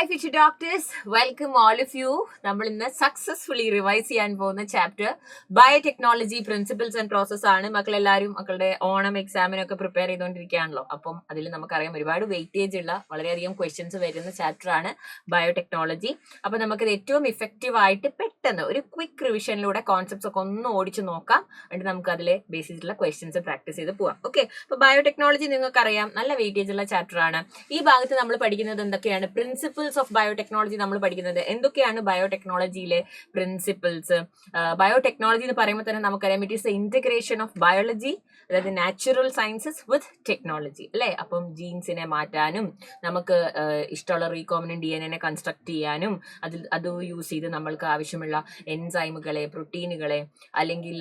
Hi future doctors, welcome all of you. നമ്മൾ ഇന്ന് successfully revise ചെയ്യാൻ പോകുന്ന chapter biotechnology principles and process ആണ്. മക്കളെല്ലാവരും മക്കളുടെ ഓണം എക്സാമിനൊക്കെ പ്രിപ്പയർ ചെയ്തുകൊണ്ടിരിക്കുകയാണല്ലോ. അപ്പം അതിൽ നമുക്കറിയാം ഒരുപാട് വെയിറ്റേജ് ഉള്ള വളരെയധികം ക്വസ്റ്റ്യൻസ് വരുന്ന ചാപ്റ്റർ ആണ് ബയോടെക്നോളജി. അപ്പം നമുക്കിത് ഏറ്റവും ഇഫക്റ്റീവ് ആയിട്ട് പെട്ടെന്ന് ഒരു ക്വിക്ക് റിവിഷനിലൂടെ കോൺസെപ്റ്റ്സ് ഒക്കെ ഒന്ന് ഓടിച്ച് നോക്കാം. എന്നിട്ട് നമുക്ക് അതിലെ ബേസിസിലുള്ള ക്വസ്റ്റ്യൻസ് പ്രാക്ടീസ് ചെയ്ത് പോവാം. ഓക്കെ, അപ്പോൾ ബയോടെക്നോളജി നിങ്ങൾക്കറിയാം നല്ല വെയിറ്റേജ് ഉള്ള ചാപ്റ്റർ ആണ്. ഈ ഭാഗത്ത് നമ്മൾ പഠിക്കുന്നത് എന്തൊക്കെയാണ്? പ്രിൻസിപ്പിൾസ് ഓഫ് ബയോടെക്നോളജി നമ്മൾ പഠിക്കുന്നത് എന്തൊക്കെയാണ്? ബയോടെക്നോളജിയിലെ പ്രിൻസിപ്പിൾസ്. ബയോടെക്നോളജി എന്ന് പറയുമ്പോൾ തന്നെ നമുക്കറിയാം it is the integration of biology, അതായത് നാച്ചുറൽ സയൻസസ് വിത്ത് ടെക്നോളജി അല്ലേ. അപ്പം ജീൻസിനെ മാറ്റാനും നമുക്ക് ഇഷ്ടമുള്ള റീകോമിനന്റ് DNA കൺസ്ട്രക്ട് ചെയ്യാനും അത് യൂസ് ചെയ്ത് നമ്മൾക്ക് ആവശ്യമുള്ള എൻസൈമുകളെ, പ്രോട്ടീനുകളെ അല്ലെങ്കിൽ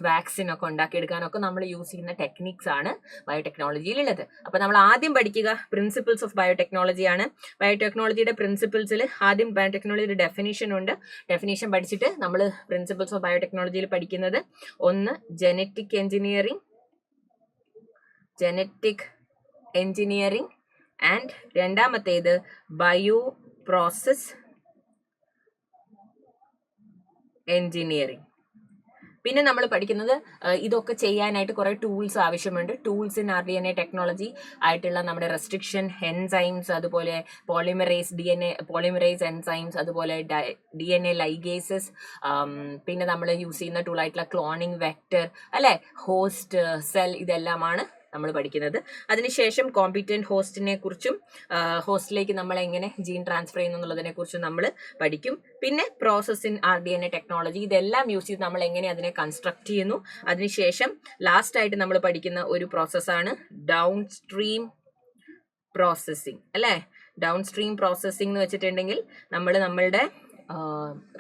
വാക്സിൻ ഒക്കെ ഉണ്ടാക്കിയെടുക്കാനൊക്കെ നമ്മൾ യൂസ് ചെയ്യുന്ന ടെക്നിക്സ് ആണ് ബയോടെക്നോളജിയിലുള്ളത്. അപ്പൊ നമ്മൾ ആദ്യം പഠിക്കുക പ്രിൻസിപ്പിൾസ് ഓഫ് ബയോടെക്നോളജി ആണ്. ബയോടെക്നോളജിയുടെ പ്രിൻസിപ്പിൾസിൽ ആദ്യം ബയോടെക്നോളജിയുടെ ഡെഫിനിഷൻ ഉണ്ട്. ഡെഫിനിഷൻ പഠിച്ചിട്ട് നമ്മൾ പ്രിൻസിപ്പിൾസ് ഓഫ് ബയോടെക്നോളജിയിൽ പഠിക്കുന്നത് ഒന്ന് ജനറ്റിക് എഞ്ചിനീയറിംഗ് ആൻഡ് രണ്ടാമത്തേത് ബയോ പ്രോസസ് എഞ്ചിനീയറിംഗ്. പിന്നെ നമ്മൾ പഠിക്കുന്നത് ഇതൊക്കെ ചെയ്യാനായിട്ട് കുറേ ടൂൾസ് ആവശ്യമുണ്ട്. ടൂൾസ് ഇൻ RNA ടെക്നോളജി ആയിട്ടുള്ള നമ്മുടെ റെസ്ട്രിക്ഷൻ എൻസൈംസ്, അതുപോലെ പോളിമറൈസ് എൻസൈംസ്, അതുപോലെ DNA ലൈഗേസസ്, പിന്നെ നമ്മൾ യൂസ് ചെയ്യുന്ന ടൂൾ ആയിട്ടുള്ള ക്ലോണിംഗ് വെക്ടർ അല്ലെ, ഹോസ്റ്റ് സെൽ, ഇതെല്ലാമാണ് നമ്മൾ പഠിക്കുന്നത്. അതിനുശേഷം കോമ്പിറ്റന്റ് ഹോസ്റ്റിനെ കുറിച്ചും ഹോസ്റ്റിലേക്ക് നമ്മൾ എങ്ങനെ ജീൻ ട്രാൻസ്ഫർ ചെയ്യുന്നു എന്നുള്ളതിനെ കുറിച്ചും നമ്മൾ പഠിക്കും. പിന്നെ പ്രോസസ് ഇൻ RNA ടെക്നോളജി, ഇതെല്ലാം യൂസ് ചെയ്ത് നമ്മൾ എങ്ങനെ അതിനെ കൺസ്ട്രക്ട് ചെയ്യുന്നു. അതിനുശേഷം ലാസ്റ്റ് ആയിട്ട് നമ്മൾ പഠിക്കുന്ന ഒരു പ്രോസസ്സാണ് ഡൗൺ സ്ട്രീം പ്രോസസ്സിങ് അല്ലേ. ഡൗൺ സ്ട്രീം പ്രോസസ്സിംഗ് എന്ന് വെച്ചിട്ടുണ്ടെങ്കിൽ നമ്മളുടെ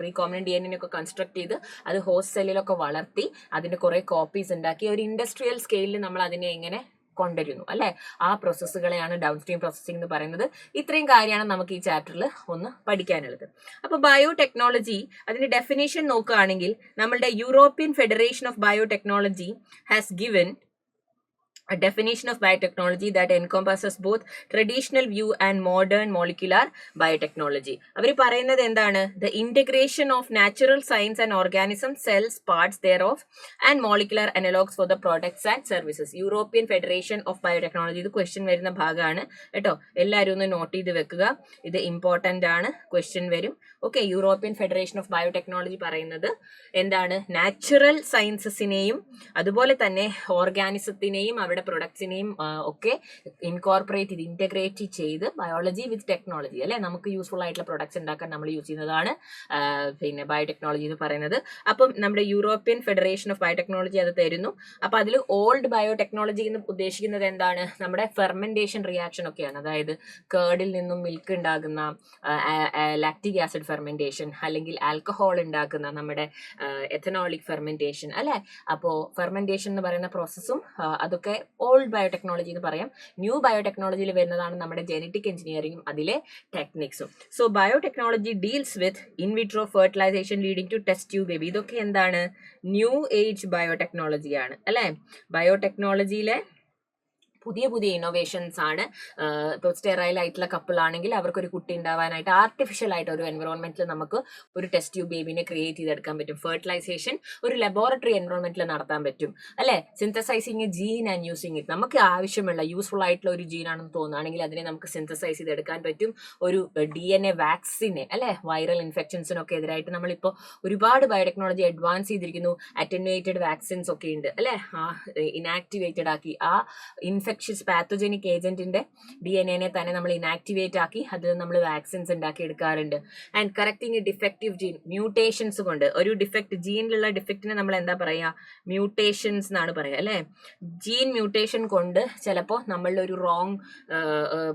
റീകോമിനന്റ് DNA ഒക്കെ കൺസ്ട്രക്ട് ചെയ്ത് അത് ഹോസ്റ്റ് സെല്ലിലൊക്കെ വളർത്തി അതിന്റെ കുറെ കോപ്പീസ് ഉണ്ടാക്കി ഒരു ഇൻഡസ്ട്രിയൽ സ്കെയിലിൽ നമ്മൾ അതിനെ എങ്ങനെ കൊണ്ടുവരുന്നു അല്ലെ, ആ പ്രോസസ്സുകളെയാണ് ഡൗൺ സ്ട്രീം പ്രോസസ്സിംഗ് എന്ന് പറയുന്നത്. ഇത്രയും കാര്യമാണ് നമുക്ക് ഈ ചാപ്റ്ററിൽ ഒന്ന് പഠിക്കാനുള്ളത്. അപ്പോൾ ബയോടെക്നോളജി അതിന്റെ ഡെഫിനേഷൻ നോക്കുകയാണെങ്കിൽ നമ്മളുടെ European federation of biotechnology has given a definition of biotechnology that encompasses both traditional view and modern molecular biotechnology. അവർ പറയുന്നത് എന്താണ്? The integration of natural science and organism cells, parts thereof and molecular analogues for the products and services. European federation of biotechnology, ഇത് question വരുന്ന ഭാഗമാണ് കേട്ടോ. എല്ലാവരും ഒന്ന് not ചെയ്ത് വെക്കുക, ഇത് ഇമ്പോർട്ടൻ്റ് ആണ്, ക്വസ്റ്റ്യൻ വരും. Okay, European federation of biotechnology പറയുന്നത് എന്താണ്? നാച്ചുറൽ സയൻസസിനെയും അതുപോലെ തന്നെ ഓർഗാനിസത്തിനെയും അവരുടെ പ്രൊഡക്ട്സിനെയും ഒക്കെ ഇൻകോർപ്പറേറ്റ് ചെയ്ത് ഇന്റഗ്രേറ്റ് ചെയ്ത് ബയോളജി വിത്ത് ടെക്നോളജി അല്ലെ, നമുക്ക് യൂസ്ഫുൾ ആയിട്ടുള്ള പ്രൊഡക്ട്സ് ഉണ്ടാക്കാൻ നമ്മൾ യൂസ് ചെയ്യുന്നതാണ് പിന്നെ ബയോടെക്നോളജി എന്ന് പറയുന്നത്. അപ്പം നമ്മുടെ യൂറോപ്യൻ ഫെഡറേഷൻ ഓഫ് ബയോടെക്നോളജി അത് തരുന്നു. അപ്പൊ അതിൽ ഓൾഡ് ബയോടെക്നോളജി എന്ന് ഉദ്ദേശിക്കുന്നത് എന്താണ്? നമ്മുടെ ഫെർമെന്റേഷൻ റിയാക്ഷൻ ഒക്കെയാണ്. അതായത് കേർഡിൽ നിന്നും മിൽക്ക് ഉണ്ടാകുന്ന ലാക്റ്റിക് ആസിഡ് ഫെർമെന്റേഷൻ, അല്ലെങ്കിൽ ആൽക്കഹോൾ ഉണ്ടാക്കുന്ന നമ്മുടെ എഥനോളിക് ഫെർമെന്റേഷൻ അല്ലെ. അപ്പോൾ ഫെർമെന്റേഷൻ എന്ന് പറയുന്ന പ്രോസസ്സും അതൊക്കെ ഓൾഡ് ബയോടെക്നോളജി എന്ന് പറയാം. ന്യൂ ബയോടെക്നോളജിയിൽ വരുന്നതാണ് നമ്മുടെ ജനറ്റിക് എഞ്ചിനീയറിംഗും അതിലെ ടെക്നിക്സും. So biotechnology deals with in vitro fertilisation leading to test tube baby. ഇതൊക്കെ എന്താണ്? ന്യൂ ഏജ് ബയോടെക്നോളജിയാണ് അല്ലെ. ബയോടെക്നോളജിയിലെ പുതിയ ഇന്നോവേഷൻസ് ആണ്. ഇപ്പോൾ സ്റ്റെറൈൽ ആയിട്ടുള്ള കപ്പിൾ ആണെങ്കിൽ അവർക്കൊരു കുട്ടി ഉണ്ടാവാനായിട്ട് ആർട്ടിഫിഷ്യൽ ആയിട്ട് ഒരു എൻവറോൺമെന്റിൽ നമുക്ക് ഒരു ടെസ്റ്റ് ട്യൂബ് ബേബിനെ ക്രിയേറ്റ് ചെയ്തെടുക്കാൻ പറ്റും. ഫെർട്ടിലൈസേഷൻ ഒരു ലബോറട്ടറി എൻവറോൺമെന്റിൽ നടത്താൻ പറ്റും അല്ലെ. Synthesizing gene and using it, നമുക്ക് ആവശ്യമുള്ള യൂസ്ഫുൾ ആയിട്ടുള്ള ഒരു ജീൻ ആണെന്ന് തോന്നുകയാണെങ്കിൽ അതിനെ നമുക്ക് സിന്തസൈസ് ചെയ്തെടുക്കാൻ പറ്റും. ഒരു DNA വാക്സിനെ അല്ലെ, വൈറൽ ഇൻഫെക്ഷൻസിനൊക്കെ എതിരായിട്ട് നമ്മളിപ്പോൾ ഒരുപാട് ബയോടെക്നോളജി അഡ്വാൻസ് ചെയ്തിരിക്കുന്നു. അറ്റൻവേറ്റഡ് വാക്സിൻസ് ഒക്കെ ഉണ്ട് അല്ലെ, ഇനാക്ടിവേറ്റഡ് ആക്കി ആ പാത്തോജനിക് ഏജന്റിന്റെ DNA തന്നെ നമ്മൾ ഇനാക്ടിവേറ്റ് ആക്കി അതിൽ നമ്മൾ വാക്സിൻസ് ഉണ്ടാക്കി എടുക്കാറുണ്ട്. And correcting defective gene, mutations കൊണ്ട് ഒരു ഡിഫക്റ്റ് ജീനിലുള്ള ഡിഫക്റ്റിനെ നമ്മൾ എന്താ പറയുക? മ്യൂട്ടേഷൻസ് എന്നാണ് പറയുക അല്ലെ. ജീൻ മ്യൂട്ടേഷൻ കൊണ്ട് ചിലപ്പോൾ നമ്മളുടെ ഒരു റോങ്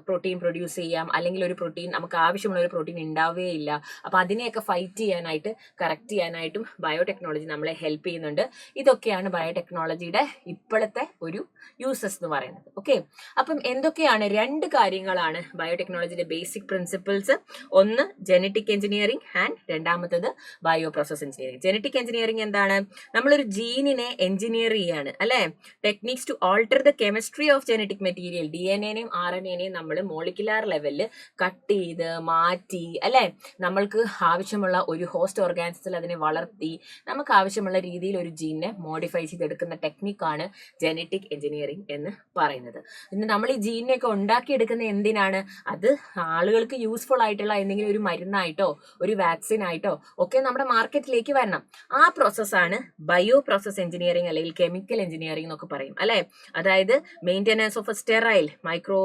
പ്രോട്ടീൻ പ്രൊഡ്യൂസ് ചെയ്യാം, അല്ലെങ്കിൽ ഒരു പ്രോട്ടീൻ നമുക്ക് ആവശ്യമുള്ള ഒരു പ്രോട്ടീൻ ഉണ്ടാവുകയില്ല. അപ്പൊ അതിനെയൊക്കെ ഫൈറ്റ് ചെയ്യാനായിട്ട് കറക്റ്റ് ചെയ്യാനായിട്ടും ബയോടെക്നോളജി നമ്മളെ ഹെൽപ്പ് ചെയ്യുന്നുണ്ട്. ഇതൊക്കെയാണ് ബയോടെക്നോളജിയുടെ ഇപ്പോഴത്തെ ഒരു യൂസസ് എന്ന് പറയുന്നത്. ഓക്കെ, അപ്പം എന്തൊക്കെയാണ് 2 കാര്യങ്ങളാണ് ബയോടെക്നോളജിയുടെ ബേസിക് പ്രിൻസിപ്പിൾസ്. ഒന്ന് ജനറ്റിക് എഞ്ചിനീയറിംഗ് ആൻഡ് രണ്ടാമത്തത് bio process engineering. Genetic engineering എന്താണ്? നമ്മളൊരു ജീനിനെ എഞ്ചിനീയർ ചെയ്യാണ് അല്ലെ. Techniques to alter the chemistry of genetic material. DNA-നെയും RNA-നെയും നമ്മൾ മോളിക്കുലാർ ലെവലിൽ കട്ട് ചെയ്ത് മാറ്റി അല്ലെ, നമ്മൾക്ക് ആവശ്യമുള്ള ഒരു ഹോസ്റ്റ് ഓർഗാനിസത്തിൽ അതിനെ വളർത്തി നമുക്ക് ആവശ്യമുള്ള രീതിയിൽ ഒരു ജീനിനെ മോഡിഫൈ ചെയ്തെടുക്കുന്ന ടെക്നിക്കാണ് ജനറ്റിക് എഞ്ചിനീയറിംഗ് എന്ന് പറയുന്നത്. പിന്നെ നമ്മൾ ഈ ജീനിനെയൊക്കെ ഉണ്ടാക്കിയെടുക്കുന്ന എന്തിനാണ്? അത് ആളുകൾക്ക് യൂസ്ഫുൾ ആയിട്ടുള്ള എന്തെങ്കിലും ഒരു മരുന്നായിട്ടോ ഒരു വാക്സിൻ ആയിട്ടോ ഒക്കെ നമ്മുടെ മാർക്കറ്റിലേക്ക് വരണം. ആ പ്രോസസ്സാണ് ബയോ പ്രോസസ് എഞ്ചിനീയറിംഗ് അല്ലെങ്കിൽ കെമിക്കൽ എഞ്ചിനീയറിംഗ് എന്നൊക്കെ പറയും അല്ലെ. അതായത് maintenance of A sterile micro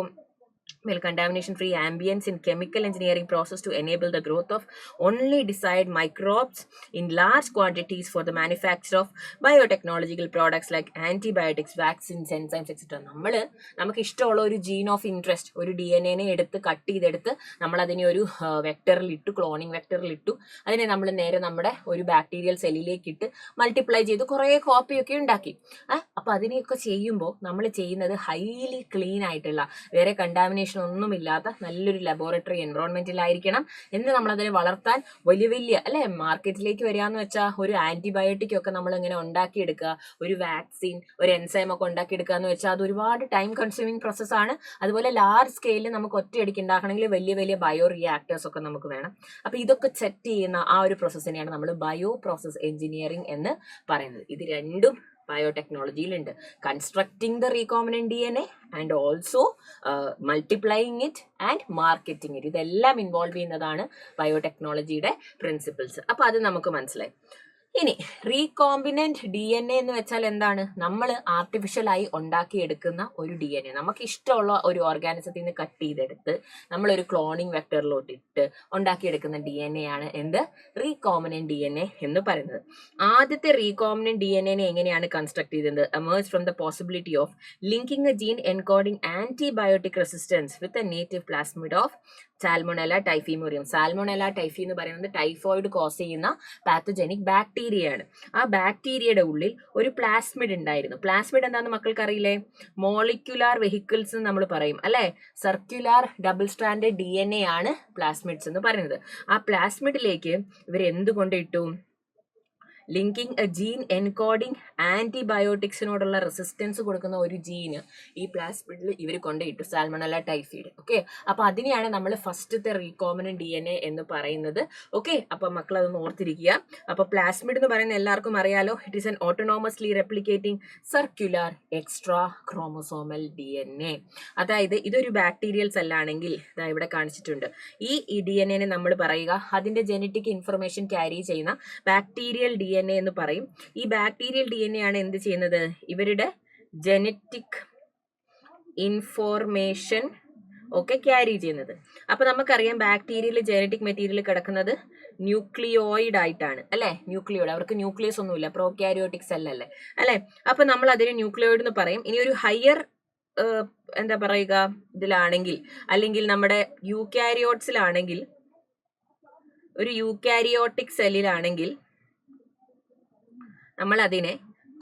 contamination free ambience in chemical engineering process to enable the growth of only desired microbes in large quantities for the manufacture of biotechnological products like antibiotics, vaccines, enzymes, etc. നമുക്ക് ഇഷ്ടമുള്ള ഒരു gene of interest ഒരു DNA-നെ എടുത്ത് cut ചെയ്തെടുത്ത് നമ്മൾ അതിനെ ഒരു വെക്ടറിൽ ഇട്ടു, ക്ലോണിങ് വെക്ടറിൽ ഇട്ടു, അതിനെ നമ്മൾ നേരെ നമ്മുടെ ഒരു ബാക്ടീരിയൽ സെല്ലിലേക്ക് ഇട്ട് മൾട്ടിപ്ലൈ ചെയ്ത് കുറേ കോപ്പിയൊക്കെ ഉണ്ടാക്കി. അപ്പൊ അതിനെയൊക്കെ ചെയ്യുമ്പോൾ നമ്മൾ ചെയ്യുന്നത് ഹൈലി ക്ലീൻ ആയിട്ടുള്ള വേറെ കണ്ടാമിനേഷൻ ഒന്നുമില്ലാത്ത നല്ലൊരു ലബോറട്ടറി എൻവറോൺമെന്റിലായിരിക്കണം. എന്ന് നമ്മളതിനെ വളർത്താൻ വലിയ വലിയ അല്ലെ മാർക്കറ്റിലേക്ക് വരികയെന്ന് വെച്ചാൽ ഒരു ആന്റിബയോട്ടിക് ഒക്കെ നമ്മൾ ഇങ്ങനെ ഉണ്ടാക്കിയെടുക്കുക, ഒരു വാക്സിൻ, ഒരു എൻസൈം ഒക്കെ ഉണ്ടാക്കിയെടുക്കുക എന്ന് വെച്ചാൽ അത് ഒരുപാട് ടൈം കൺസ്യൂമിങ് പ്രോസസ്സാണ്. അതുപോലെ ലാർജ് സ്കെയിലിൽ നമുക്ക് ഒറ്റയടിക്ക് ഉണ്ടാക്കണമെങ്കിൽ വലിയ വലിയ ബയോ റിയാക്ടേഴ്സ് ഒക്കെ നമുക്ക് വേണം. അപ്പൊ ഇതൊക്കെ സെറ്റ് ചെയ്യുന്ന ആ ഒരു പ്രോസസ്സിനെയാണ് നമ്മൾ ബയോ പ്രോസസ് എഞ്ചിനീയറിംഗ് എന്ന് പറയുന്നത്. ഇത് രണ്ടും ബയോടെക്നോളജിയിലുണ്ട്. Constructing the recombinant DNA and also multiplying it and marketing it. ഇതെല്ലാം ഇൻവോൾവ് ചെയ്യുന്നതാണ് ബയോടെക്നോളജിയുടെ പ്രിൻസിപ്പിൾസ്. അപ്പൊ അത് നമുക്ക് മനസ്സിലായി. ഇനി റീകോമ്പിനന്റ് DNA എന്ന് വെച്ചാൽ എന്താണ്? നമ്മൾ ആർട്ടിഫിഷ്യലായി ഉണ്ടാക്കിയെടുക്കുന്ന ഒരു DNA, നമുക്ക് ഇഷ്ടമുള്ള ഒരു ഓർഗാനിസത്തിൽ നിന്ന് കട്ട് ചെയ്തെടുത്ത് നമ്മളൊരു ക്ലോണിങ് വെക്ടറിലോട്ട് ഇട്ട് ഉണ്ടാക്കിയെടുക്കുന്ന DNA ആണ് എന്ത്? റീകോമിനന്റ് DNA എന്ന് പറയുന്നത്. ആദ്യത്തെ റീകോമിനന്റ് DNA-നെ എങ്ങനെയാണ് കൺസ്ട്രക്ട് ചെയ്തത്? Emerge from the possibility of linking a gene encoding antibiotic resistance with a native plasmid of Salmonella typhimurium. Salmonella typhi എന്ന് പറയുന്നത് ടൈഫോയിഡ് കോസ് ചെയ്യുന്ന പാത്തജനിക് ബാക്ടീരിയയാണ്. ആ ബാക്ടീരിയയുടെ ഉള്ളിൽ ഒരു പ്ലാസ്മിഡ് ഉണ്ടായിരുന്നു. പ്ലാസ്മിഡ് എന്താണെന്ന് മക്കൾക്ക് അറിയില്ലേ? മോളിക്യുലാർ വെഹിക്കിൾസ് നമ്മൾ പറയും അല്ലെ. സർക്യുലാർ ഡബിൾ സ്ട്രാൻഡഡ് DNA ആണ് പ്ലാസ്മിഡ്സ് എന്ന് പറയുന്നത്. ആ പ്ലാസ്മിഡിലേക്ക് ഇവർ എന്തുകൊണ്ട് ഇട്ടു? ലിങ്കിങ് എ ജീൻ എൻകോഡിങ് ആന്റിബയോട്ടിക്സിനോടുള്ള റെസിസ്റ്റൻസ് കൊടുക്കുന്ന ഒരു ജീന് ഈ പ്ലാസ്മിഡിൽ ഇവർ കൊണ്ടിട്ടു, സാൽമണല്ല ടൈഫീഡ്. ഓക്കെ, അപ്പൊ അതിനെയാണ് നമ്മൾ ഫസ്റ്റത്തെ റീകോമിനന്റ് DNA എന്ന് പറയുന്നത്. ഓക്കെ, അപ്പൊ മക്കൾ അതൊന്ന് ഓർത്തിരിക്കുക. അപ്പൊ പ്ലാസ്മിഡ് എന്ന് പറയുന്ന എല്ലാവർക്കും അറിയാലോ, it is an autonomously replicating circular extra chromosomal DNA. അതായത് ഇതൊരു ബാക്ടീരിയൽ സെല്ലാണെങ്കിൽ ഇതാ ഇവിടെ കാണിച്ചിട്ടുണ്ട്. ഈ DNA-നെ നമ്മൾ പറയുക അതിന്റെ ജനറ്റിക് ഇൻഫർമേഷൻ ക്യാരി ചെയ്യുന്ന ബാക്ടീരിയൽ DNA എന്ന് പറയും. ഈ ബാക്ടീരിയൽ DNA ആണ് എന്ത് ചെയ്യുന്നത്? ഇവരുടെ ജനറ്റിക് ഇൻഫോർമേഷൻ ഒക്കെ ക്യാരി ചെയ്യുന്നത്. അപ്പൊ നമുക്കറിയാം ബാക്ടീരിയയിൽ ജനറ്റിക് മെറ്റീരിയൽ കിടക്കുന്നത് ന്യൂക്ലിയോയിഡ് ആയിട്ടാണ് അല്ലെ. ന്യൂക്ലിയോയിഡ്, അവർക്ക് ന്യൂക്ലിയസ് ഒന്നുമില്ല, പ്രോക്യാരിയോട്ടിക് സെൽ അല്ലേ അല്ലെ. അപ്പൊ നമ്മൾ അതിനെ ന്യൂക്ലിയോയിഡ് എന്ന് പറയും. ഇനി ഒരു ഹയർ എന്താ പറയുക ഇതിലാണെങ്കിൽ, അല്ലെങ്കിൽ നമ്മുടെ യൂക്യാരിയോട്സിലാണെങ്കിൽ, ഒരു യൂക്യാരിയോട്ടിക് സെല്ലിലാണെങ്കിൽ നമ്മൾ അതിനെ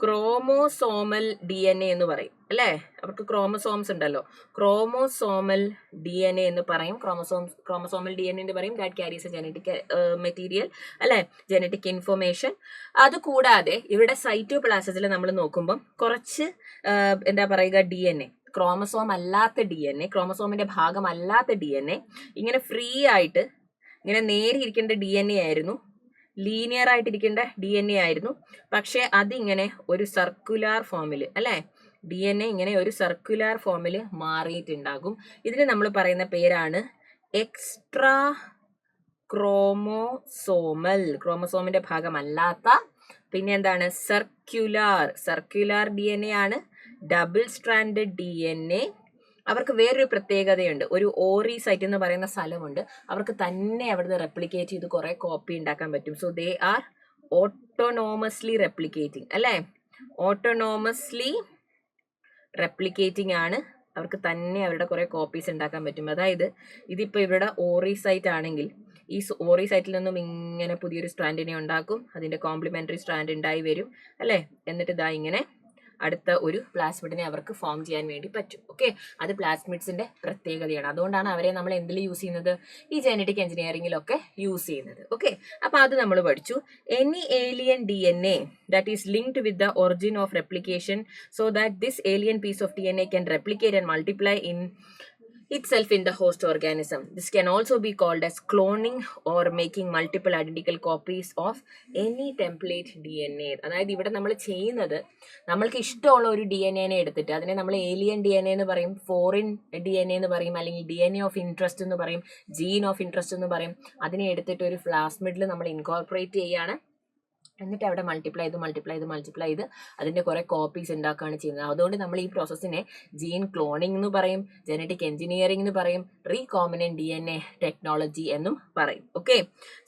ക്രോമോസോമൽ DNA എന്ന് പറയും അല്ലേ. അവർക്ക് ക്രോമസോംസ് ഉണ്ടല്ലോ, ക്രോമോസോമൽ DNA എന്ന് പറയും. ക്രോമസോമൽ DNA എന്ന് പറയും. That carries A genetic material അല്ലെ, ജനറ്റിക് ഇൻഫർമേഷൻ. അതുകൂടാതെ ഇവിടെ സൈറ്റോപ്ലാസത്തിൽ നമ്മൾ നോക്കുമ്പം കുറച്ച് എന്താ പറയുക DNA, ക്രോമസോം അല്ലാത്ത DNA, ക്രോമസോമിന്റെ ഭാഗമല്ലാത്ത DNA ഇങ്ങനെ ഫ്രീ ആയിട്ട് ഇങ്ങനെ നേരിയിരിക്കേണ്ട DNA ആയിരുന്നു, ലീനിയർ ആയിട്ടിരിക്കേണ്ട DNA ആയിരുന്നു. പക്ഷെ അതിങ്ങനെ ഒരു സർക്കുലാർ ഫോമിൽ അല്ലെ, DNA ഇങ്ങനെ ഒരു സർക്കുലാർ ഫോമിൽ മാറിയിട്ടുണ്ടാകും. ഇതിന് നമ്മൾ പറയുന്ന പേരാണ് എക്സ്ട്രാ ക്രോമോസോമൽ, ക്രോമസോമിന്റെ ഭാഗമല്ലാത്ത. പിന്നെ എന്താണ്? സർക്കുലാർ DNA ആണ്. Double stranded DNA. അവർക്ക് വേറൊരു പ്രത്യേകതയുണ്ട്. ഒരു ഓറി സൈറ്റ് എന്ന് പറയുന്ന സ്ഥലമുണ്ട്, അവർക്ക് തന്നെ അവിടുന്ന് റെപ്ലിക്കേറ്റ് ചെയ്ത് കുറെ കോപ്പി ഉണ്ടാക്കാൻ പറ്റും. So they are autonomously replicating അല്ലേ. ഓട്ടോണോമസ്ലി റെപ്ലിക്കേറ്റിംഗ് ആണ്. അവർക്ക് തന്നെ അവരുടെ കുറെ കോപ്പീസ് ഉണ്ടാക്കാൻ പറ്റും. അതായത് ഇതിപ്പോൾ ഇവരുടെ ഓറി സൈറ്റ് ആണെങ്കിൽ ഈ ഓറി സൈറ്റിൽ നിന്നും ഇങ്ങനെ പുതിയൊരു സ്ട്രാൻഡിനെ ഉണ്ടാക്കും, അതിന്റെ കോംപ്ലിമെന്ററി സ്ട്രാൻഡ് ഉണ്ടായി വരും അല്ലേ. എന്നിട്ട് ഇതാ ഇങ്ങനെ അടുത്ത ഒരു പ്ലാസ്മിഡിനെ അവർക്ക് ഫോം ചെയ്യാൻ വേണ്ടി പറ്റും. ഓക്കെ, അത് പ്ലാസ്മിഡ്സിന്റെ പ്രത്യേകതയാണ്. അതുകൊണ്ടാണ് അവരെ നമ്മൾ എന്തിൽ യൂസ് ചെയ്യുന്നത്, ഈ ജനറ്റിക് എഞ്ചിനീയറിംഗിലൊക്കെ യൂസ് ചെയ്യുന്നത്. ഓക്കെ, അപ്പൊ അത് നമ്മൾ പഠിച്ചു. Any alien DNA that is linked with the origin of replication so that this alien piece of DNA can replicate and multiply in itself in the host organism. This can also be called as cloning or making multiple identical copies of any template DNA. അതായത് ഇവിടെ നമ്മൾ ചെയ്യുന്നത്, നമ്മൾക്ക് ഇഷ്ടമുള്ള ഒരു DNA എടുത്തിട്ട് അതിനെ നമ്മൾ ഏലിയൻ DNA എന്ന് പറയും, ഫോറിൻ DNA എന്ന് പറയും, അല്ലെങ്കിൽ DNA ഓഫ് ഇൻട്രസ്റ്റ് എന്ന് പറയും, ജീൻ ഓഫ് ഇൻട്രസ്റ്റ് എന്ന് പറയും. അതിനെ എടുത്തിട്ട് ഒരു പ്ലാസ്മിഡിൽ നമ്മൾ ഇൻകോർപ്പറേറ്റ് ചെയ്യാണ്. എന്നിട്ട് അവിടെ മൾട്ടിപ്ലൈ ചെയ്ത് അതിൻ്റെ കുറേ കോപ്പീസ് ഉണ്ടാക്കുകയാണ് ചെയ്യുന്നത്. അതുകൊണ്ട് നമ്മൾ ഈ പ്രോസസ്സിനെ ജീൻ ക്ലോണിംഗ് എന്ന് പറയും, ജനറ്റിക് എഞ്ചിനീയറിംഗ് എന്ന് പറയും, റീകോമിനന്റ് DNA ടെക്നോളജി എന്നും പറയും. Okay,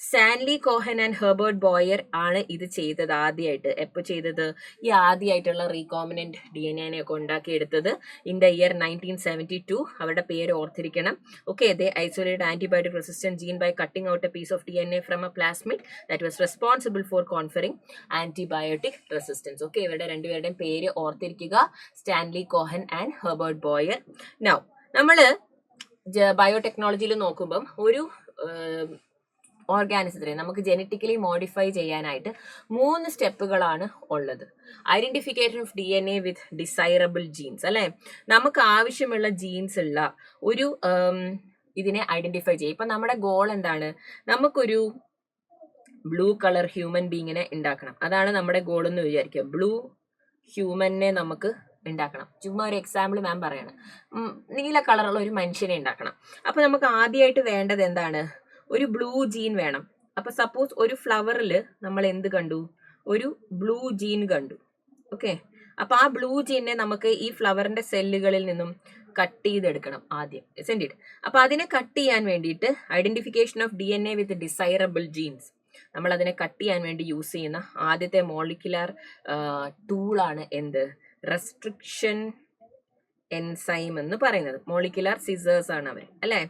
Sanly Cohen and Herbert Boer ആണ് ഇത് ചെയ്തത് ആദ്യമായിട്ട്. എപ്പോൾ ചെയ്തത്? ഈ ആദ്യമായിട്ടുള്ള റീകോമിനന്റ് DNA ഒക്കെ ഉണ്ടാക്കിയെടുത്തത് ഇൻ ദ ഇയർ 1972. അവരുടെ പേര് ഓർത്തിരിക്കണം. Okay, they isolate antibiotic resistant gene by cutting out a piece of DNA from a plasmid that was responsible for antibiotic resistance. Okay, ഇവരുടെ രണ്ടുപേരുടെയും പേര് ഓർത്തിരിക്കുക, Stanley Cohen and Herbert Boyer. Now നമ്മള് ബയോടെക്നോളജിയിൽ നോക്കുമ്പം ഒരു ഓർഗാനിസത്തിനെ നമുക്ക് ജനറ്റിക്കലി മോഡിഫൈ ചെയ്യാനായിട്ട് 3 സ്റ്റെപ്പുകളാണ് ഉള്ളത്. Identification of DNA with desirable genes, അല്ലെ? നമുക്ക് ആവശ്യമുള്ള ജീൻസ് ഉള്ള ഒരു ഇതിനെ ഐഡന്റിഫൈ ചെയ്യും. ഇപ്പൊ നമ്മുടെ ഗോൾ എന്താണ്? നമുക്കൊരു ബ്ലൂ കളർ ഹ്യൂമൻ ബീങ്ങിനെ ഉണ്ടാക്കണം. അതാണ് നമ്മുടെ ഗോൾ എന്ന് വിചാരിക്കുക. ബ്ലൂ ഹ്യൂമനെ നമുക്ക് ഉണ്ടാക്കണം. ചുമ്മാ ഒരു എക്സാമ്പിൾ മാം പറയാണ്, നീല കളറുള്ള ഒരു മനുഷ്യനെ ഉണ്ടാക്കണം. അപ്പൊ നമുക്ക് ആദ്യമായിട്ട് വേണ്ടത് എന്താണ്? ഒരു ബ്ലൂ ജീൻ വേണം. അപ്പൊ സപ്പോസ് ഒരു ഫ്ലവറിൽ നമ്മൾ എന്ത് കണ്ടു? ഒരു ബ്ലൂ ജീൻ കണ്ടു. ഓക്കെ, അപ്പൊ ആ ബ്ലൂ ജീനെ നമുക്ക് ഈ ഫ്ലവറിന്റെ സെല്ലുകളിൽ നിന്നും കട്ട് ചെയ്തെടുക്കണം ആദ്യം, isn't it? അപ്പൊ അതിനെ കട്ട് ചെയ്യാൻ വേണ്ടിയിട്ട് identification of DNA with desirable genes, നമ്മൾ അതിനെ കട്ട് ചെയ്യാൻ വേണ്ടി യൂസ് ചെയ്യുന്ന ആദ്യത്തെ മോളിക്കുലാർ ടൂളാണ് എന്ത്? റെസ്ട്രിക്ഷൻ എൻസൈം എന്ന് പറയുന്നത്. മോളിക്കുലാർ സിസേഴ്സ് ആണ് അവർ, അല്ലെ?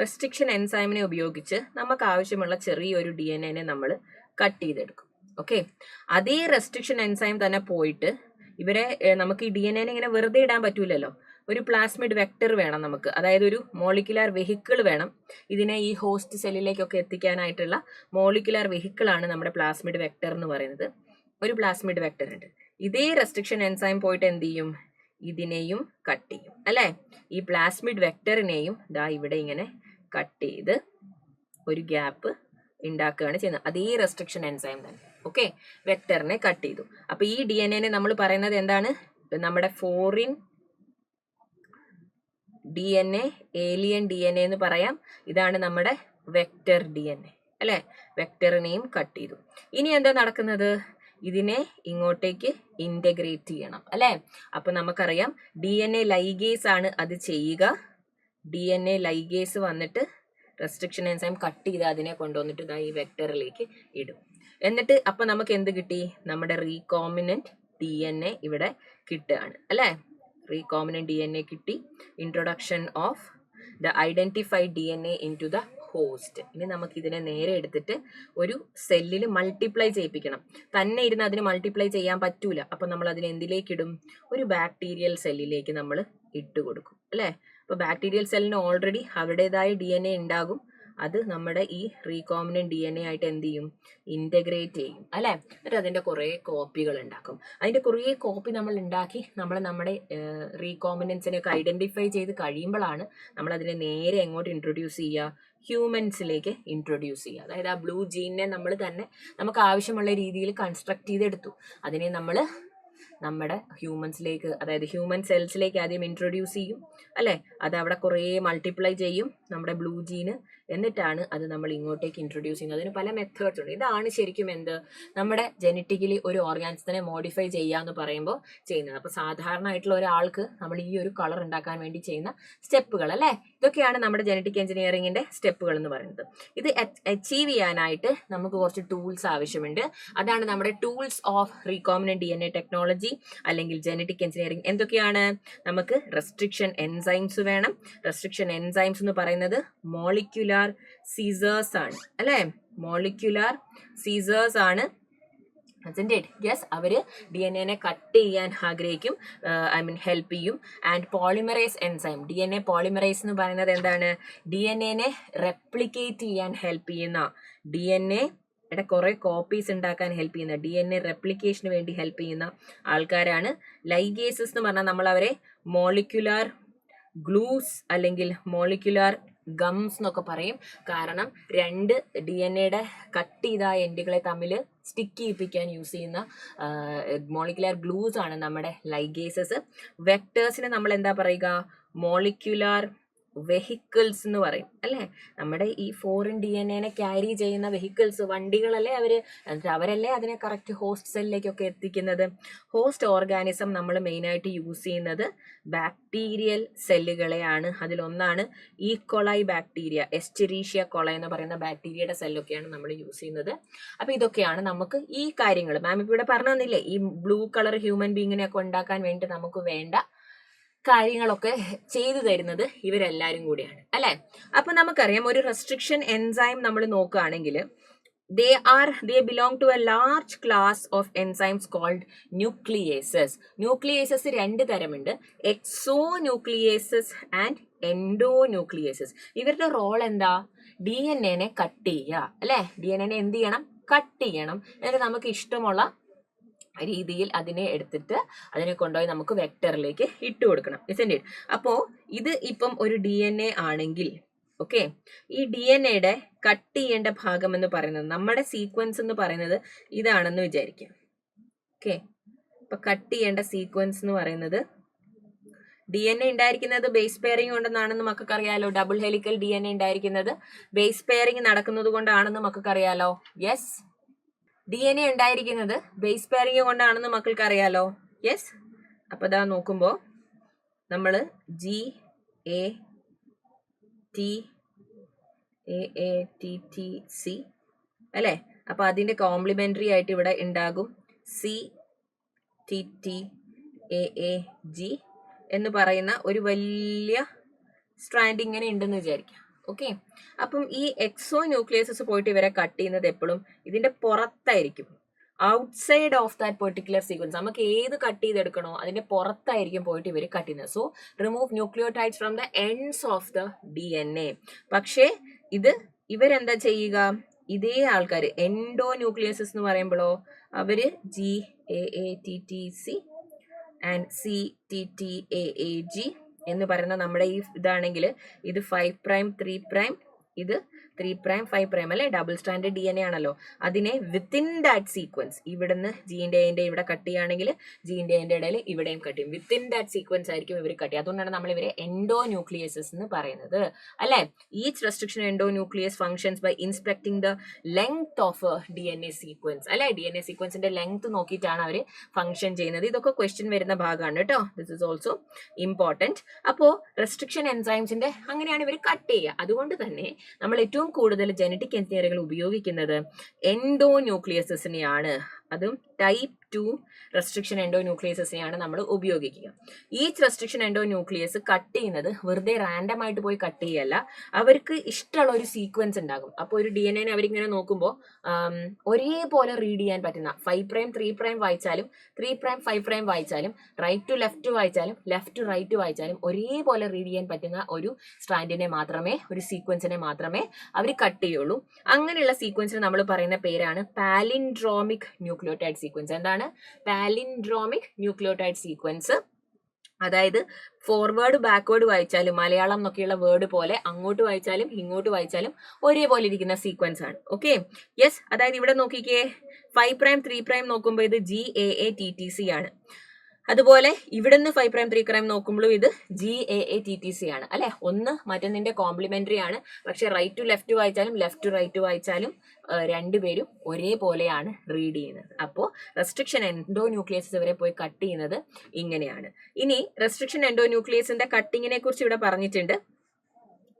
റെസ്ട്രിക്ഷൻ എൻസൈമിനെ ഉപയോഗിച്ച് നമുക്ക് ആവശ്യമുള്ള ചെറിയൊരു DNA നമ്മൾ കട്ട് ചെയ്തെടുക്കും. ഓക്കെ, അതേ റെസ്ട്രിക്ഷൻ എൻസൈം തന്നെ പോയിട്ട് ഇവരെ നമുക്ക് ഈ DNA ഇങ്ങനെ വെറുതെ ഇടാൻ പറ്റൂലല്ലോ. ഒരു പ്ലാസ്മിഡ് വെക്ടർ വേണം നമുക്ക്, അതായത് ഒരു മോളിക്കുലാർ വെഹിക്കിൾ വേണം. ഇതിനെ ഈ ഹോസ്റ്റ് സെല്ലിലേക്കൊക്കെ എത്തിക്കാനായിട്ടുള്ള മോളിക്കുലാർ വെഹിക്കിളാണ് നമ്മുടെ പ്ലാസ്മിഡ് വെക്ടർ എന്ന് പറയുന്നത്. ഒരു പ്ലാസ്മിഡ് വെക്ടർ ഉണ്ട്. ഇതേ റെസ്ട്രിക്ഷൻ എൻസൈം പോയിട്ട് എന്ത് ചെയ്യും? ഇതിനെയും കട്ട് ചെയ്യും, അല്ലേ? ഈ പ്ലാസ്മിഡ് വെക്ടറിനെയും ദാ ഇവിടെ ഇങ്ങനെ കട്ട് ചെയ്ത് ഒരു ഗ്യാപ്പ് ഉണ്ടാക്കുകയാണ് ചെയ്യുന്നത്. അതേ റെസ്ട്രിക്ഷൻ എൻസൈം തന്നെ. ഓക്കെ, വെക്ടറിനെ കട്ട് ചെയ്തു. അപ്പൊ ഈ DNA നമ്മൾ പറയുന്നത് എന്താണ്? നമ്മുടെ ഫോറിൻ DNA, ഏലിയൻ DNA എന്ന് പറയാം. ഇതാണ് നമ്മുടെ വെക്ടർ DNA, അല്ലെ? വെക്ടറിനെയും കട്ട് ചെയ്തു. ഇനി എന്താ നടക്കുന്നത്? ഇതിനെ ഇങ്ങോട്ടേക്ക് ഇന്റഗ്രേറ്റ് ചെയ്യണം, അല്ലെ? അപ്പൊ നമുക്കറിയാം DNA ലൈഗേസ് ആണ് അത് ചെയ്യുക. DNA ലൈഗേസ് വന്നിട്ട് റെസ്ട്രിക്ഷൻ എൻസൈം കട്ട് ചെയ്ത് അതിനെ കൊണ്ടുവന്നിട്ട് ഈ വെക്ടറിലേക്ക് ഇടും. എന്നിട്ട് അപ്പൊ നമുക്ക് എന്ത് കിട്ടി? നമ്മുടെ റീകോമിനന്റ് DNA ഇവിടെ കിട്ടുകയാണ്, അല്ലെ? റീകോമിനന്റ് DNA കിട്ടി. Introduction of the identified DNA into the host. ഇനി നമുക്ക് ഇതിനെ നേരെ എടുത്തിട്ട് ഒരു സെല്ലിൽ മൾട്ടിപ്ലൈ ചെയ്യിപ്പിക്കണം. തന്നെ ഇരുന്ന് അതിന് മൾട്ടിപ്ലൈ ചെയ്യാൻ പറ്റൂല. അപ്പൊ നമ്മൾ അതിനെ എന്തിലേക്ക് ഇടും? ഒരു ബാക്ടീരിയൽ സെല്ലിലേക്ക് നമ്മൾ ഇട്ട് കൊടുക്കും, അല്ലെ? അപ്പൊ ബാക്ടീരിയൽ സെല്ലിന് ഓൾറെഡി അവരുടേതായ DNA ഉണ്ടാകും. അത് നമ്മുടെ ഈ റീകോമിനന്റ് DNA ആയിട്ട് എന്ത് ചെയ്യും? ഇന്റഗ്രേറ്റ് ചെയ്യും, അല്ലെ? എന്നിട്ട് അതിന്റെ കുറെ കോപ്പികൾ ഉണ്ടാക്കും. അതിന്റെ കുറേ കോപ്പി നമ്മൾ ഉണ്ടാക്കി നമ്മുടെ റീകോമിനൻസിനെ ഒക്കെ ഐഡന്റിഫൈ ചെയ്ത് കഴിയുമ്പോഴാണ് നമ്മൾ അതിനെ നേരെ എങ്ങോട്ട് ഇൻട്രൊഡ്യൂസ് ചെയ്യുക? ഹ്യൂമൻസിലേക്ക് ഇൻട്രൊഡ്യൂസ് ചെയ്യുക. അതായത് ആ ബ്ലൂ ജീനിനെ നമ്മൾ തന്നെ നമുക്ക് ആവശ്യമുള്ള രീതിയിൽ കൺസ്ട്രക്ട് ചെയ്തെടുത്തു. അതിനെ നമ്മൾ നമ്മുടെ ഹ്യൂമൻസിലേക്ക്, അതായത് ഹ്യൂമൻ സെൽസിലേക്ക് ആദ്യം ഇൻട്രൊഡ്യൂസ് ചെയ്യും, അല്ലെ? അത് അവിടെ കുറേ മൾട്ടിപ്ലൈ ചെയ്യും നമ്മുടെ ബ്ലൂ ജീന്. എന്നിട്ടാണ് അത് നമ്മൾ ഇങ്ങോട്ടേക്ക് ഇൻട്രൊഡ്യൂസ് ചെയ്യുന്നത്. അതിന് പല മെത്തേഡ്സ് ഉണ്ട്. ഇതാണ് ശരിക്കും എന്ത്? നമ്മുടെ ജനറ്റിക്കലി ഒരു ഓർഗാനിസത്തിനെ മോഡിഫൈ ചെയ്യാന്ന് പറയുമ്പോൾ ചെയ്യുന്നത്. അപ്പൊ സാധാരണ ആയിട്ടുള്ള ഒരാൾക്ക് നമ്മൾ ഈ ഒരു കളർ ഉണ്ടാക്കാൻ വേണ്ടി ചെയ്യുന്ന സ്റ്റെപ്പുകൾ, അല്ലെ? ഇതൊക്കെയാണ് നമ്മുടെ ജനറ്റിക് എഞ്ചിനീയറിംഗിന്റെ സ്റ്റെപ്പുകൾ എന്ന് പറയുന്നത്. ഇത് അച്ചീവ് ചെയ്യാനായിട്ട് നമുക്ക് കുറച്ച് ടൂൾസ് ആവശ്യമുണ്ട്. അതാണ് നമ്മുടെ tools of recombinant DNA technology അല്ലെങ്കിൽ ജനറ്റിക് എഞ്ചിനീയറിംഗ്. എന്തൊക്കെയാണ്? നമുക്ക് റെസ്ട്രിക്ഷൻ എൻസൈംസ് വേണം. റെസ്ട്രിക്ഷൻ എൻസൈംസ് എന്ന് പറയുന്നത് മോളിക്യുലാർ സീസേഴ്സ് ആണ്, അല്ലെ? മോളിക്യുലാർ സീസേഴ്സ് ആണ് isn't it? Yes, അവര് DNA കട്ട് ചെയ്യാൻ ആഗ്രഹിക്കും, ഹെൽപ്പ് ചെയ്യും. And polymerase enzyme, DNA polymerase എന്ന് പറയുന്നത് എന്താണ്? DNA റെപ്ലിക്കേറ്റ് ചെയ്യാൻ ഹെൽപ്പ് ചെയ്യുന്ന, DNA കുറെ കോപ്പീസ് ഉണ്ടാക്കാൻ ഹെൽപ്പ് ചെയ്യുന്ന, DNA റെപ്ലിക്കേഷന് വേണ്ടി ഹെൽപ്പ് ചെയ്യുന്ന ആൾക്കാരാണ് ലൈഗേസസ് എന്ന് പറഞ്ഞാൽ. നമ്മൾ അവരെ മോളിക്യുലാർ ഗ്ലൂസ് അല്ലെങ്കിൽ മോളിക്യുലാർ ഗംസ് എന്നൊക്കെ പറയും. കാരണം രണ്ട് DNA കട്ട് ചെയ്ത എൻഡുകളെ തമ്മിൽ സ്റ്റിക്ക് ചെയ്യിപ്പിക്കാൻ യൂസ് ചെയ്യുന്ന മോളിക്യുലാർ ഗ്ലൂസ് ആണ് നമ്മുടെ ലൈഗേസസ്. വെക്ടേഴ്സിനെ നമ്മൾ എന്താ പറയുക? മോളിക്യുലാർ വെഹിക്കിൾസ് എന്ന് പറയും അല്ലേ? നമ്മുടെ ഈ ഫോറിൻ DNA ക്യാരി ചെയ്യുന്ന വെഹിക്കിൾസ്, വണ്ടികളല്ലേ അവര്, എന്നിട്ട് അവരല്ലേ അതിനെ കറക്റ്റ് ഹോസ്റ്റ് സെല്ലിലേക്കൊക്കെ എത്തിക്കുന്നത്. ഹോസ്റ്റ് ഓർഗാനിസം നമ്മൾ മെയിനായിട്ട് യൂസ് ചെയ്യുന്നത് ബാക്ടീരിയൽ സെല്ലുകളെയാണ്. അതിലൊന്നാണ് ഈക്കോളൈ ബാക്ടീരിയ, എസ്ചെരീഷ്യ കൊളൈ എന്ന് പറയുന്ന ബാക്ടീരിയയുടെ സെല്ലൊക്കെയാണ് നമ്മൾ യൂസ് ചെയ്യുന്നത്. അപ്പൊ ഇതൊക്കെയാണ് നമുക്ക് ഈ കാര്യങ്ങൾ. മാം ഇപ്പൊ ഇവിടെ പറഞ്ഞു തന്നില്ലേ, ഈ ബ്ലൂ കളർ ഹ്യൂമൻ ബീങ്ങിനെ ഒക്കെ ഉണ്ടാക്കാൻ വേണ്ടി നമുക്ക് വേണ്ട കാര്യങ്ങളൊക്കെ ചെയ്തു തരുന്നത് ഇവരെല്ലാരും കൂടിയാണ് അല്ലെ? അപ്പൊ നമുക്കറിയാം, ഒരു റെസ്ട്രിക്ഷൻ എൻസൈം നമ്മൾ നോക്കുകയാണെങ്കിൽ they belong to a large class of enzymes called nucleases. Nucleases രണ്ട് തരമുണ്ട്, exonucleases and endonucleases. ഇവരുടെ റോൾ എന്താ? DNA കട്ട് ചെയ്യുക അല്ലെ? DNA എന്ത് ചെയ്യണം? കട്ട് ചെയ്യണം. എന്നിട്ട് നമുക്ക് ഇഷ്ടമുള്ള രീതിയിൽ അതിനെ എടുത്തിട്ട് അതിനെ കൊണ്ടുപോയി നമുക്ക് വെക്ടറിലേക്ക് ഇട്ട് കൊടുക്കണം, isn't it? അപ്പോ ഇത് ഇപ്പം ഒരു DNA ആണെങ്കിൽ, ഓക്കെ, ഈ DNA കട്ട് ചെയ്യേണ്ട ഭാഗം എന്ന് പറയുന്നത്, നമ്മുടെ സീക്വൻസ് എന്ന് പറയുന്നത് ഇതാണെന്ന് വിചാരിക്കാം. ഓക്കെ, അപ്പൊ കട്ട് ചെയ്യേണ്ട സീക്വൻസ് എന്ന് പറയുന്നത്, DNA ഉണ്ടായിരിക്കുന്നത് ബേസ് പെയറിംഗ് കൊണ്ടെന്നാണെന്ന് മക്കൾക്ക് അറിയാലോ. ഡബിൾ ഹെലിക്കൽ DNA ഉണ്ടായിരിക്കുന്നത് ബേസ് പെയറിംഗ് നടക്കുന്നത് കൊണ്ടാണെന്ന് മക്കൾക്ക് അറിയാലോ. യെസ്, DNA ഉണ്ടായിരിക്കുന്നത് ബേസ് പെയറിംഗ് കൊണ്ടാണെന്ന് മക്കൾക്ക് അറിയാലോ. യെസ്, അപ്പൊ ഇതാ നോക്കുമ്പോ നമ്മള് GATTC അല്ലെ? അപ്പൊ അതിന്റെ കോംപ്ലിമെന്ററി ആയിട്ട് ഇവിടെ ഉണ്ടാകും CTTAAG എന്ന് പറയുന്ന ഒരു വലിയ സ്ട്രാൻഡ് ഇങ്ങനെ ഉണ്ടെന്ന് വിചാരിക്കാം. ഓക്കെ, അപ്പം ഈ എക്സോ ന്യൂക്ലിയസസ് പോയിട്ട് ഇവരെ കട്ട് ചെയ്യുന്നത് എപ്പോഴും ഇതിന്റെ പുറത്തായിരിക്കും, outside of that particular sequence. നമുക്ക് ഏത് കട്ട് ചെയ്തെടുക്കണോ അതിന്റെ പുറത്തായിരിക്കും പോയിട്ട് ഇവർ കട്ട് ചെയ്യുന്നത്. So remove nucleotides from the ends of the DNA. പക്ഷേ ഇവരെന്താ ചെയ്യുക? ഇതേ ആൾക്കാർ എൻഡോ ന്യൂക്ലിയസസ് എന്ന് പറയുമ്പോഴോ അവര് GAATTC ആൻഡ് CTTAAG എന്ന് പറയുന്ന നമ്മുടെ ഈ ഇതാണെങ്കിൽ ഇത് 5' 3', ഇത് 3', 5' അല്ലെ? ഡബിൾ സ്റ്റാൻഡേർഡ് DNA ആണല്ലോ. അതിനെ വിത്തിൻ ദാറ്റ് സീക്വൻസ്, ഇവിടുന്ന് ജീൻ്റെ ഇവിടെ കട്ട് ചെയ്യുകയാണെങ്കിൽ ജീൻ്റെ ഇടയിൽ ഇവിടെയും കട്ട് ചെയ്യും. വിത്തിൻ ദാറ്റ് സീക്വൻസ് ആയിരിക്കും ഇവർ കട്ട് ചെയ്യുക. അതുകൊണ്ടാണ് നമ്മൾ ഇവരെ എൻഡോ ന്യൂക്ലിയസസ് എന്ന് പറയുന്നത് അല്ലെ? Each restriction endonuclease functions by inspecting the length of DNA sequence അല്ലെ? DNA സീക്വൻസിന്റെ ലെങ്ത് നോക്കിയിട്ടാണ് അവർ ഫങ്ഷൻ ചെയ്യുന്നത്. ഇതൊക്കെ ക്വസ്റ്റ്യൻ വരുന്ന ഭാഗമാണ് കേട്ടോ. This is also important. അപ്പോ റെസ്ട്രിക്ഷൻ എൻസൈംസിന്റെ അങ്ങനെയാണ് ഇവർ കട്ട് ചെയ്യുക. അതുകൊണ്ട് തന്നെ നമ്മൾ ഏറ്റവും കൂടുതൽ ജനറ്റിക് എഞ്ചിനീയറുകൾ ഉപയോഗിക്കുന്നത് എൻഡോ ന്യൂക്ലിയസസിനെയാണ്. അതും ടൈപ്പ് 2 റെസ്ട്രിക്ഷൻ എൻഡോ ന്യൂക്ലിയസസിനെയാണ് നമ്മൾ ഉപയോഗിക്കുക. Each restriction endo nucleus cut ചെയ്യുന്നത് വെറുതെ റാൻഡം ആയിട്ട് പോയി കട്ട് ചെയ്യല്ല, അവർക്ക് ഇഷ്ടമുള്ള ഒരു സീക്വൻസ് ഉണ്ടാകും. അപ്പോൾ ഒരു DNA അവരിങ്ങനെ നോക്കുമ്പോൾ ഒരേപോലെ റീഡ് ചെയ്യാൻ പറ്റുന്ന 5', 3' വായിച്ചാലും 3', 5' വായിച്ചാലും റൈറ്റ് ടു ലെഫ്റ്റ് വായിച്ചാലും ലെഫ്റ്റ് ടു റൈറ്റ് വായിച്ചാലും ഒരേപോലെ റീഡ് ചെയ്യാൻ പറ്റുന്ന ഒരു സ്ട്രാൻഡിനെ മാത്രമേ, ഒരു സീക്വൻസിനെ മാത്രമേ അവർ കട്ട് ചെയ്യുള്ളൂ. അങ്ങനെയുള്ള സീക്വൻസിന് നമ്മൾ പറയുന്ന പേരാണ് പാലിൻഡ്രോമിക് ന്യൂക്ലിയോടൈഡ് സീക്വൻസ്. എന്താണ് പാലിൻഡ്രോമിക് ന്യൂക്ലിയോടൈഡ് സീക്വൻസ്? അതായത് ഫോർവേഡ് ബാക്ക്വേർഡ് വായിച്ചാലും മലയാളം എന്നൊക്കെയുള്ള വേർഡ് പോലെ അങ്ങോട്ട് വായിച്ചാലും ഇങ്ങോട്ട് വായിച്ചാലും ഒരേപോലെ ഇരിക്കുന്ന സീക്വൻസ് ആണ്. ഓക്കെ, യെസ്, അതായത് ഇവിടെ നോക്കിക്കേ, 5', 3' നോക്കുമ്പോൾ ഇത് GAATTC ആണ്. അതുപോലെ ഇവിടുന്ന് 5', 3' നോക്കുമ്പോഴും ഇത് GAATTC ആണ് അല്ലെ? ഒന്ന് മറ്റൊന്നിന്റെ കോംപ്ലിമെന്ററി ആണ്. പക്ഷെ റൈറ്റ് ടു ലെഫ്റ്റ് വായിച്ചാലും ലെഫ്റ്റ് ടു റൈറ്റ് വായിച്ചാലും രണ്ടുപേരും ഒരേപോലെയാണ് റീഡ് ചെയ്യുന്നത്. അപ്പോൾ റെസ്ട്രിക്ഷൻ എൻഡോ ന്യൂക്ലിയസ് ഇവരെ പോയി കട്ട് ചെയ്യുന്നത് ഇങ്ങനെയാണ്. ഇനി റെസ്ട്രിക്ഷൻ എൻഡോ ന്യൂക്ലിയസിന്റെ കട്ടിങ്ങിനെ കുറിച്ച് ഇവിടെ പറഞ്ഞിട്ടുണ്ട്.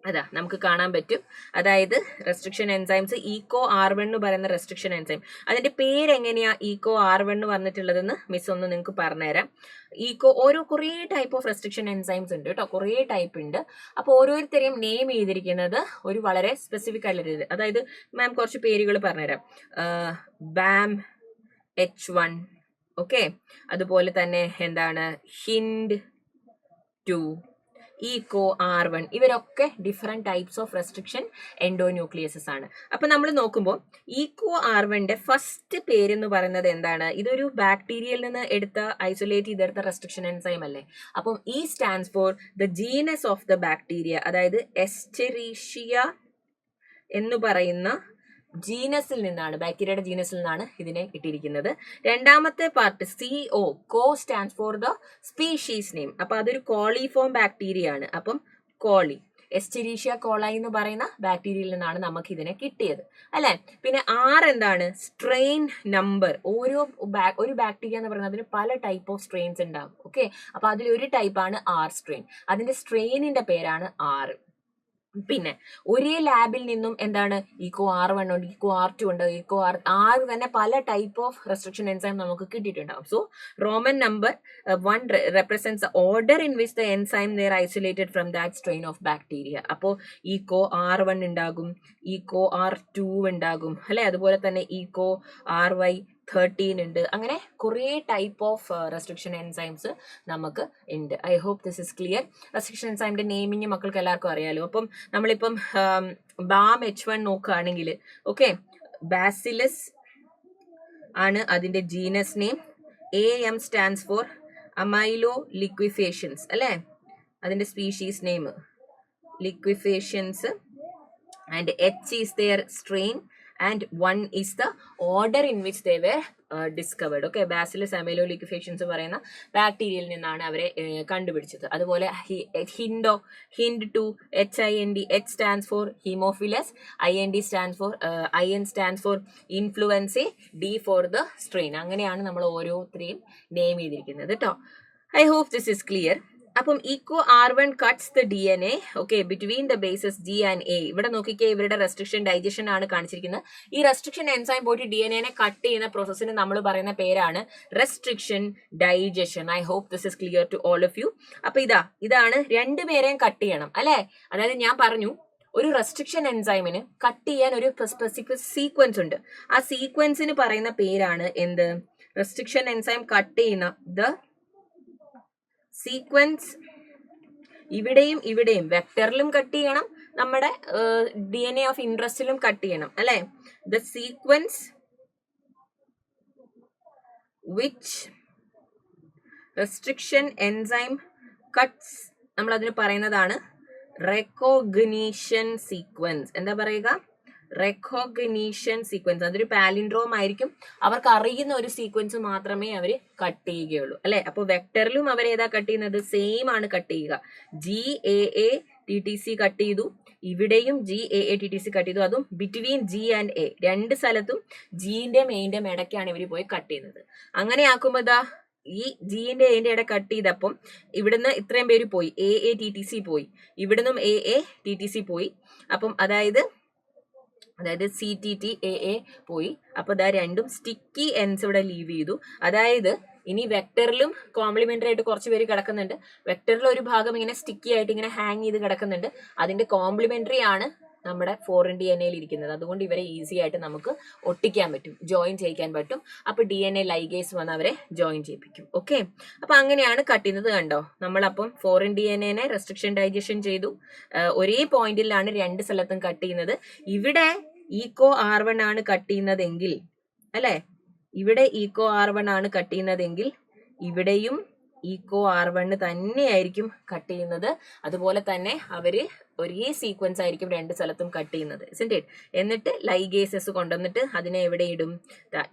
അതാ നമുക്ക് കാണാൻ പറ്റും. അതായത് റെസ്ട്രിക്ഷൻ എൻസൈംസ് ഈക്കോ R1 എന്ന് പറയുന്ന റെസ്ട്രിക്ഷൻ എൻസൈം, അതിന്റെ പേരെങ്ങനെയാ ഈക്കോ R1 വന്നിട്ടുള്ളതെന്ന് മിസ് ഒന്ന് നിങ്ങൾക്ക് പറഞ്ഞുതരാം. ഈക്കോ കുറേ ടൈപ്പ് ഓഫ് റെസ്ട്രിക്ഷൻ എൻസൈംസ് ഉണ്ട് കേട്ടോ, കുറേ ടൈപ്പ് ഉണ്ട്. അപ്പോൾ ഓരോരുത്തരെയും നെയിം ചെയ്തിരിക്കുന്നത് ഒരു വളരെ സ്പെസിഫിക് ആയിട്ടുള്ള രീതി. അതായത് മാം കുറച്ച് പേരുകൾ പറഞ്ഞുതരാം. BAM, H1. ഓക്കെ, അതുപോലെ തന്നെ എന്താണ് ഹിൻഡ് 2, ഈക്കോ R1. ഇവരൊക്കെ ഡിഫറെന്റ് ടൈപ്സ് ഓഫ് റെസ്ട്രിക്ഷൻ എൻഡോന്യൂക്ലിയസസ് ആണ്. അപ്പൊ നമ്മൾ നോക്കുമ്പോൾ ഈക്കോ R1ന്റെ ഫസ്റ്റ് പേരെന്ന് പറയുന്നത് എന്താണ്? ഇതൊരു ബാക്ടീരിയയിൽ നിന്ന് ഐസൊലേറ്റ് ചെയ്തെടുത്ത റെസ്ട്രിക്ഷൻ എൻസൈം അല്ലേ? അപ്പം ഈ stands for the genus of the bacteria, അതായത് എസ്ചെറീഷ്യ എന്ന് പറയുന്ന ജീനസിൽ നിന്നാണ്, ബാക്ടീരിയയുടെ ജീനസിൽ നിന്നാണ് ഇതിനെ ഇട്ടിരിക്കുന്നത്. രണ്ടാമത്തെ part CO, co stands for the species name. അപ്പൊ അതൊരു കോളിഫോം ബാക്ടീരിയ ആണ്. അപ്പം കോളി, എസ്ചെരീഷ്യ കോളായി എന്ന് പറയുന്ന ബാക്ടീരിയയിൽ നിന്നാണ് നമുക്ക് ഇതിനെ കിട്ടിയത് അല്ലെ. പിന്നെ എന്താണ്? Strain number. ഒരു ബാക്ടീരിയ എന്ന് പറയുന്നത് അതിന് പല ടൈപ്പ് ഓഫ് സ്ട്രെയിൻസ് ഉണ്ടാകും. ഓക്കെ, അപ്പൊ അതിലൊരു ടൈപ്പാണ് R സ്ട്രെയിൻ. അതിന്റെ സ്ട്രെയിനിന്റെ പേരാണ് R. പിന്നെ ഒരേ ലാബിൽ നിന്നും എന്താണ് ഈക്കോ R1 ഉണ്ട്, ഈക്കോ R2 ഉണ്ട്, ഈക്കോ R തന്നെ പല ടൈപ്പ് ഓഫ് റെസ്ട്രിക്ഷൻ എൻസൈം നമുക്ക് കിട്ടിയിട്ടുണ്ടാവും. So Roman number 1 represents the order in which the enzyme they are isolated from that strain of bacteria. അപ്പോൾ ഈക്കോ R1 ഉണ്ടാകും, ഈക്കോ R2 ഉണ്ടാകും അല്ലെ. അതുപോലെ തന്നെ ഈക്കോ RY13 ഉണ്ട്. അങ്ങനെ കുറേ ടൈപ്പ് ഓഫ് റെസ്ട്രിക്ഷൻ എൻസൈംസ് നമുക്ക് ഉണ്ട്. I hope this is clear. Restriction എൻസൈമിന്റെ നെയിമിങ് മക്കൾക്ക് എല്ലാവർക്കും അറിയാലോ. അപ്പം നമ്മളിപ്പം ബാം H1 നോക്കുകയാണെങ്കിൽ ഓക്കെ, ബാസിലസ് ആണ് അതിന്റെ genus name. AM stands for amyloliquefaciens അല്ലെ, അതിന്റെ species name liquefaciens. And H is their strain and 1 is the order in which they were discovered. Okay, Bacillus amyloliquefaciens പറയുന്ന ബാക്ടീരിയയിൽ നിന്നാണ് അവരെ കണ്ടുപിടിച്ചത്. അതുപോലെ Hind 2, HIND. H stands for Haemophilus, IND stands for IN stands for influenza, D for the strain. അങ്ങനെയാണ് നമ്മൾ ഓരോരുത്തരെയും name ചെയ്തിരിക്കുന്നത് കേട്ടോ. I hope this is clear. അപ്പം eco R1 cuts the DNA okay between the bases G and A. ഇവിടെ നോക്കിക്കേ, ഇവരുടെ restriction digestion ആണ് കാണിച്ചിരിക്കുന്നത്. ഈ റെസ്ട്രിക്ഷൻ എൻസൈം പോയിട്ട് DNA കട്ട് ചെയ്യുന്ന പ്രോസസ്സിന് നമ്മൾ പറയുന്ന പേരാണ് restriction digestion. I hope this is clear to all of you. അപ്പൊ ഇതാണ് രണ്ടുപേരെയും കട്ട് ചെയ്യണം അല്ലെ. അതായത് ഞാൻ പറഞ്ഞു, ഒരു റെസ്ട്രിക്ഷൻ എൻസൈമിന് കട്ട് ചെയ്യാൻ ഒരു സ്പെസിഫിക് സീക്വൻസ് ഉണ്ട്. ആ സീക്വൻസിന് പറയുന്ന പേരാണ് എന്ത്? റെസ്ട്രിക്ഷൻ എൻസൈം കട്ട് ചെയ്യുന്ന ദ സീക്വൻസ്. ഇവിടെയും വെക്ടറിലും കട്ട് ചെയ്യണം, നമ്മുടെ DNA ഓഫ് ഇൻട്രസ്റ്റിലും കട്ട് ചെയ്യണം അല്ലെ. The sequence which restriction enzyme cuts, നമ്മൾ അതിന് പറയുന്നതാണ് റെക്കോഗ്നീഷൻ സീക്വൻസ്. എന്താ പറയുക? റെക്കോഗ്നീഷൻ സീക്വൻസ്. അതൊരു പാലിൻഡ്രോം ആയിരിക്കും. അവർക്ക് അറിയുന്ന ഒരു സീക്വൻസ് മാത്രമേ അവർ കട്ട് ചെയ്യുകയുള്ളൂ അല്ലെ. അപ്പൊ വെക്ടറിലും അവർ ഏതാ കട്ട് ചെയ്യുന്നത്? സെയിം ആണ് കട്ട് ചെയ്യുക. GAATTC കട്ട് ചെയ്തു, ഇവിടെയും GAATTC കട്ട് ചെയ്തു. അതും ബിറ്റ്വീൻ G ആൻഡ് A. രണ്ട് സ്ഥലത്തും ജിന്റെയും എൻ്റെയും ഇടയ്ക്കാണ് ഇവർ പോയി കട്ട് ചെയ്യുന്നത്. അങ്ങനെ ആക്കുമ്പോ ഈ ജിന്റെ എന്റെ ഇടയിൽ കട്ട് ചെയ്തപ്പം ഇവിടുന്ന് ഇത്രയും പേര് പോയി, AATTC പോയി, ഇവിടുന്നും AATTC പോയി. അപ്പം അതായത് CTTAA പോയി. അപ്പൊ രണ്ടും സ്റ്റിക്കി എൻസ് ഇവിടെ ലീവ് ചെയ്തു. അതായത് ഇനി വെക്ടറിലും കോംപ്ലിമെന്ററി ആയിട്ട് കുറച്ച് പേര് കിടക്കുന്നുണ്ട്. വെക്ടറിൽ ഒരു ഭാഗം ഇങ്ങനെ സ്റ്റിക്കി ആയിട്ട് ഇങ്ങനെ ഹാങ് ചെയ്ത് കിടക്കുന്നുണ്ട്. അതിന്റെ കോംപ്ലിമെന്ററി ആണ് നമ്മുടെ ഫോറിൻ DNA ഇരിക്കുന്നത്. അതുകൊണ്ട് ഇവരെ ഈസി ആയിട്ട് നമുക്ക് ഒട്ടിക്കാൻ പറ്റും, ജോയിൻ ചെയ്യിക്കാൻ പറ്റും. അപ്പൊ DNA ലൈഗേസ് വന്ന് അവരെ ജോയിൻ ചെയ്യിപ്പിക്കും. ഓക്കെ, അപ്പൊ അങ്ങനെയാണ് കട്ട് ചെയ്യുന്നത്. കണ്ടോ, നമ്മളപ്പം ഫോറിൻ DNA റെസ്ട്രിക്ഷൻ ഡൈജഷൻ ചെയ്തു. ഒരേ പോയിന്റിലാണ് രണ്ട് സ്ഥലത്തും കട്ട് ചെയ്യുന്നത്. ഇവിടെ ഈക്കോ R1 ആണ് കട്ട് ചെയ്യുന്നതെങ്കിൽ അല്ലെ, ഇവിടെ ഈക്കോ R1 ആണ് കട്ട് ചെയ്യുന്നതെങ്കിൽ ഇവിടെയും ഈക്കോ R1 തന്നെയായിരിക്കും കട്ട് ചെയ്യുന്നത്. അതുപോലെ തന്നെ അവര് ഒരേ സീക്വൻസ് ആയിരിക്കും രണ്ട് സ്ഥലത്തും കട്ട് ചെയ്യുന്നത്. എന്നിട്ട് ലൈഗേസസ് കൊണ്ടുവന്നിട്ട് അതിനെ എവിടെ ഇടും?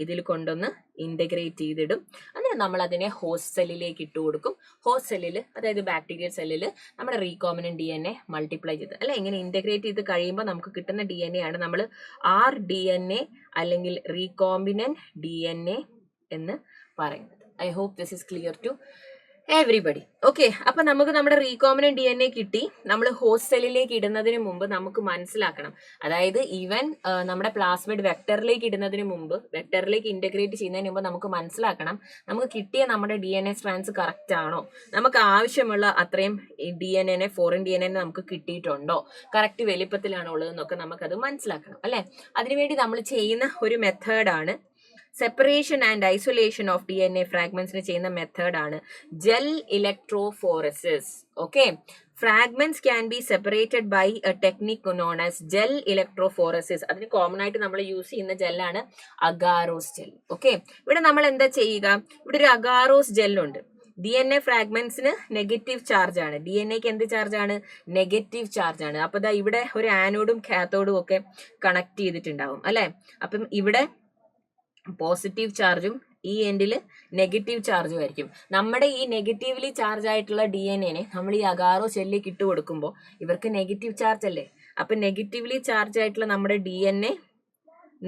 ഇതിൽ കൊണ്ടുവന്ന് ഇന്റഗ്രേറ്റ് ചെയ്തിടും. എന്നിട്ട് നമ്മൾ അതിനെ ഹോസ്റ്റ് സെല്ലിലേക്ക് ഇട്ട് കൊടുക്കും. ഹോസ്റ്റ് സെല്ലിൽ, അതായത് ബാക്ടീരിയൽ സെല്ലിൽ നമ്മുടെ റീകോമിനന്റ് DNA മൾട്ടിപ്ലൈ ചെയ്ത് അല്ലെ, ഇങ്ങനെ ഇന്റഗ്രേറ്റ് ചെയ്ത് കഴിയുമ്പോൾ നമുക്ക് കിട്ടുന്ന DNA ആണ് നമ്മൾ rDNA അല്ലെങ്കിൽ റീകോമ്പിനന്റ് DNA എന്ന് പറയുന്നത്. I hope this is clear to everybody. Okay, അപ്പൊ നമുക്ക് നമ്മുടെ റീകോമിനന്റ് DNA കിട്ടി. നമ്മൾ ഹോസ്റ്റ് സെല്ലിലേക്ക് ഇടുന്നതിന് മുമ്പ് നമുക്ക് മനസ്സിലാക്കണം, അതായത് ഈവൻ നമ്മുടെ പ്ലാസ്മിഡ് വെക്ടറിലേക്ക് ഇടുന്നതിന് മുമ്പ്, വെക്ടറിലേക്ക് ഇന്റഗ്രേറ്റ് ചെയ്യുന്നതിന് മുമ്പ് നമുക്ക് മനസ്സിലാക്കണം, നമുക്ക് കിട്ടിയ നമ്മുടെ DNA സ്ട്രാൻഡ്സ് കറക്റ്റ് ആണോ, നമുക്ക് ആവശ്യമുള്ള അത്രയും DNA ഫോറിൻ DNA നമുക്ക് കിട്ടിയിട്ടുണ്ടോ, കറക്റ്റ് വലിപ്പത്തിലാണോ ഉള്ളതെന്നൊക്കെ നമുക്കത് മനസ്സിലാക്കണം അല്ലെ. അതിനുവേണ്ടി നമ്മൾ ചെയ്യുന്ന ഒരു മെത്തേഡാണ് separation and isolation of DNA ഫ്രാഗ്മെന്റ്സിന് ചെയ്യുന്ന മെത്തേഡാണ് gel electrophoresis. Okay, fragments can be separated by a technique known as gel electrophoresis. അതിന് കോമൺ ആയിട്ട് നമ്മൾ യൂസ് ചെയ്യുന്ന ജെല്ലാണ് അഗാറോസ് ജെൽ. ഓക്കെ, ഇവിടെ നമ്മൾ എന്താ ചെയ്യുക, ഇവിടെ ഒരു അഗാറോസ് ജെല്ലുണ്ട്. DNA ഫ്രാഗ്മെന്റ്സിന് നെഗറ്റീവ് ചാർജ് ആണ്, DNAക്ക് എന്ത് ചാർജ് ആണ്, നെഗറ്റീവ് ചാർജ് ആണ്. അപ്പൊ ദാ ഇവിടെ ഒരു ആനോഡും കാത്തോഡും ഒക്കെ കണക്ട് ചെയ്തിട്ടുണ്ടാവും അല്ലെ. അപ്പം ഇവിടെ പോസിറ്റീവ് ചാർജും ഈ എൻഡിൽ നെഗറ്റീവ് ചാർജും ആയിരിക്കും. നമ്മുടെ ഈ നെഗറ്റീവ്ലി ചാർജ് ആയിട്ടുള്ള DNA നമ്മൾ ഈ അഗാറോ സെല്ലിലേക്ക് ഇട്ട് കൊടുക്കുമ്പോൾ ഇവർക്ക് നെഗറ്റീവ് ചാർജ് അല്ലേ. അപ്പൊ നെഗറ്റീവ്ലി ചാർജ് ആയിട്ടുള്ള നമ്മുടെ DNA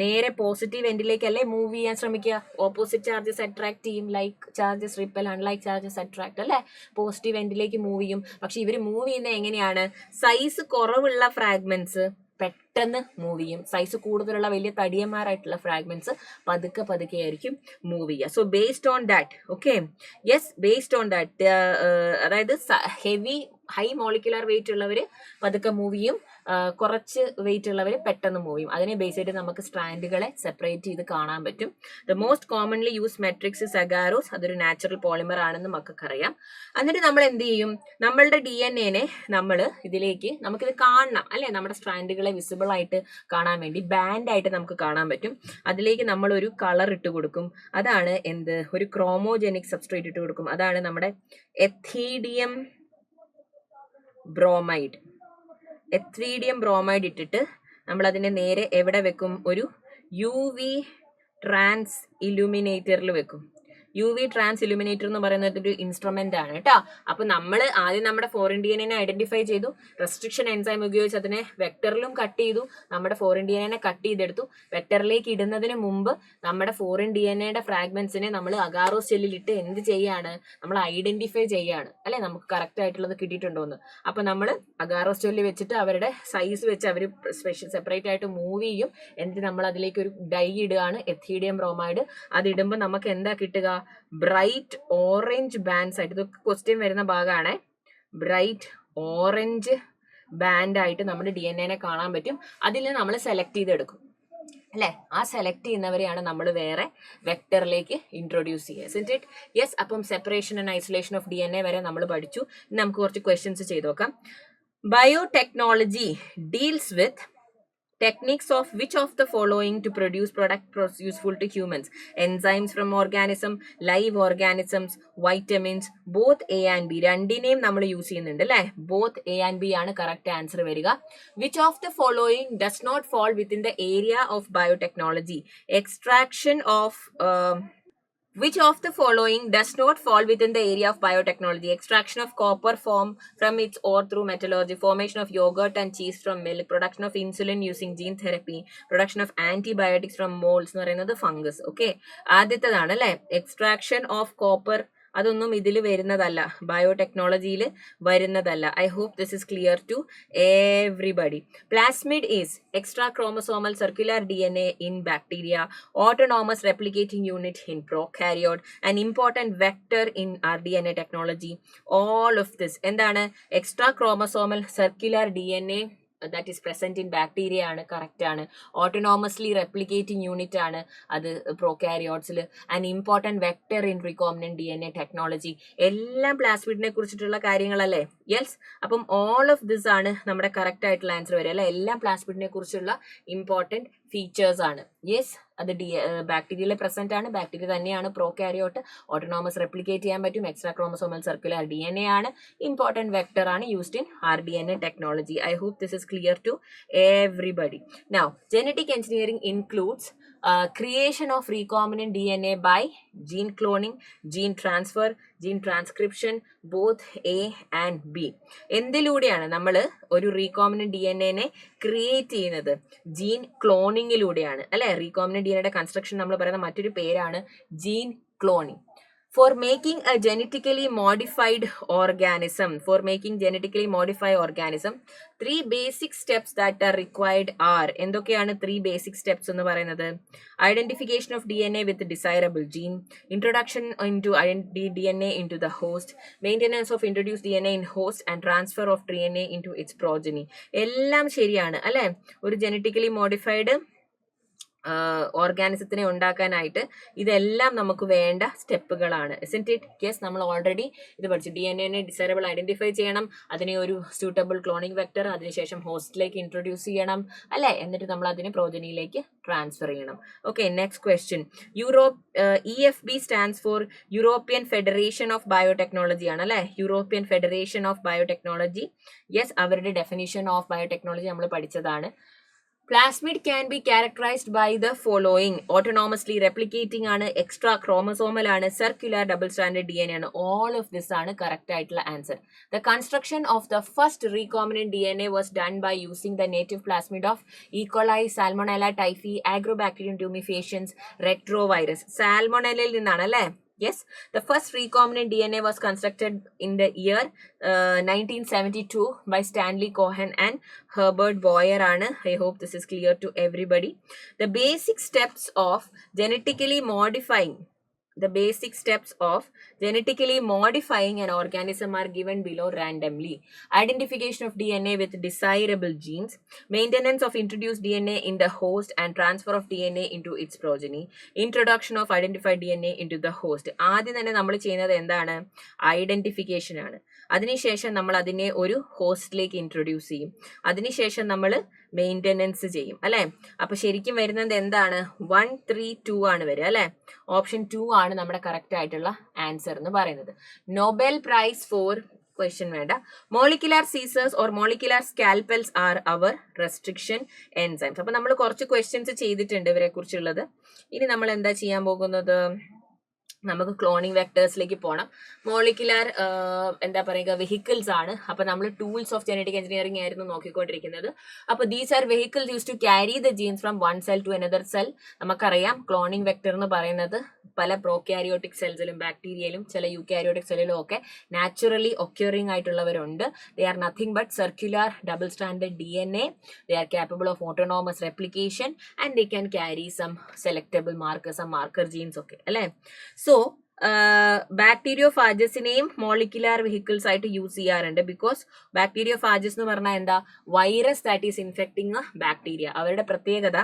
നേരെ പോസിറ്റീവ് എൻഡിലേക്കല്ലേ മൂവ് ചെയ്യാൻ ശ്രമിക്കുക. ഓപ്പോസിറ്റ് ചാർജസ് അട്രാക്ട് ചെയ്യും, like charges repel, unlike charges attract അല്ലെ. പോസിറ്റീവ് എൻഡിലേക്ക് മൂവ് ചെയ്യും. പക്ഷെ ഇവർ മൂവ് ചെയ്യുന്നത് എങ്ങനെയാണ്, സൈസ് കുറവുള്ള ഫ്രാഗ്മെന്റ്സ് പെട്ടെന്ന് മൂവ് ചെയ്യും, സൈസ് കൂടുതലുള്ള വലിയ തടിയന്മാരായിട്ടുള്ള ഫ്രാഗ്മെന്റ്സ് പതുക്കെ പതുക്കെ ആയിരിക്കും മൂവ് ചെയ്യുക. So based on that, okay, yes, based on that, അതായത് ഹെവി ഹൈ മോളിക്കുലർ വെയിറ്റ് ഉള്ളവർ പതുക്കെ മൂവ് ചെയ്യും, കുറച്ച് വെയിറ്റ് ഉള്ളവർ പെട്ടെന്ന് മൂവ് ചെയ്യും. അതിനെ ബേസ് ചെയ്ത് നമുക്ക് സ്ട്രാൻഡുകളെ സെപ്പറേറ്റ് ചെയ്ത് കാണാൻ പറ്റും. The most commonly use matrix is agarose. അതൊരു നാച്ചുറൽ പോളിമർ ആണെന്ന് നമുക്കറിയാം. എന്നിട്ട് നമ്മൾ എന്ത് ചെയ്യും, നമ്മളുടെ DNA നമ്മൾ ഇതിലേക്ക് നമുക്കിത് കാണണം അല്ലെ, നമ്മുടെ സ്ട്രാൻഡുകളെ വിസിബിൾ ആയിട്ട് കാണാൻ വേണ്ടി ബാൻഡായിട്ട് നമുക്ക് കാണാൻ പറ്റും. അതിലേക്ക് നമ്മൾ ഒരു കളർ ഇട്ട് കൊടുക്കും. അതാണ് എന്ത്, ഒരു ക്രോമോജനിക് സബ്സ്ട്രേറ്റ് ഇട്ട് കൊടുക്കും. അതാണ് നമ്മുടെ എഥീഡിയം ബ്രോമൈഡ്. എത്രീഡിയം ബ്രോമൈഡ് ഇട്ടിട്ട് നമ്മൾ അതിനെ നേരെ എവിടെ വെക്കും, ഒരു UV ട്രാൻസ് ഇലുമിനേറ്ററിൽ വെക്കും. UV ട്രാൻസ് ഇലുമിനേറ്റർ എന്ന് പറയുന്നത് ഒരു ഇൻസ്ട്രുമെന്റ് ആണ് കേട്ടോ. അപ്പൊ നമ്മൾ ആദ്യം നമ്മുടെ ഫോറിൻ DNA ഐഡന്റിഫൈ ചെയ്തു, റെസ്ട്രിക്ഷൻ എൻസൈം ഉപയോഗിച്ച് അതിനെ വെക്ടറിലും കട്ട് ചെയ്തു, നമ്മുടെ ഫോറിൻ DNA കട്ട് ചെയ്തെടുത്തു. വെക്ടറിലേക്ക് ഇടുന്നതിന് മുമ്പ് നമ്മുടെ ഫോറിൻ DNA ഫ്രാഗ്മെന്റ്സിനെ നമ്മൾ അഗാറോസ് ജെല്ലിൽ ഇട്ട് എന്ത് ചെയ്യാണ്, നമ്മൾ ഐഡന്റിഫൈ ചെയ്യാണ് അല്ലെ, നമുക്ക് കറക്റ്റ് ആയിട്ടുള്ളത് കിട്ടിയിട്ടുണ്ടോ എന്ന്. അപ്പൊ നമ്മൾ അഗാറോസ് ജെല്ലിൽ വെച്ചിട്ട് അവരുടെ സൈസ് വെച്ച് അവർ സ്പെഷ്യൽ സെപ്പറേറ്റ് ആയിട്ട് മൂവ് ചെയ്യും. എന്നിട്ട് നമ്മൾ അതിലേക്ക് ഒരു ഡൈ ഇടുകയാണ്, എഥീഡിയം ബ്രോമൈഡ്. അത് ഇടുമ്പോൾ നമുക്ക് എന്താ കിട്ടുക, ബ്രൈറ്റ് ഓറഞ്ച് ബാൻഡ്സ് ആയിട്ട്. ഇതൊക്കെ ക്വസ്റ്റ്യൻ വരുന്ന ഭാഗമാണ്. ബ്രൈറ്റ് ഓറഞ്ച് ബാൻഡ് ആയിട്ട് നമ്മുടെ DNA കാണാൻ പറ്റും. അതിൽ നമ്മൾ സെലക്ട് ചെയ്തെടുക്കും അല്ലെ. ആ സെലക്ട് ചെയ്യുന്നവരെയാണ് നമ്മൾ വേറെ വെക്ടറിലേക്ക് ഇൻട്രൊഡ്യൂസ് ചെയ്യുക. യെസ്, അപ്പം separation and isolation of DNA വരെ നമ്മൾ പഠിച്ചു. നമുക്ക് കുറച്ച് ക്വസ്റ്റ്യൻസ് ചെയ്ത് നോക്കാം. Biotechnology deals with techniques of which of the following to produce products useful to humans? Enzymes from organism, live organisms, vitamins, both A and B. രണ്ടിനെയും നമ്മൾ use ചെയ്യുന്നുണ്ട് അല്ലേ. ബോത്ത് A and B ആണ് correct answer വരിക. Which of the following does not fall within the area of biotechnology? Extraction of Which of the following does not fall within the area of biotechnology? Extraction of copper from its ore through metallurgy, formation of yogurt and cheese from milk, production of insulin using gene therapy, production of antibiotics from molds എന്ന് പറയുന്നത് fungus. Okay, ആദ്യത്തേതാണ് അല്ലെ, extraction of copper. അതൊന്നും ഇതിൽ വരുന്നതല്ല, ബയോടെക്നോളജിയിൽ വരുന്നതല്ല. I hope this is clear to everybody. Plasmid is extra chromosomal circular DNA in bacteria, autonomous replicating unit in prokaryote, an important vector in our DNA technology. All of this എന്താണ്, extra chromosomal circular DNA that is present in bacteria ആണ്, correct ആണ്. Autonomously replicating unit ആണ് അത് പ്രോകാരിയോട്സിൽ. And important vector in recombinant DNA technology. എല്ലാം പ്ലാസ്മിഡിനെ കുറിച്ചിട്ടുള്ള കാര്യങ്ങളല്ലേ. യെസ്, അപ്പം ഓൾ ഓഫ് ദിസ് ആണ് നമ്മുടെ കറക്റ്റ് ആയിട്ടുള്ള ആൻസർ വരിക അല്ലെ. എല്ലാം പ്ലാസ്മിഡിനെ കുറിച്ചുള്ള ഇമ്പോർട്ടൻറ്റ് ഫീച്ചേഴ്സ് ആണ്. യെസ്, അത് ബാക്ടീരിയയിൽ പ്രസന്റ് ആണ്. ബാക്ടീരിയ തന്നെയാണ് പ്രോകാരിയോട്ട്. ഓട്ടോണോമസ് റെപ്ലിക്കേറ്റ് ചെയ്യാൻ പറ്റും. എക്സ്ട്രാ ക്രോമസോമൽ സർക്കുലർ DNA ആണ്. ഇമ്പോർട്ടൻറ്റ് വെക്ടർ ആണ് used in RDNA technology. I hope this is clear to everybody. Now, genetic engineering includes creation of recombinant DNA by gene cloning, gene transfer, gene transcription, both A and B. എന്തിലൂടെയാണ് നമ്മൾ ഒരു recombinant DNA create ചെയ്യുന്നത്? Gene ക്ലോണിങ്ങിലൂടെയാണ് അല്ലെ. Recombinant DNA construction നമ്മൾ പറയുന്ന മറ്റൊരു പേരാണ് gene cloning. For making a genetically modified organism, three basic steps that are required are, എന്തൊക്കെയാണ് three basic steps എന്ന് പറയുന്നത്? Identification of DNA with desirable gene, introduction into DNA into the host, maintenance of introduced DNA in host, and transfer of DNA into its progeny. എല്ലാം ശരിയാണ് അല്ലെ. ഒരു genetically modified ഓർഗാനിസത്തിനെ ഉണ്ടാക്കാനായിട്ട് ഇതെല്ലാം നമുക്ക് വേണ്ട സ്റ്റെപ്പുകളാണ്. ഇസ്ന്റ് ഇറ്റ്? യെസ്, നമ്മൾ ഓൾറെഡി ഇത് പഠിച്ചു. DNA ഡിസൈറബിൾ ഐഡന്റിഫൈ ചെയ്യണം, അതിനെ ഒരു സ്യൂട്ടബിൾ ക്ലോണിംഗ് വെക്ടർ, അതിനുശേഷം ഹോസ്റ്റിലേക്ക് ഇൻട്രൊഡ്യൂസ് ചെയ്യണം അല്ലെ, എന്നിട്ട് നമ്മൾ അതിനെ പ്രോജനിയിലേക്ക് ട്രാൻസ്ഫർ ചെയ്യണം. Okay, next question. EFB stands for European federation of biotechnology ആണ് അല്ലെ, European federation of biotechnology. Yes, അവരുടെ ഡെഫിനിഷൻ ഓഫ് ബയോടെക്നോളജി നമ്മൾ പഠിച്ചതാണ്. Plasmid can be characterized by the following: autonomously replicating ആണ്, extra chromosomal ആണ്, circular double-stranded DNA ആണ്. All of this ആണ് correct ആയിട്ടുള്ള answer. The construction of the first recombinant DNA was done by using the native plasmid of E. coli, Salmonella typhi, Agrobacterium tumefaciens, retrovirus. Salmonella നിന്നാണ് അല്ലേ? Yes, the first recombinant DNA was constructed in the year 1972 by Stanley Cohen and Herbert Boyer ആണ്. I hope this is clear to everybody. The basic steps of genetically modifying an organism are given below randomly. Identification of DNA with desirable genes, maintenance of introduced DNA in the host and transfer of DNA into its progeny, introduction of identified DNA into the host. ആദ്യം തന്നെ നമ്മൾ ചെയ്യുന്നത് എന്താണ്? Identification ആണ്. അതിനുശേഷം നമ്മൾ അതിനെ ഒരു ഹോസ്റ്റിലേക്ക് ഇൻട്രൊഡ്യൂസ് ചെയ്യും. അതിനുശേഷം നമ്മൾ മെയിൻ്റനൻസ് ചെയ്യും അല്ലെ. അപ്പൊ ശരിക്കും വരുന്നത് എന്താണ്? 1, 3, 2 ആണ് വരിക അല്ലെ. ഓപ്ഷൻ 2 ആണ് നമ്മുടെ കറക്റ്റ് ആയിട്ടുള്ള ആൻസർ എന്ന് പറയുന്നത്. നൊബേൽ പ്രൈസ് ഫോർ ക്വസ്റ്റ്യൻ വേണ്ട. Molecular scissors or molecular scalpels are our restriction enzymes. അപ്പൊ നമ്മൾ കുറച്ച് ക്വസ്റ്റ്യൻസ് ചെയ്തിട്ടുണ്ട് ഇവരെ കുറിച്ചുള്ളത്. ഇനി നമ്മൾ എന്താ ചെയ്യാൻ പോകുന്നത്? നമുക്ക് ക്ലോണിംഗ് വെക്ടേഴ്സിലേക്ക് പോകണം. മോളിക്കുലാർ എന്താ പറയുക, വെഹിക്കിൾസ് ആണ്. അപ്പൊ നമ്മൾ ടൂൾസ് ഓഫ് ജനറ്റിക് എഞ്ചിനീയറിംഗ് ആയിരുന്നു നോക്കിക്കൊണ്ടിരിക്കുന്നത്. അപ്പൊ these are vehicles use to carry the genes from one cell to another cell. നമുക്കറിയാം ക്ലോണിംഗ് വെക്ടർ എന്ന് പറയുന്നത് പല പ്രോക്യാരിയോട്ടിക് സെൽസിലും ബാക്ടീരിയയിലും ചില യൂക്യാരിയോട്ടിക് സെല്ലിലും ഒക്കെ നാച്ചുറലി ഒക്യൂറിംഗ് ആയിട്ടുള്ളവരുണ്ട്. They are nothing but circular double standard DNA. They are capable of autonomous replication and they can carry some selectable markers, some marker genes ഒക്കെ അല്ലേ. സോ ബാക്ടീരിയോഫാജസിനെയും മോളിക്കുലാർ വെഹിക്കിൾസ് ആയിട്ട് use ചെയ്യാറുണ്ട്. Because bacteriophages എന്ന് പറഞ്ഞാൽ എന്താ? Virus that is infecting bacteria. അവരുടെ പ്രത്യേകത,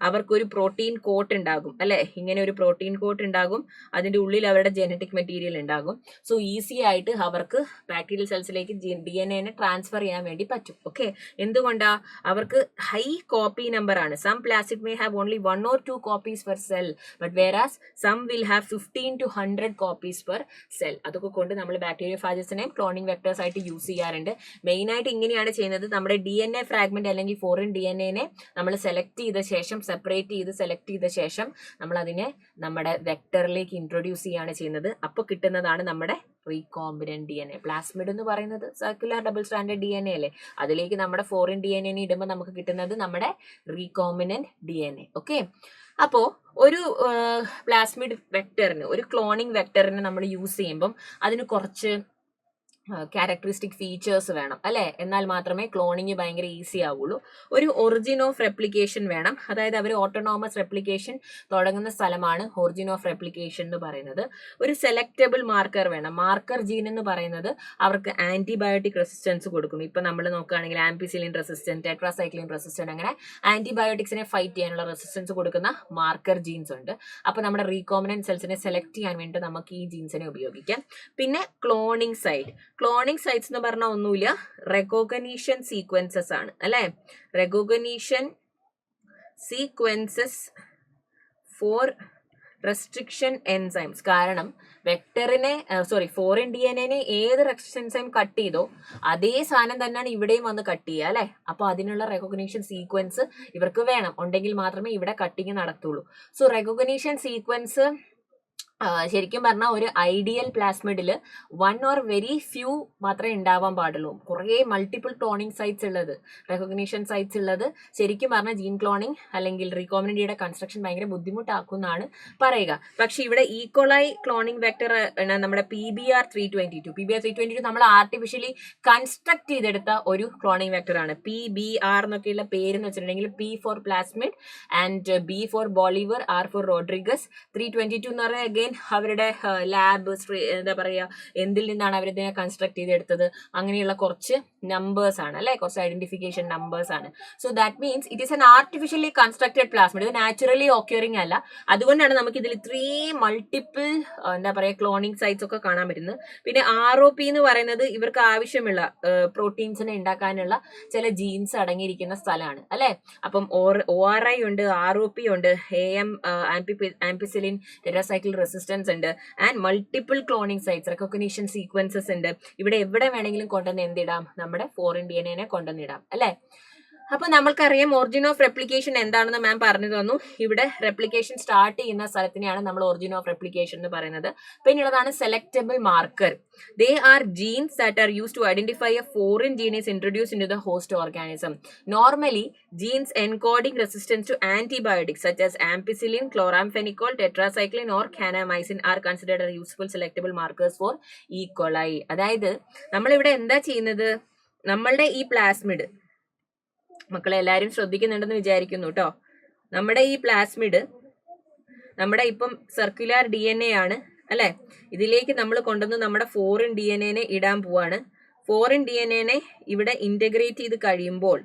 അവർക്കൊരു പ്രോട്ടീൻ കോട്ട് ഉണ്ടാകും അല്ലെ. ഇങ്ങനെ ഒരു പ്രോട്ടീൻ കോട്ട് ഉണ്ടാകും, അതിന്റെ ഉള്ളിൽ അവരുടെ ജനറ്റിക് മെറ്റീരിയൽ ഉണ്ടാകും. സോ ഈസി ആയിട്ട് അവർക്ക് ബാക്ടീരിയൽ സെൽസിലേക്ക് DNA ട്രാൻസ്ഫർ ചെയ്യാൻ വേണ്ടി പറ്റും. ഓക്കെ, എന്തുകൊണ്ടാ? അവർക്ക് ഹൈ കോപ്പി നമ്പർ ആണ്. Some plasmid may have only 1 or 2 copies per cell, but whereas some will have 15 to 100 copies per cell. അതൊക്കെ കൊണ്ട് നമ്മൾ ബാക്ടീരിയോഫാജസിനെ ക്ലോണിംഗ് വെക്ടേഴ്സ് ആയിട്ട് യൂസ് ചെയ്യാറുണ്ട്. മെയിൻ ആയിട്ട് ഇങ്ങനെയാണ് ചെയ്യുന്നത്. നമ്മുടെ DNA ഫ്രാഗ്മെന്റ് അല്ലെങ്കിൽ ഫോറിൻ DNA നമ്മൾ സെലക്ട് ചെയ്ത ശേഷം, സെപ്പറേറ്റ് ചെയ്ത് സെലക്ട് ചെയ്ത ശേഷം നമ്മൾ അതിനെ നമ്മുടെ വെക്ടറിലേക്ക് ഇൻട്രൊഡ്യൂസ് ചെയ്യാണ് ചെയ്യുന്നത്. അപ്പോൾ കിട്ടുന്നതാണ് നമ്മുടെ റീകോമ്പിനന്റ് DNA. പ്ലാസ്മിഡ് എന്ന് പറയുന്നത് സർക്കുലർ ഡബിൾ സ്റ്റാൻഡേർഡ് DNA അല്ലേ. അതിലേക്ക് നമ്മുടെ ഫോറിൻ DNA ഇടുമ്പോൾ നമുക്ക് കിട്ടുന്നത് നമ്മുടെ റീകോമ്പിനന്റ് DNA. ഓക്കെ, അപ്പോ ഒരു പ്ലാസ്മിഡ് വെക്ടറിന്, ഒരു ക്ലോണിംഗ് വെക്ടറിന് നമ്മൾ യൂസ് ചെയ്യുമ്പം അതിന് കുറച്ച് ക്യാരക്ടറിസ്റ്റിക് ഫീച്ചേഴ്സ് വേണം അല്ലെ. എന്നാൽ മാത്രമേ ക്ലോണിങ് ഭയങ്കര ഈസി ആവുള്ളൂ. ഒരു ഒറിജിൻ ഓഫ് റെപ്ലിക്കേഷൻ വേണം. അതായത് അവർ ഓട്ടോണോമസ് റെപ്ലിക്കേഷൻ തുടങ്ങുന്ന സ്ഥലമാണ് ഒറിജിൻ ഓഫ് റെപ്ലിക്കേഷൻ എന്ന് പറയുന്നത്. ഒരു സെലക്റ്റബിൾ മാർക്കർ വേണം. മാർക്കർ ജീൻ എന്ന് പറയുന്നത് അവർക്ക് ആന്റിബയോട്ടിക് റെസിസ്റ്റൻസ് കൊടുക്കും. ഇപ്പൊ നമ്മൾ നോക്കുകയാണെങ്കിൽ ആംപിസിലിൻ റെസിസ്റ്റന്റ്, ടെട്രാസൈക്ലിൻ റെസിസ്റ്റന്റ്, അങ്ങനെ ആന്റിബയോട്ടിക്സിനെ ഫൈറ്റ് ചെയ്യാനുള്ള റെസിസ്റ്റൻസ് കൊടുക്കുന്ന മാർക്കർ ജീൻസ് ഉണ്ട്. അപ്പൊ നമ്മുടെ റീകോമിനന്റ് സെൽസിനെ സെലക്ട് ചെയ്യാൻ വേണ്ടി നമുക്ക് ഈ ജീൻസിനെ ഉപയോഗിക്കാം. പിന്നെ ക്ലോണിംഗ് സൈറ്റ്സ് എന്ന് പറഞ്ഞാൽ ഒന്നുമില്ല, റെക്കോഗ്നീഷൻ സീക്വൻസസ് ആണ് അല്ലെ. റെക്കോഗ്നീഷൻ സീക്വൻസസ് ഫോർ റെസ്ട്രിക്ഷൻ എൻസൈംസ്. കാരണം വെക്ടറിനെ ഫോറിൻ DNA ഏത് റെസ്ട്രിക്ഷൻ എൻസൈം കട്ട് ചെയ്തോ അതേ സാധനം തന്നെയാണ് ഇവിടെയും വന്ന് കട്ട് ചെയ്യുക അല്ലെ. അപ്പൊ അതിനുള്ള റെക്കോഗ്നീഷൻ സീക്വൻസ് ഇവർക്ക് വേണം, ഉണ്ടെങ്കിൽ മാത്രമേ ഇവിടെ കട്ടിങ് നടത്തുള്ളൂ. സോ റെക്കോഗ്നീഷൻ സീക്വൻസ് ശരിക്കും പറഞ്ഞാൽ ഒരു ഐഡിയൽ പ്ലാസ്മിഡിൽ 1 or very few മാത്രമേ ഉണ്ടാവാൻ പാടുള്ളൂ. കുറേ മൾട്ടിപ്പിൾ ക്ലോണിംഗ് സൈറ്റ്സ് ഉള്ളത്, റെക്കഗ്നീഷൻ സൈറ്റ്സ് ഉള്ളത് ശരിക്കും പറഞ്ഞാൽ ജീൻ ക്ലോണിംഗ് അല്ലെങ്കിൽ റീകോമിനന്റിയുടെ കൺസ്ട്രക്ഷൻ ഭയങ്കര ബുദ്ധിമുട്ടാക്കുമെന്നാണ് പറയുക. പക്ഷെ ഇവിടെ ഈക്കോളൈ ക്ലോണിംഗ് വെക്ടർ നമ്മുടെ PBR322 നമ്മൾ ആർട്ടിഫിഷ്യലി കൺസ്ട്രക്ട് ചെയ്തെടുത്ത ഒരു ക്ലോണിംഗ് വെക്ടർ ആണ്. PBR എന്നൊക്കെയുള്ള പേരെന്ന് വെച്ചിട്ടുണ്ടെങ്കിൽ P for plasmid and B for Bolivar, R for Rodriguez. 322 എന്ന് പറഞ്ഞാൽ അഗൈൻ അഗെയിൻ അവരുടെ ലാബ് എന്താ പറയുക, എന്തിൽ നിന്നാണ് അവരിതിനെ കൺസ്ട്രക്ട് ചെയ്തെടുത്തത്, അങ്ങനെയുള്ള കുറച്ച് നമ്പേഴ്സ് ആണ് അല്ലെ, കുറച്ച് ഐഡന്റിഫിക്കേഷൻ നമ്പേഴ്സ് ആണ്. So that means it is N artificially constructed plasmid. ഇത് നാച്ചുറലി ഓക്യൂറിംഗ് അല്ല. അതുകൊണ്ടാണ് നമുക്ക് ഇതിൽ ഇത്രയും മൾട്ടിപ്പിൾ എന്താ പറയുക ക്ലോണിങ് സൈറ്റ്സ് ഒക്കെ കാണാൻ പറ്റുന്നത്. പിന്നെ ROP എന്ന് പറയുന്നത് ഇവർക്ക് ആവശ്യമുള്ള പ്രോട്ടീൻസിനെ ഉണ്ടാക്കാനുള്ള ചില ജീൻസ് അടങ്ങിയിരിക്കുന്ന സ്ഥലമാണ് അല്ലെ. അപ്പം ORI ഉണ്ട്, ROP ഉണ്ട്, ആംപിസിലിൻ ടെട്രാസൈക്ലിൻ റെസിസ്റ്റൻസ് ഉണ്ട്, and multiple cloning sites, recognition sequences ഉണ്ട്. ഇവിടെ എവിടെ വേണമെങ്കിലും കൊണ്ടുവന്ന് എന്തിടാം, നമ്മുടെ ഫോറിൻ DNA കൊണ്ടുവന്നിടാം അല്ലെ. അപ്പൊ നമ്മൾക്കറിയാം ഒറിജിൻ ഓഫ് റെപ്ലിക്കേഷൻ എന്താണെന്ന് മാം പറഞ്ഞു തന്നു. ഇവിടെ റെപ്ലിക്കേഷൻ സ്റ്റാർട്ട് ചെയ്യുന്ന സ്ഥലത്തിനെയാണ് നമ്മൾ ഒറിജിൻ ഓഫ് റെപ്ലിക്കേഷൻ എന്ന് പറയുന്നത്. പിന്നെയുള്ളതാണ് selectable marker. They are genes that are use to identify a foreign gene is introduce into the host organism. Normally genes encoding resistance to antibiotics such as ampicillin, chloramphenicol, tetracycline or kanamycin are considered a useful selectable markers for E. coli. അതായത് നമ്മളിവിടെ എന്താ ചെയ്യുന്നത്, നമ്മളുടെ ഈ plasmid, മക്കളെ എല്ലാവരും ശ്രദ്ധിക്കുന്നുണ്ടെന്ന് വിചാരിക്കുന്നു കേട്ടോ. നമ്മുടെ ഈ പ്ലാസ്മിഡ് നമ്മുടെ ഇപ്പം സർക്കുലർ DNA ആണ് അല്ലെ. ഇതിലേക്ക് നമ്മൾ കൊണ്ടുവന്ന് നമ്മുടെ ഫോറിൻ DNA ഇടാൻ പോവാണ്. ഫോറിൻ DNA ഇവിടെ ഇന്റഗ്രേറ്റ് ചെയ്ത് കഴിയുമ്പോൾ,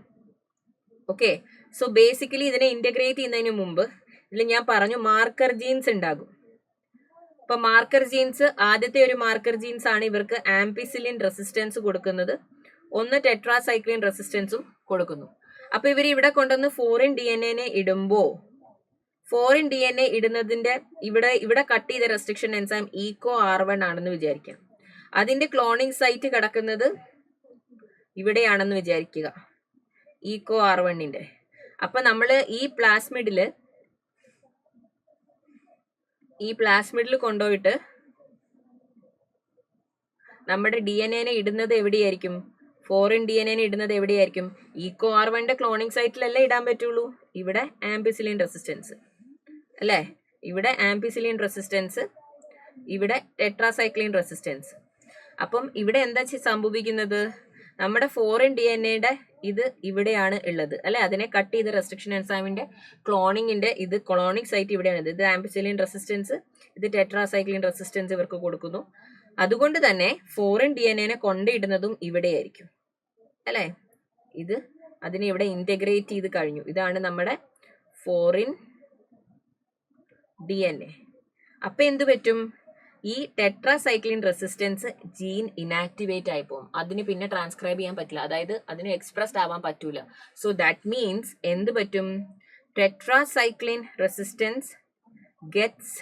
ഓക്കെ, സോ ബേസിക്കലി ഇതിനെ ഇന്റഗ്രേറ്റ് ചെയ്യുന്നതിന് മുമ്പ് ഇതിൽ ഞാൻ പറഞ്ഞു മാർക്കർ ജീൻസ് ഉണ്ടാകും. അപ്പൊ മാർക്കർ ജീൻസ്, ആദ്യത്തെ ഒരു മാർക്കർ ജീൻസ് ആണ് ഇവർക്ക് ആംപിസിലിൻ റെസിസ്റ്റൻസ് കൊടുക്കുന്നത്, ഒന്ന് ടെട്രാസൈക്ലിൻ റെസിസ്റ്റൻസും കൊടുക്കുന്നു. അപ്പൊ ഇവർ ഇവിടെ കൊണ്ടുവന്ന് ഫോറിൻ DNA ഇടുമ്പോ, ഫോറിൻ DNA ഇടുന്നതിന്റെ ഇവിടെ കട്ട് ചെയ്ത റെസ്ട്രിക്ഷൻ എൻസൈം EcoR1 ആണെന്ന് വിചാരിക്കാം. അതിന്റെ ക്ലോണിംഗ് സൈറ്റ് കിടക്കുന്നത് ഇവിടെയാണെന്ന് വിചാരിക്കുക, EcoR1ന്റെ. അപ്പൊ നമ്മള് ഈ പ്ലാസ്മിഡിൽ കൊണ്ടുപോയിട്ട് നമ്മുടെ DNA ഇടുന്നത് എവിടെയായിരിക്കും, ഫോറിൻ DNA ഇടുന്നത് എവിടെയായിരിക്കും, EcoR1ന്റെ ക്ലോണിംഗ് സൈറ്റിലല്ലേ ഇടാൻ പറ്റുള്ളൂ. ഇവിടെ ആംപിസിലിൻ റെസിസ്റ്റൻസ് അല്ലേ, ഇവിടെ ആംപിസിലിൻ റെസിസ്റ്റൻസ്, ഇവിടെ ടെട്രാസൈക്ലിൻ റെസിസ്റ്റൻസ്. അപ്പം ഇവിടെ എന്താ സംഭവിക്കുന്നത്, നമ്മുടെ ഫോറിൻ DNAയുടെ ഇത് ഇവിടെയാണ് ഉള്ളത് അല്ലെ. അതിനെ കട്ട് ചെയ്ത റെസ്ട്രിക്ഷൻ എൻസൈമിന്റെ ക്ലോണിങ്ങിന്റെ ഇത് ക്ലോണിക് സൈറ്റ് ഇവിടെയാണ്. ഇത് ആംപിസിലിൻ റെസിസ്റ്റൻസ്, ഇത് ടെട്രാസൈക്ലിൻ റെസിസ്റ്റൻസ് ഇവർക്ക് കൊടുക്കുന്നു. അതുകൊണ്ട് തന്നെ ഫോറിൻ DNA കൊണ്ടിടുന്നതും ഇവിടെയായിരിക്കും അല്ലെ. ഇത് അതിനെ ഇവിടെ ഇന്റഗ്രേറ്റ് ചെയ്ത് കഴിഞ്ഞു. ഇതാണ് നമ്മുടെ ഫോറിൻ DNA. അപ്പൊ എന്ത് പറ്റും, ഈ ടെട്രാസൈക്ലിൻ റെസിസ്റ്റൻസ് ജീൻ ഇനാക്ടിവേറ്റ് ആയി പോകും. അതിന് പിന്നെ ട്രാൻസ്ക്രൈബ് ചെയ്യാൻ പറ്റില്ല, അതായത് അതിന് എക്സ്പ്രസ്ഡ് ആവാൻ പറ്റൂല. സോ ദാറ്റ് മീൻസ് എന്ത് പറ്റും, ടെട്രാസൈക്ലിൻ റെസിസ്റ്റൻസ് ഗെറ്റ്സ്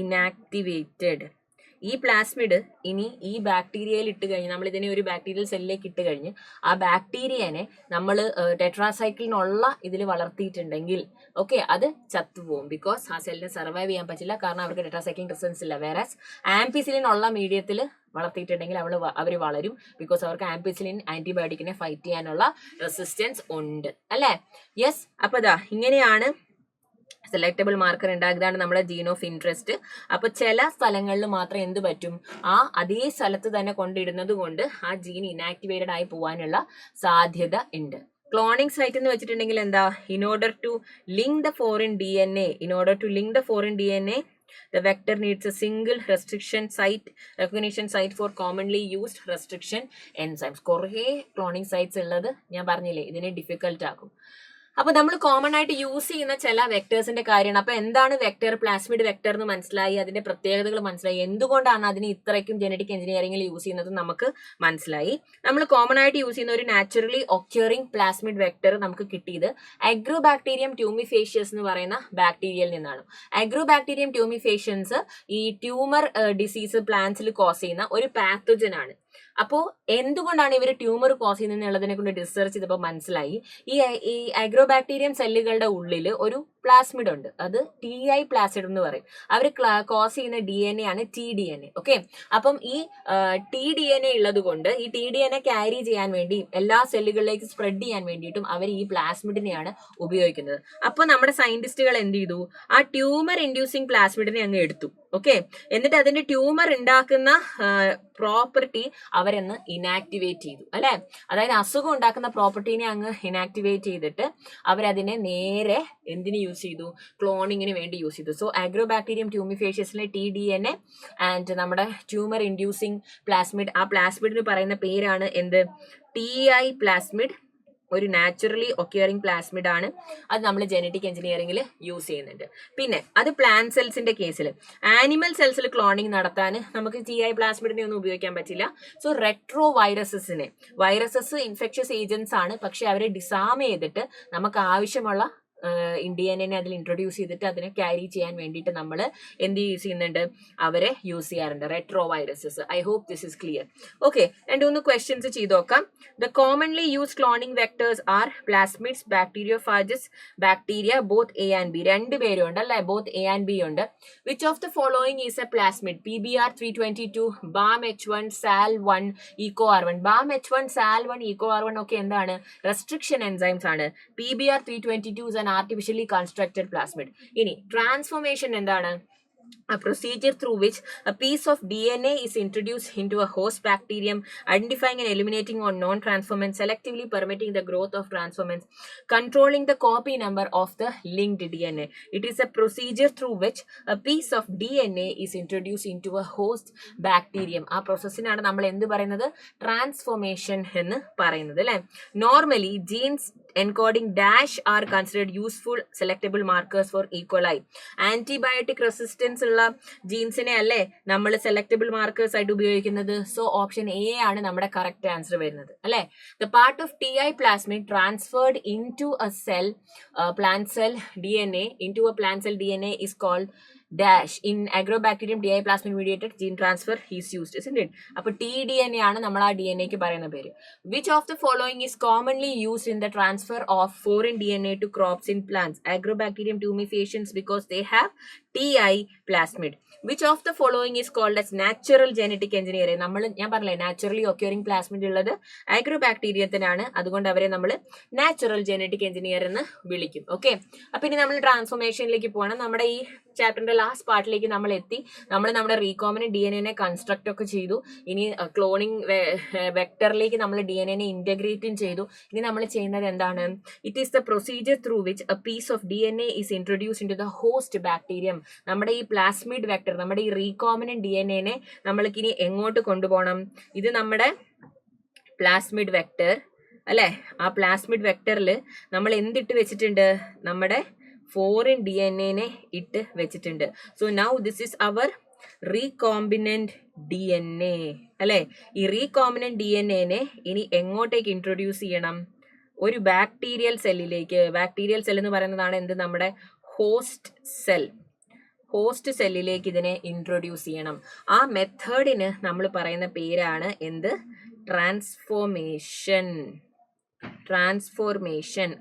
ഇനാക്ടിവേറ്റഡ്. ഈ പ്ലാസ്മിഡ് ഇനി ഈ ബാക്ടീരിയയിൽ ഇട്ട് കഴിഞ്ഞ്, നമ്മൾ ഇതിനെ ഒരു ബാക്ടീരിയൽ സെല്ലിലേക്ക് ഇട്ട് കഴിഞ്ഞ് ആ ബാക്ടീരിയനെ നമ്മൾ ടെട്രാസൈക്ലിനുള്ള ഇതിൽ വളർത്തിയിട്ടുണ്ടെങ്കിൽ ഓക്കെ, അത് ചത്തുപോകും. ബിക്കോസ് ആ സെല്ലിന് സർവൈവ് ചെയ്യാൻ പറ്റില്ല, കാരണം അവർക്ക് ടെട്രാസൈക്ലിൻ റെസിസ്റ്റൻസ് ഇല്ല. വേറാസ് ആംപിസിലിൻ ഉള്ള മീഡിയത്തിൽ വളർത്തിയിട്ടുണ്ടെങ്കിൽ അവർ വളരും. ബിക്കോസ് അവർക്ക് ആംപിസിലിൻ ആന്റിബയോട്ടിക്കിനെ ഫൈറ്റ് ചെയ്യാനുള്ള റെസിസ്റ്റൻസ് ഉണ്ട് അല്ലേ. യെസ്, അപ്പൊ ഇതാ ഇങ്ങനെയാണ് സെലക്ടബിൾ മാർക്കർ ഉണ്ടാകുക. ഇതാണ് നമ്മുടെ ജീൻ ഓഫ് ഇൻട്രസ്റ്റ്. അപ്പൊ ചില സ്ഥലങ്ങളിൽ മാത്രം എന്ത് പറ്റും, അതേ സ്ഥലത്ത് തന്നെ കൊണ്ടിടുന്നത് കൊണ്ട് ആ ജീൻ ഇനാക്ടിവേറ്റഡ് ആയി പോകാനുള്ള സാധ്യത ഉണ്ട്. ക്ലോണിംഗ് സൈറ്റ് എന്ന് വെച്ചിട്ടുണ്ടെങ്കിൽ എന്താ, in order to link the foreign DNA the vector needs a single recognition site for commonly used restriction enzymes. കുറേ ക്ലോണിംഗ് സൈറ്റ്സ് ഉള്ളത് ഞാൻ പറഞ്ഞില്ലേ, ഇതിനെ ഡിഫിക്കൽട്ട് ആക്കും. അപ്പൊ നമ്മൾ കോമൺ ആയിട്ട് യൂസ് ചെയ്യുന്ന ചില വെക്ടേഴ്സിന്റെ കാര്യമാണ്. അപ്പൊ എന്താണ് വെക്ടർ, പ്ലാസ്മിഡ് വെക്ടർ എന്ന് മനസ്സിലായി, അതിന്റെ പ്രത്യേകതകൾ മനസ്സിലായി, എന്തുകൊണ്ടാണ് അതിന് ഇത്രയ്ക്കും ജനറ്റിക് എഞ്ചിനീയറിംഗിൽ യൂസ് ചെയ്യുന്നത് നമുക്ക് മനസ്സിലായി. നമ്മൾ കോമൺ ആയിട്ട് യൂസ് ചെയ്യുന്ന ഒരു നാച്ചുറലി ഒക്യൂറിംഗ് പ്ലാസ്മിഡ് വെക്ടർ നമുക്ക് കിട്ടിയത് അഗ്രോബാക്ടീരിയം ട്യൂമിഫേഷ്യസ് എന്ന് പറയുന്ന ബാക്ടീരിയയിൽ നിന്നാണ്. അഗ്രോബാക്ടീരിയം ട്യൂമിഫേഷ്യൻസ് ഈ ട്യൂമർ ഡിസീസ് പ്ലാന്റ്സിൽ കോസ് ചെയ്യുന്ന ഒരു പാത്തജൻ ആണ്. അപ്പോൾ എന്തുകൊണ്ടാണ് ഇവർ ട്യൂമർ കോസ് ചെയ്യുന്നതിനെ കൊണ്ട് റിസർച്ച് ചെയ്തപ്പോൾ മനസ്സിലായി, ഈ അഗ്രോബാക്ടീരിയം സെല്ലുകളുടെ ഉള്ളിൽ ഒരു പ്ലാസ്മിഡ് ഉണ്ട്, അത് TI പ്ലാസിഡ് എന്ന് പറയും. അവർ കോസ് ചെയ്യുന്ന DNA ആണ് tDNA. ഓക്കെ, അപ്പം ഈ tDNA ഉള്ളത് കൊണ്ട് ഈ tDNA ക്യാരി ചെയ്യാൻ വേണ്ടി എല്ലാ സെല്ലുകളിലേക്ക് സ്പ്രെഡ് ചെയ്യാൻ വേണ്ടിയിട്ടും അവർ ഈ പ്ലാസ്മിഡിനെയാണ് ഉപയോഗിക്കുന്നത്. അപ്പൊ നമ്മുടെ സയന്റിസ്റ്റുകൾ എന്ത് ചെയ്തു, ആ ട്യൂമർ ഇൻഡ്യൂസിങ് പ്ലാസ്മിഡിനെ അങ്ങ് എടുത്തു. ഓക്കെ, എന്നിട്ട് അതിന്റെ ട്യൂമർ ഉണ്ടാക്കുന്ന പ്രോപ്പർട്ടി അവരെന്ന് ഇനാക്ടിവേറ്റ് ചെയ്തു അല്ലെ. അതായത് അസുഖം ഉണ്ടാക്കുന്ന പ്രോപ്പർട്ടീനെ അങ്ങ് ഇനാക്ടിവേറ്റ് ചെയ്തിട്ട് അവരതിനെ നേരെ എന്തിന് യൂസ് യൂസ് ചെയ്തു, ക്ലോണിങ്ങിന് വേണ്ടി യൂസ് ചെയ്തു. സോ അഗ്രോബാക്ടീരിയം ട്യൂമിഫേഷ്യസിലെ TDNA ആൻഡ് നമ്മുടെ ട്യൂമർ ഇൻഡ്യൂസിങ് പ്ലാസ്മിഡ്, ആ പ്ലാസ്മിഡിന് പറയുന്ന പേരാണ് എന്ത്, TI പ്ലാസ്മിഡ്. ഒരു നാച്ചുറലി ഒക്യൂറിങ് പ്ലാസ്മിഡ് ആണ്. അത് നമ്മൾ ജനറ്റിക് എഞ്ചിനീയറിംഗിൽ യൂസ് ചെയ്യുന്നുണ്ട്. പിന്നെ അത് പ്ലാന്റ് സെൽസിന്റെ കേസിൽ. ആനിമൽ സെൽസിൽ ക്ലോണിങ് നടത്താൻ നമുക്ക് TI പ്ലാസ്മിഡിനെ ഒന്നും ഉപയോഗിക്കാൻ പറ്റില്ല. So retro viruses infectious agents ആണ്, പക്ഷെ അവരെ ഡിസാം ചെയ്തിട്ട് നമുക്ക് ആവശ്യമുള്ള DNA അതിൽ ഇൻട്രൊഡ്യൂസ് ചെയ്തിട്ട് അതിനെ ക്യാരി ചെയ്യാൻ വേണ്ടിയിട്ട് നമ്മൾ എന്ത് യൂസ് ചെയ്യുന്നുണ്ട്, അവരെ യൂസ് ചെയ്യാറുണ്ട്, retroviruses. I hope this is clear. Okay, രണ്ടൂന്ന് ക്വസ്റ്റ്യൻസ് ചെയ്ത് നോക്കാം. The commonly use cloning vectors are plasmids, bacteriophages, bacteria, both A and B. രണ്ടുപേരും ഉണ്ട് അല്ലെ, ബോത്ത് A and B ഉണ്ട്. Which of the following is a plasmid? PBR 322, BAM H1, SAL1, EcoR1. BAM H1, SAL1, EcoR1 ഒക്കെ എന്താണ്, restriction enzymes ആണ്. PBR 322 is an artificially constructed plasmid. ഇനി transformation എന്താണ്? A procedure through which a piece of DNA is introduced into a host bacterium, identifying and eliminating on non-transformants, selectively permitting the growth of transformants, controlling the copy number of the linked DNA. It is a procedure through which a piece of DNA is introduced into a host bacterium. ആ പ്രോസസ്സിനാണ് നമ്മൾ എന്ത് പറയുന്നത്, transformation എന്ന് പറയുന്നത് അല്ലെ. Normally genes encoding dash are considered useful selectable markers for E. coli. Antibiotic resistance ഉള്ള ജീൻസിനെ അല്ലേ നമ്മൾ സെലക്ടബിൾ മാർക്കേഴ്സ് ആയിട്ട് ഉപയോഗിക്കുന്നത്. സോ ഓപ്ഷൻ എ ആണ് നമ്മുടെ കറക്റ്റ് ആൻസർ വരുന്നത് അല്ലെ. The part of TI plasmid transferred into a cell, plant cell DNA, into a plant cell DNA is called dash. In agrobacterium TI plasmid mediated gene transfer is used, isn't it? അപ്പോൾ TDNA ആണ് നമ്മൾ ആ DNA ക്ക് പറയുന്ന പേര്. Which of the following is commonly used in the transfer of foreign DNA to crops in plants? Agrobacterium tumefaciens, because they have TI plasmid. Which of the following is called as natural genetic engineering? ഞാൻ പറഞ്ഞില്ലേ naturally ഒക്യൂറിംഗ് plasmid ഉള്ളത് അഗ്രോബാക്ടീരിയത്തിനാണ്, അതുകൊണ്ട് അവരെ നമ്മൾ natural genetic engineer എന്ന് വിളിക്കും. Okay, അപ്പൊ ഇനി നമ്മൾ ട്രാൻസ്ഫോർമേഷനിലേക്ക് പോകണം. നമ്മുടെ ഈ ചാപ്റ്ററിന്റെ ലാസ്റ്റ് പാർട്ടിലേക്ക് നമ്മൾ എത്തി. നമ്മൾ നമ്മുടെ റീകോമിനന്റ് DNA കൺസ്ട്രക്ട് ഒക്കെ ചെയ്തു. ഇനി ക്ലോണിംഗ് വെക്ടറിലേക്ക് നമ്മൾ DNA ഇന്റഗ്രേറ്റും ചെയ്തു. ഇനി നമ്മൾ ചെയ്യുന്നത് എന്താണ്? It is the procedure through which a piece of DNA is introduce into the host bacterium. നമ്മുടെ ഈ പ്ലാസ്മിഡ് വെക്ടർ, നമ്മുടെ ഈ റീകോമിനന്റ് DNA നമ്മൾക്ക് ഇനി എങ്ങോട്ട് കൊണ്ടുപോകണം? ഇത് നമ്മുടെ പ്ലാസ്മിഡ് വെക്ടർ അല്ലെ. ആ പ്ലാസ്മിഡ് വെക്ടറിൽ നമ്മൾ എന്തിട്ട് വെച്ചിട്ടുണ്ട്? നമ്മുടെ ഫോറിൻ DNA ഇട്ട് വെച്ചിട്ടുണ്ട്. So now this is our recombinant DNA അല്ലെ. ഈ റീകോമ്പിനന്റ് DNA ഇനി എങ്ങോട്ടേക്ക് ഇൻട്രൊഡ്യൂസ് ചെയ്യണം? ഒരു ബാക്ടീരിയൽ സെല്ലിലേക്ക്. ബാക്ടീരിയൽ സെൽ എന്ന് പറയുന്നതാണ് എന്ത്? നമ്മുടെ ഹോസ്റ്റ് സെൽ. ഹോസ്റ്റ് സെല്ലിലേക്ക് ഇതിനെ ഇൻട്രൊഡ്യൂസ് ചെയ്യണം. ആ മെത്തേഡിന് നമ്മൾ പറയുന്ന പേരാണ് എന്ത്? ട്രാൻസ്ഫോർമേഷൻ.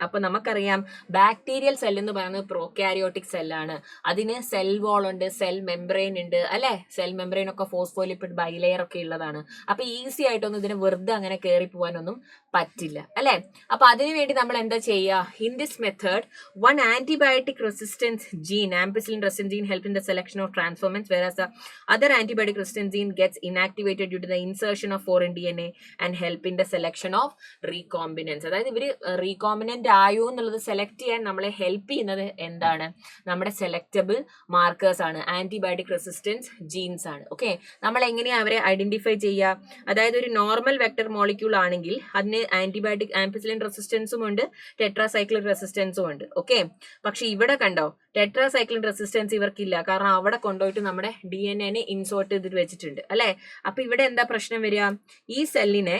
അപ്പൊ നമുക്കറിയാം ബാക്ടീരിയൽ സെൽ എന്ന് പറയുന്നത് പ്രോകാരിയോട്ടിക് സെല്ലാണ്. അതിന് സെൽ വാൾ ഉണ്ട്, സെൽ മെംബ്രെയിൻ ഉണ്ട് അല്ലെ. സെൽ മെംബ്രെയിൻ ഒക്കെ ഫോസ്ഫോലിപ്പിഡ് ബൈലെയർ ഒക്കെ ഉള്ളതാണ്. അപ്പൊ ഈസി ആയിട്ടൊന്നും ഇതിന് വെറുതെ അങ്ങനെ കയറി പോകാനൊന്നും പറ്റില്ല അല്ലെ. അപ്പൊ അതിനുവേണ്ടി നമ്മൾ എന്താ ചെയ്യുക? In this method one antibiotic resistance gene, ampicillin resistance gene, help in the selection of transformants, whereas the other antibiotic resistant gene gets inactivated due to the insertion of foreign DNA and help in the selection of recombinants. അതായത് ഇവര് recombinant ആയോ എന്നുള്ളത് select ചെയ്യാൻ നമ്മളെ help ചെയ്യുന്നത് എന്താണ്? നമ്മുടെ selectable markers ആണ്, ആന്റിബയോട്ടിക് റെസിസ്റ്റൻസ് ജീൻസ് ആണ്. ഓക്കെ, നമ്മൾ എങ്ങനെയാ അവരെ ഐഡന്റിഫൈ ചെയ്യുക? അതായത് ഒരു നോർമൽ വെക്ടർ മോളിക്യൂൾ ആണെങ്കിൽ അതിന് ആന്റിബയോട്ടിക് ആംപിസിലിൻ റെസിസ്റ്റൻസും ഉണ്ട്, ടെട്രാസൈക്ലിക് റെസിസ്റ്റൻസും ഉണ്ട്. ഓക്കെ, പക്ഷെ ഇവിടെ കണ്ടോ ടെട്രാസൈക്ലിൻ റെസിസ്റ്റൻസ് ഇവർക്കില്ല, കാരണം അവിടെ കൊണ്ടുപോയിട്ട് നമ്മുടെ DNA ഇൻസേർട്ട് ചെയ്തിട്ട് വെച്ചിട്ടുണ്ട് അല്ലെ. അപ്പൊ ഇവിടെ എന്താ പ്രശ്നം വരിക? ഈ സെല്ലിനെ,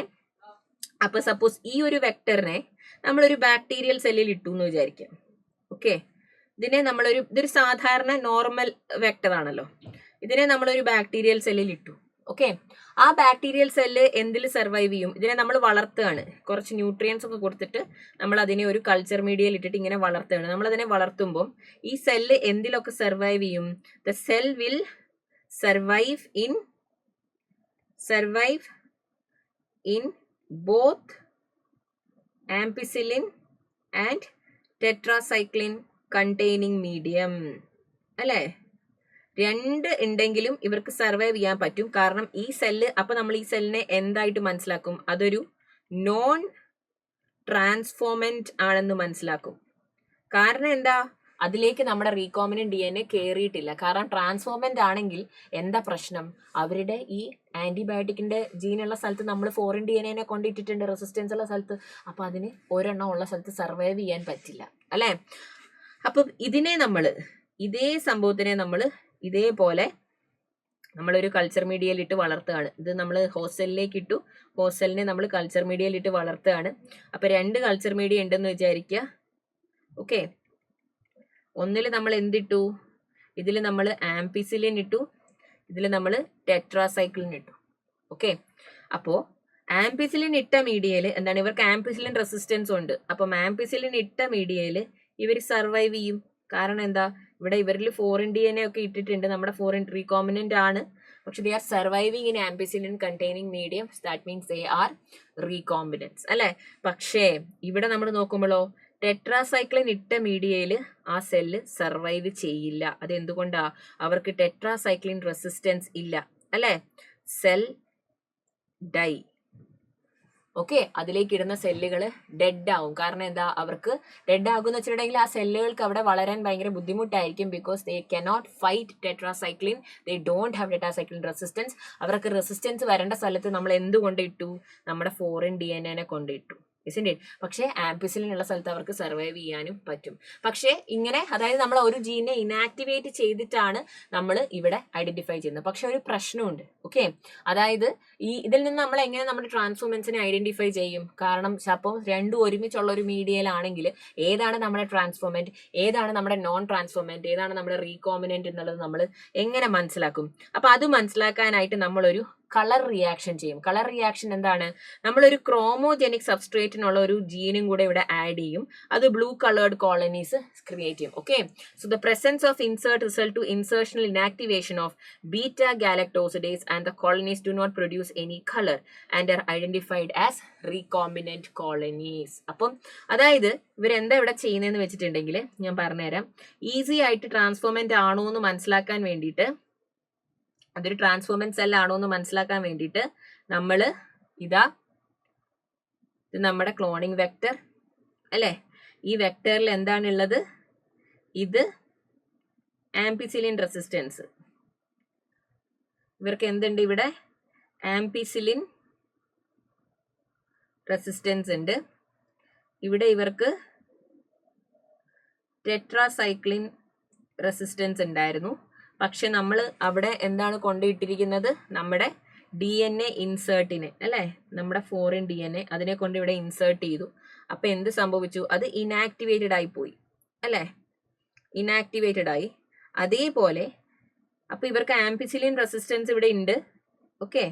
അപ്പൊ സപ്പോസ് ഈ ഒരു വെക്ടറിനെ നമ്മളൊരു ബാക്ടീരിയൽ സെല്ലിൽ ഇട്ടു എന്ന് വിചാരിക്കാം. ഓക്കെ, ഇതിനെ ഇതൊരു സാധാരണ നോർമൽ വെക്ടർ ആണല്ലോ. ഇതിനെ നമ്മളൊരു ബാക്ടീരിയൽ സെല്ലിൽ ഇട്ടു. ഓക്കെ, ആ ബാക്ടീരിയൽ സെല്ല് എന്തിൽ സർവൈവ് ചെയ്യും? ഇതിനെ നമ്മൾ വളർത്തുകയാണ്, കുറച്ച് ന്യൂട്രിയൻസ് ഒക്കെ കൊടുത്തിട്ട് നമ്മൾ അതിനെ ഒരു കൾച്ചർ മീഡിയയിൽ ഇട്ടിട്ട് ഇങ്ങനെ വളർത്തുകയാണ്. നമ്മൾ അതിനെ വളർത്തുമ്പോൾ ഈ സെല്ല് എന്തിലൊക്കെ സർവൈവ് ചെയ്യും? The cell will survive in both ampicillin and tetracycline containing medium അല്ലേ. രണ്ട് ഉണ്ടെങ്കിലും ഇവർക്ക് സർവൈവ് ചെയ്യാൻ പറ്റും. കാരണം ഈ സെല്ല്, അപ്പൊ നമ്മൾ ഈ സെല്ലിനെ എന്തായിട്ട് മനസ്സിലാക്കും? അതൊരു നോൺ ട്രാൻസ്ഫോർമന്റ് ആണെന്ന് മനസ്സിലാക്കും. കാരണം എന്താ? അതിലേക്ക് നമ്മുടെ റീകോമിനന്റ് DNA കയറിയിട്ടില്ല. കാരണം ട്രാൻസ്ഫോമന്റ് ആണെങ്കിൽ എന്താ പ്രശ്നം? അവരുടെ ഈ ആന്റിബയോട്ടിക്കിന്റെ ജീനുള്ള സ്ഥലത്ത് നമ്മൾ ഫോറിൻ DNA കൊണ്ടിട്ടിട്ടുണ്ട്, റെസിസ്റ്റൻസ് ഉള്ള സ്ഥലത്ത്. അപ്പൊ അതിന് ഒരെണ്ണം ഉള്ള സ്ഥലത്ത് സർവൈവ് ചെയ്യാൻ പറ്റില്ല, അല്ലെ? അപ്പം ഇതിനെ നമ്മൾ, ഇതേ സംഭവത്തിനെ നമ്മൾ ഇതേപോലെ നമ്മളൊരു കൾച്ചർ മീഡിയയിൽ ഇട്ട് വളർത്തുകയാണ്. ഇത് നമ്മൾ ഹോസ്റ്റലിലേക്ക് ഇട്ടു, ഹോസ്റ്റലിനെ നമ്മൾ കൾച്ചർ മീഡിയയിൽ ഇട്ട് വളർത്തുകയാണ്. അപ്പൊ 2 കൾച്ചർ മീഡിയ ഉണ്ടെന്ന് വിചാരിക്കുക. ഓക്കെ, ഒന്നിൽ നമ്മൾ എന്തിട്ടു? ഇതിൽ നമ്മൾ ആംപിസിലിൻ ഇട്ടു, ഇതിൽ നമ്മൾ ടെട്രാസൈക്ലിൻ ഇട്ടു. ഓക്കെ, അപ്പോ ആംപിസിലിൻ ഇട്ട മീഡിയയിൽ എന്താണ്? ഇവർക്ക് ആംപിസിലിൻ റെസിസ്റ്റൻസ് ഉണ്ട്. അപ്പം ആംപിസിലിൻ ഇട്ട മീഡിയയിൽ ഇവർ സർവൈവ് ചെയ്യും. കാരണം എന്താ? ഇവിടെ ഇവരിൽ ഫോറിൻ DNA ഒക്കെ ഇട്ടിട്ടുണ്ട്, നമ്മുടെ ഫോറിൻ റീകോമിനന്റ് ആണ്. പക്ഷെ they are surviving in ampicillin containing medium. That means they are recombinants, അല്ലെ? പക്ഷേ ഇവിടെ നമ്മൾ നോക്കുമ്പോഴോ ടെട്രാസൈക്ലിൻ ഇട്ട മീഡിയയിൽ ആ സെല്ല് സർവൈവ് ചെയ്യില്ല. അതെന്തുകൊണ്ടാ? അവർക്ക് ടെട്രാസൈക്ലിൻ റെസിസ്റ്റൻസ് ഇല്ല, അല്ലെ? Cell dye. ഓക്കെ, അതിലേക്ക് ഇടുന്ന സെല്ലുകൾ ഡെഡ് ആവും. കാരണം എന്താ? അവർക്ക് ഡെഡ് ആകുമെന്ന് വെച്ചിട്ടുണ്ടെങ്കിൽ ആ സെല്ലുകൾക്ക് അവിടെ വളരാൻ ഭയങ്കര ബുദ്ധിമുട്ടായിരിക്കും. Because they cannot fight tetracycline, they don't have tetracycline resistance. അവർക്ക് റെസിസ്റ്റൻസ് വരേണ്ട സ്ഥലത്ത് നമ്മൾ എന്തുകൊണ്ട് ഇട്ടു? നമ്മുടെ ഫോറിൻ DNA കൊണ്ടിട്ടു, ഇസിൻറ്റ് ഇറ്റ്? പക്ഷേ ആംപിസിലിൻ ഉള്ള സ്ഥലത്ത് അവർക്ക് സർവൈവ് ചെയ്യാനും പറ്റും. പക്ഷേ ഇങ്ങനെ, അതായത് നമ്മൾ ഒരു ജീനെ ഇനാക്ടിവേറ്റ് ചെയ്തിട്ടാണ് നമ്മൾ ഇവിടെ ഐഡന്റിഫൈ ചെയ്യുന്നത്. പക്ഷെ ഒരു പ്രശ്നമുണ്ട്. ഓക്കെ, അതായത് ഇതിൽ നിന്ന് നമ്മൾ എങ്ങനെ നമ്മുടെ ട്രാൻസ്ഫോമൻസിനെ ഐഡന്റിഫൈ ചെയ്യും? കാരണം അപ്പോൾ രണ്ടും ഒരുമിച്ചുള്ള ഒരു മീഡിയയിലാണെങ്കിൽ ഏതാണ് നമ്മുടെ ട്രാൻസ്ഫോമന്റ്, ഏതാണ് നമ്മുടെ നോൺ ട്രാൻസ്ഫോമന്റ്, ഏതാണ് നമ്മുടെ റീകോമിനന്റ് എന്നുള്ളത് നമ്മൾ എങ്ങനെ മനസ്സിലാക്കും? അപ്പൊ അത് മനസ്സിലാക്കാനായിട്ട് നമ്മളൊരു കളർ റിയാക്ഷൻ ചെയ്യും. കളർ റിയാക്ഷൻ എന്താണ്? നമ്മളൊരു ക്രോമോജെനിക് സബ്സ്ട്രേറ്റിനുള്ള ഒരു ജീനും കൂടെ ഇവിടെ ആഡ് ചെയ്യും. അത് ബ്ലൂ കളേർഡ് കോളനീസ് ക്രിയേറ്റ് ചെയ്യും. Okay, so the presence of insert result to insertional inactivation of beta galactosidase and the colonies do not produce any colour and are identified as recombinant colonies. അപ്പം അതായത് ഇവരെന്താ ഇവിടെ ചെയ്യുന്നതെന്ന് വെച്ചിട്ടുണ്ടെങ്കിൽ ഞാൻ പറഞ്ഞുതരാം. Easy ആയിട്ട് ട്രാൻസ്ഫോമന്റ് ആണോ എന്ന് മനസ്സിലാക്കാൻ വേണ്ടിയിട്ട്, അതൊരു ട്രാൻസ്ഫോമന്റ് സെൽ ആണോ എന്ന് മനസ്സിലാക്കാൻ വേണ്ടിയിട്ട് നമ്മൾ ഇത് നമ്മുടെ ക്ലോണിങ് വെക്ടർ, അല്ലെ? ഈ വെക്ടറിൽ എന്താണുള്ളത്? ഇത് ആംപിസിലിൻ റെസിസ്റ്റൻസ്. ഇവർക്ക് എന്തുണ്ട്? ഇവിടെ ആംപിസിലിൻ റെസിസ്റ്റൻസ് ഉണ്ട്. ഇവിടെ ഇവർക്ക് ടെട്രാസൈക്ലിൻ റെസിസ്റ്റൻസ് ഉണ്ടായിരുന്നു. പക്ഷെ നമ്മൾ അവിടെ എന്താണ് കൊണ്ടിട്ടിരിക്കുന്നത്? നമ്മുടെ DNA ഇൻസേർട്ടിനെ, അല്ലെ? നമ്മുടെ ഫോറിൻ DNA അതിനെ കൊണ്ട് ഇവിടെ ഇൻസേർട്ട് ചെയ്തു. അപ്പൊ എന്ത് സംഭവിച്ചു? അത് ഇനാക്ടിവേറ്റഡ് ആയി പോയി, അല്ലെ? ഇനാക്ടിവേറ്റഡ് ആയി. അതേപോലെ അപ്പൊ ഇവർക്ക് ആംപിസിലിൻ റെസിസ്റ്റൻസ് ഇവിടെ ഉണ്ട്. ഓക്കെ,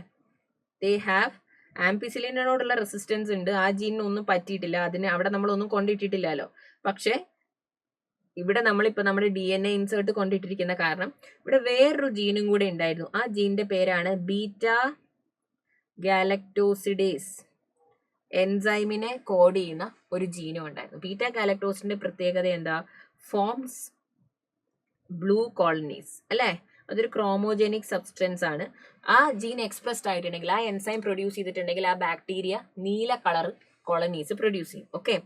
ദേ ഹാവ് ആംപിസിലിനോടുള്ള റെസിസ്റ്റൻസ് ഉണ്ട്. ആ ജീനൊന്നും പറ്റിയിട്ടില്ല, അതിന് അവിടെ നമ്മളൊന്നും കൊണ്ടിട്ടിട്ടില്ലല്ലോ. പക്ഷെ ഇവിടെ നമ്മളിപ്പോൾ നമ്മുടെ DNA ഇൻസേർട്ട് കൊണ്ടിട്ടിരിക്കുന്ന കാരണം ഇവിടെ വേറൊരു ജീനും കൂടെ ഉണ്ടായിരുന്നു. ആ ജീനിന്റെ പേരാണ് ബീറ്റാ ഗാലക്ടോസിഡേസ്. എൻസൈമിനെ കോഡ് ചെയ്യുന്ന ഒരു ജീനും ഉണ്ടായിരുന്നു. ബീറ്റാ ഗാലക്ടോസിന്റെ പ്രത്യേകത എന്താ? ഫോംസ് ബ്ലൂ കോളനീസ്, അല്ലേ? അതൊരു ക്രോമോജെനിക് സബ്സ്റ്റൻസ് ആണ്. ആ ജീൻ എക്സ്പ്രസ്ഡ് ആയിട്ടുണ്ടെങ്കിൽ, ആ എൻസൈം പ്രൊഡ്യൂസ് ചെയ്തിട്ടുണ്ടെങ്കിൽ ആ ബാക്ടീരിയ നീല കളർ കോളനീസ് പ്രൊഡ്യൂസ് ചെയ്യും. ഓക്കെ,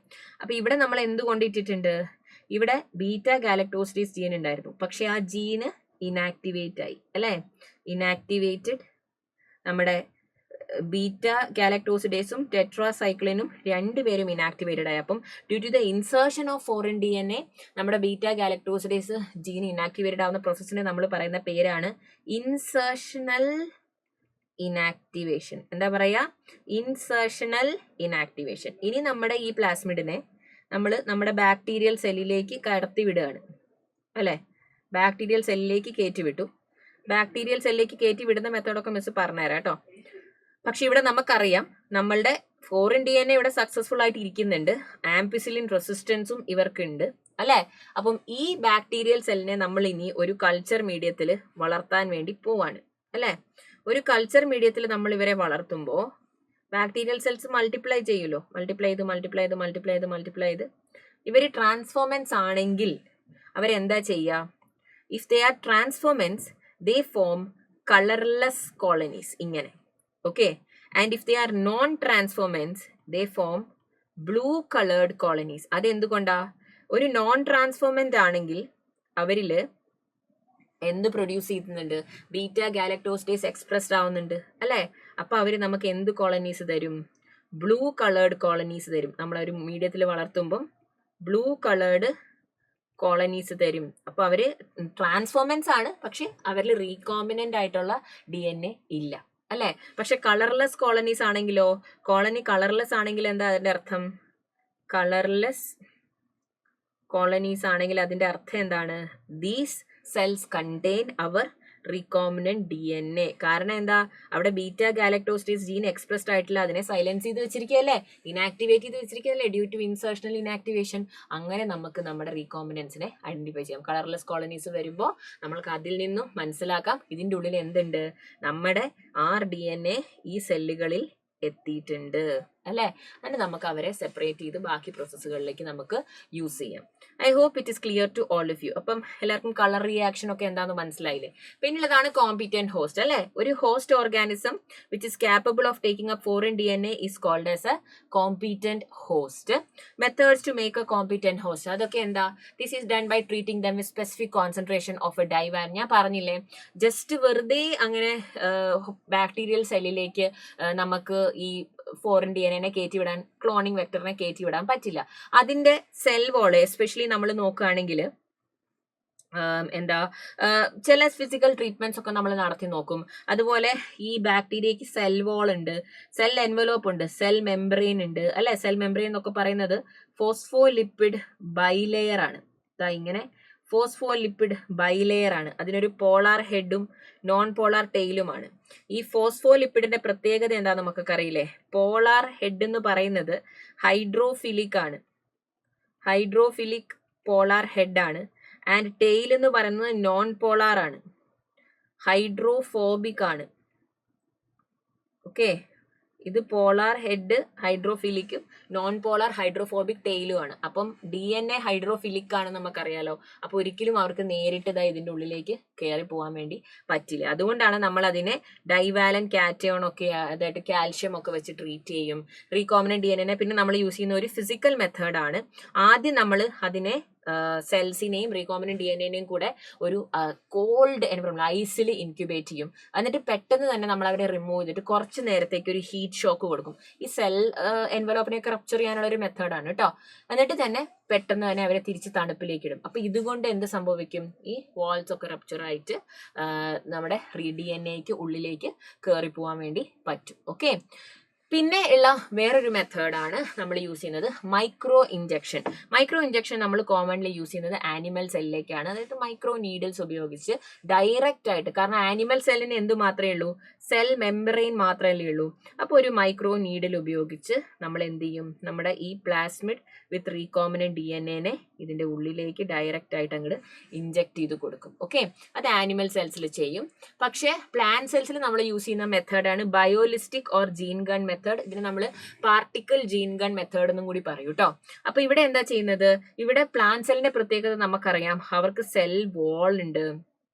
അപ്പൊ ഇവിടെ നമ്മൾ എന്ത് കൊണ്ടിട്ടിട്ടുണ്ട്? ഇവിടെ ബീറ്റാ ഗാലക്ടോസിഡേസ് ജീൻ ഉണ്ടായിരുന്നു. പക്ഷെ ആ ജീന് ഇനാക്ടിവേറ്റ് ആയി, അല്ലെ? ഇനാക്ടിവേറ്റഡ്. നമ്മുടെ ബീറ്റാ ഗാലക്ടോസിഡേസും ടെട്രാസൈക്ലിനും രണ്ടുപേരും ഇനാക്ടിവേറ്റഡ് ആയി. അപ്പം due to the insertion of foreign DNA നമ്മുടെ ബീറ്റാ ഗാലക്ടോസിഡേസ് ജീൻ ഇനാക്ടിവേറ്റഡ് ആവുന്ന പ്രോസസ്സിനെ നമ്മൾ പറയുന്ന പേരാണ് ഇൻസേർഷണൽ ഇനാക്ടിവേഷൻ. എന്താ പറയാ? Insertional inactivation. ഇനി നമ്മുടെ ഈ പ്ലാസ്മിഡിനെ നമ്മൾ നമ്മുടെ ബാക്ടീരിയൽ സെല്ലിലേക്ക് കടത്തി വിടുകയാണ്, അല്ലെ? ബാക്ടീരിയൽ സെല്ലിലേക്ക് കയറ്റി വിട്ടു. ബാക്ടീരിയൽ സെല്ലിലേക്ക് കയറ്റി വിടുന്ന മെത്തേഡൊക്കെ മിസ് പറഞ്ഞുതരാം കേട്ടോ. പക്ഷെ ഇവിടെ നമുക്കറിയാം നമ്മളുടെ ഫോറിൻ DNA ഇവിടെ സക്സസ്ഫുൾ ആയിട്ട് ഇരിക്കുന്നുണ്ട്. ആംപിസിലിൻ റെസിസ്റ്റൻസും ഇവർക്കുണ്ട്, അല്ലെ? അപ്പം ഈ ബാക്ടീരിയൽ സെല്ലിനെ നമ്മൾ ഇനി ഒരു കൾച്ചർ മീഡിയത്തിൽ വളർത്താൻ വേണ്ടി പോവാണ്, അല്ലെ? ഒരു കൾച്ചർ മീഡിയത്തിൽ നമ്മൾ ഇവരെ വളർത്തുമ്പോൾ ബാക്ടീരിയൽ സെൽസ് മൾട്ടിപ്ലൈ ചെയ്യുമല്ലോ. മൾട്ടിപ്ലൈ ചെയ്ത് ഇവർ ട്രാൻസ്ഫോമൻസ് ആണെങ്കിൽ അവരെന്താ ചെയ്യുക? If they are transformants they form colourless colonies, ഇങ്ങനെ. Okay, and if they are non transformants they form blue coloured colonies. അതെന്തുകൊണ്ടാ? ഒരു നോൺ ട്രാൻസ്ഫോർമന്റ് ആണെങ്കിൽ അവരിൽ എന്ത് പ്രൊഡ്യൂസ് ചെയ്യുന്നുണ്ട്? ബീറ്റ ഗാലക്ടോസ്റ്റേസ് എക്സ്പ്രസ്ഡ് ആവുന്നുണ്ട് അല്ലേ? അപ്പൊ അവര് നമുക്ക് എന്ത് കോളനീസ് തരും? ബ്ലൂ കളേർഡ് കോളനീസ് തരും. നമ്മളൊരു മീഡിയത്തിൽ വളർത്തുമ്പം ബ്ലൂ കളേർഡ് കോളനീസ് തരും. അപ്പൊ അവര് ട്രാൻസ്ഫോർമൻസ് ആണ്, പക്ഷെ അവരിൽ റീകോമ്പിനന്റ് ആയിട്ടുള്ള DNA ഇല്ല അല്ലെ? പക്ഷെ കളർലെസ് കോളനീസ് ആണെങ്കിലോ, കോളനി കളർലെസ് ആണെങ്കിൽ എന്താ അതിന്റെ അർത്ഥം? കളർലെസ് കോളനീസ് ആണെങ്കിൽ അതിന്റെ അർത്ഥം എന്താണ്? These cells contain our recombinant DNA. കാരണം എന്താ? അവിടെ ബീറ്റ ഗാലക്ടോസ്റ്റേസ് ജീൻ എക്സ്പ്രസ്ഡ് ആയിട്ടില്ല, അതിനെ സൈലൻസ് ചെയ്ത് വെച്ചിരിക്കുകയല്ലേ, ഇനാക്ടിവേറ്റ് ചെയ്ത് വെച്ചിരിക്കുകയല്ലേ ഡ്യൂ ടു ഇൻസേർഷണൽ ഇനാക്ടിവേഷൻ. അങ്ങനെ നമുക്ക് നമ്മുടെ റീകോമിനൻസിനെ ഐഡന്റിഫൈ ചെയ്യാം. കളർലെസ് കോളനീസ് വരുമ്പോൾ നമ്മൾക്ക് അതിൽ നിന്നും മനസ്സിലാക്കാം ഇതിൻ്റെ ഉള്ളിൽ എന്തുണ്ട്, നമ്മുടെ DNA ഈ സെല്ലുകളിൽ എത്തിയിട്ടുണ്ട് അല്ലേ? എന്നിട്ട് നമുക്ക് അവരെ സെപ്പറേറ്റ് ചെയ്ത് ബാക്കി പ്രോസസ്സുകളിലേക്ക് നമുക്ക് യൂസ് ചെയ്യാം. I hope it is clear to all of you. അപ്പം എല്ലാവർക്കും കളർ റിയാക്ഷൻ ഒക്കെ എന്താണെന്ന് മനസ്സിലായില്ലേ? പിന്നുള്ളതാണ് കോമ്പീറ്റന്റ് ഹോസ്റ്റ് അല്ലേ? ഒരു host organism which is capable of taking up foreign DNA is called as a competent host. Methods to make a competent host, അതൊക്കെ എന്താ? This is done by treating them with specific concentration of a divalent. ഞാൻ പറഞ്ഞില്ലേ, just വെറുതെ അങ്ങനെ bacterial സെല്ലിലേക്ക് നമുക്ക് ഈ foreign DNA കയറ്റിവിടാൻ, cloning വെക്ടറിനെ കയറ്റിവിടാൻ പറ്റില്ല. അതിന്റെ സെൽ വോള് എസ്പെഷ്യലി നമ്മൾ നോക്കുകയാണെങ്കിൽ എന്താ, ചില ഫിസിക്കൽ ട്രീറ്റ്മെന്റ്സ് ഒക്കെ നമ്മൾ നടത്തി നോക്കും. അതുപോലെ ഈ ബാക്ടീരിയക്ക് സെൽ വോൾ ഉണ്ട്, സെൽ എൻവലോപ്പ് ഉണ്ട്, സെൽ മെംബ്രെയിൻ ഉണ്ട് അല്ലെ? സെൽ മെംബ്രെയിൻ എന്നൊക്കെ പറയുന്നത് ഫോസ്ഫോലിപ്പിഡ് ബൈലെയർ ആണ്. ഇങ്ങനെ ഫോസ്ഫോലിപ്പിഡ് ബൈലെയർ ആണ്. അതിനൊരു പോളാർ ഹെഡും നോൺ പോളാർ ടെയിലുമാണ്. ഈ ഫോസ്ഫോലിപ്പിഡിന്റെ പ്രത്യേകത എന്താണെന്ന് നമുക്കൊക്കെ അറിയില്ലേ? പോളാർ ഹെഡ് എന്ന് പറയുന്നത് ഹൈഡ്രോഫിലിക് ആണ്, ഹൈഡ്രോഫിലിക് പോളാർ ഹെഡ് ആണ്. ആൻഡ് ടെയിൽ എന്ന് പറയുന്നത് നോൺ പോളാർ ആണ്, ഹൈഡ്രോഫോബിക് ആണ്. ഓക്കെ, ഇത് പോളാർ ഹെഡ് ഹൈഡ്രോഫിലിക്കും നോൺ പോളാർ ഹൈഡ്രോഫോബിക് ടെയിലുമാണ്. അപ്പം DNA ഹൈഡ്രോഫിലിക് ആണ് നമുക്കറിയാലോ. അപ്പൊ ഒരിക്കലും അവർക്ക് നേരിട്ട് ഇതിന്റെ ഉള്ളിലേക്ക് കയറി പോകാൻ വേണ്ടി പറ്റില്ല. അതുകൊണ്ടാണ് നമ്മൾ അതിനെ ഡൈവാലന്റ് കാറ്റയോൺ ഒക്കെ, അതായത് കാൽഷ്യം ഒക്കെ വെച്ച് ട്രീറ്റ് ചെയ്യും. റീകോമിനന്റ് DNA പിന്നെ നമ്മൾ യൂസ് ചെയ്യുന്ന ഒരു ഫിസിക്കൽ മെത്തേഡാണ്. ആദ്യം നമ്മൾ അതിനെ സെൽസിനെയും റീകോമിനന്റ് DNAനെയും കൂടെ ഒരു കോൾഡ് എൻവയോൺമെന്റ് ഐസിൽ ഇൻക്യുബേറ്റ് ചെയ്യും. എന്നിട്ട് പെട്ടെന്ന് തന്നെ നമ്മൾ അവരെ റിമൂവ് ചെയ്തിട്ട് കുറച്ച് നേരത്തേക്ക് ഒരു ഹീറ്റ് ഷോക്ക് കൊടുക്കും. ഈ സെൽ എൻവലോപ്പിനെയൊക്കെ റപ്ചർ ചെയ്യാനുള്ള ഒരു മെത്തേഡാണ് കേട്ടോ. എന്നിട്ട് തന്നെ പെട്ടെന്ന് തന്നെ അവരെ തിരിച്ച് തണുപ്പിലേക്ക് ഇടും. അപ്പൊ ഇതുകൊണ്ട് എന്ത് സംഭവിക്കും? ഈ വാൾസ് ഒക്കെ റപ്ചർ ആയിട്ട് നമ്മുടെ DNA ഉള്ളിലേക്ക് കയറി പോകാൻ വേണ്ടി പറ്റും. ഓക്കെ, പിന്നെ ഉള്ള വേറൊരു മെത്തേഡാണ് നമ്മൾ യൂസ് ചെയ്യുന്നത് മൈക്രോ ഇഞ്ചക്ഷൻ. മൈക്രോ ഇഞ്ചക്ഷൻ നമ്മൾ കോമൺലി യൂസ് ചെയ്യുന്നത് ആനിമൽ സെല്ലിലേക്കാണ്. അതായത് മൈക്രോ നീഡിൽസ് ഉപയോഗിച്ച് ഡയറക്റ്റ് ആയിട്ട്, കാരണം ആനിമൽ സെല്ലിന് എന്ത് മാത്രമേ ഉള്ളൂ? സെൽ മെംബ്രെയിൻ മാത്രമല്ലേ ഉള്ളൂ. അപ്പോൾ ഒരു മൈക്രോ നീഡിൽ ഉപയോഗിച്ച് നമ്മൾ എന്ത് ചെയ്യും? നമ്മുടെ ഈ പ്ലാസ്മിഡ് വിത്ത് റീകോമിനന്റ് DNAനെ ഇതിന്റെ ഉള്ളിലേക്ക് ഡയറക്റ്റ് ആയിട്ട് അങ്ങോട്ട് ഇഞ്ചക്ട് ചെയ്ത് കൊടുക്കും. ഓക്കെ, അത് ആനിമൽ സെൽസിൽ ചെയ്യും. പക്ഷേ പ്ലാന്റ് സെൽസിൽ നമ്മൾ യൂസ് ചെയ്യുന്ന മെത്തേഡാണ് ബയോലിസ്റ്റിക് ഓർ ജീൻ ഗൺ മെത്തേഡ്. ഇതിന് നമ്മൾ പാർട്ടിക്കിൾ ജീൻ ഗൺ മെത്തേഡ് എന്നും കൂടി പറയും കേട്ടോ. അപ്പൊ ഇവിടെ എന്താ ചെയ്യുന്നത്? ഇവിടെ പ്ലാന്റ് സെല്ലിന്റെ പ്രത്യേകത നമുക്കറിയാം. അവർക്ക് സെൽ വോൾ ഉണ്ട്,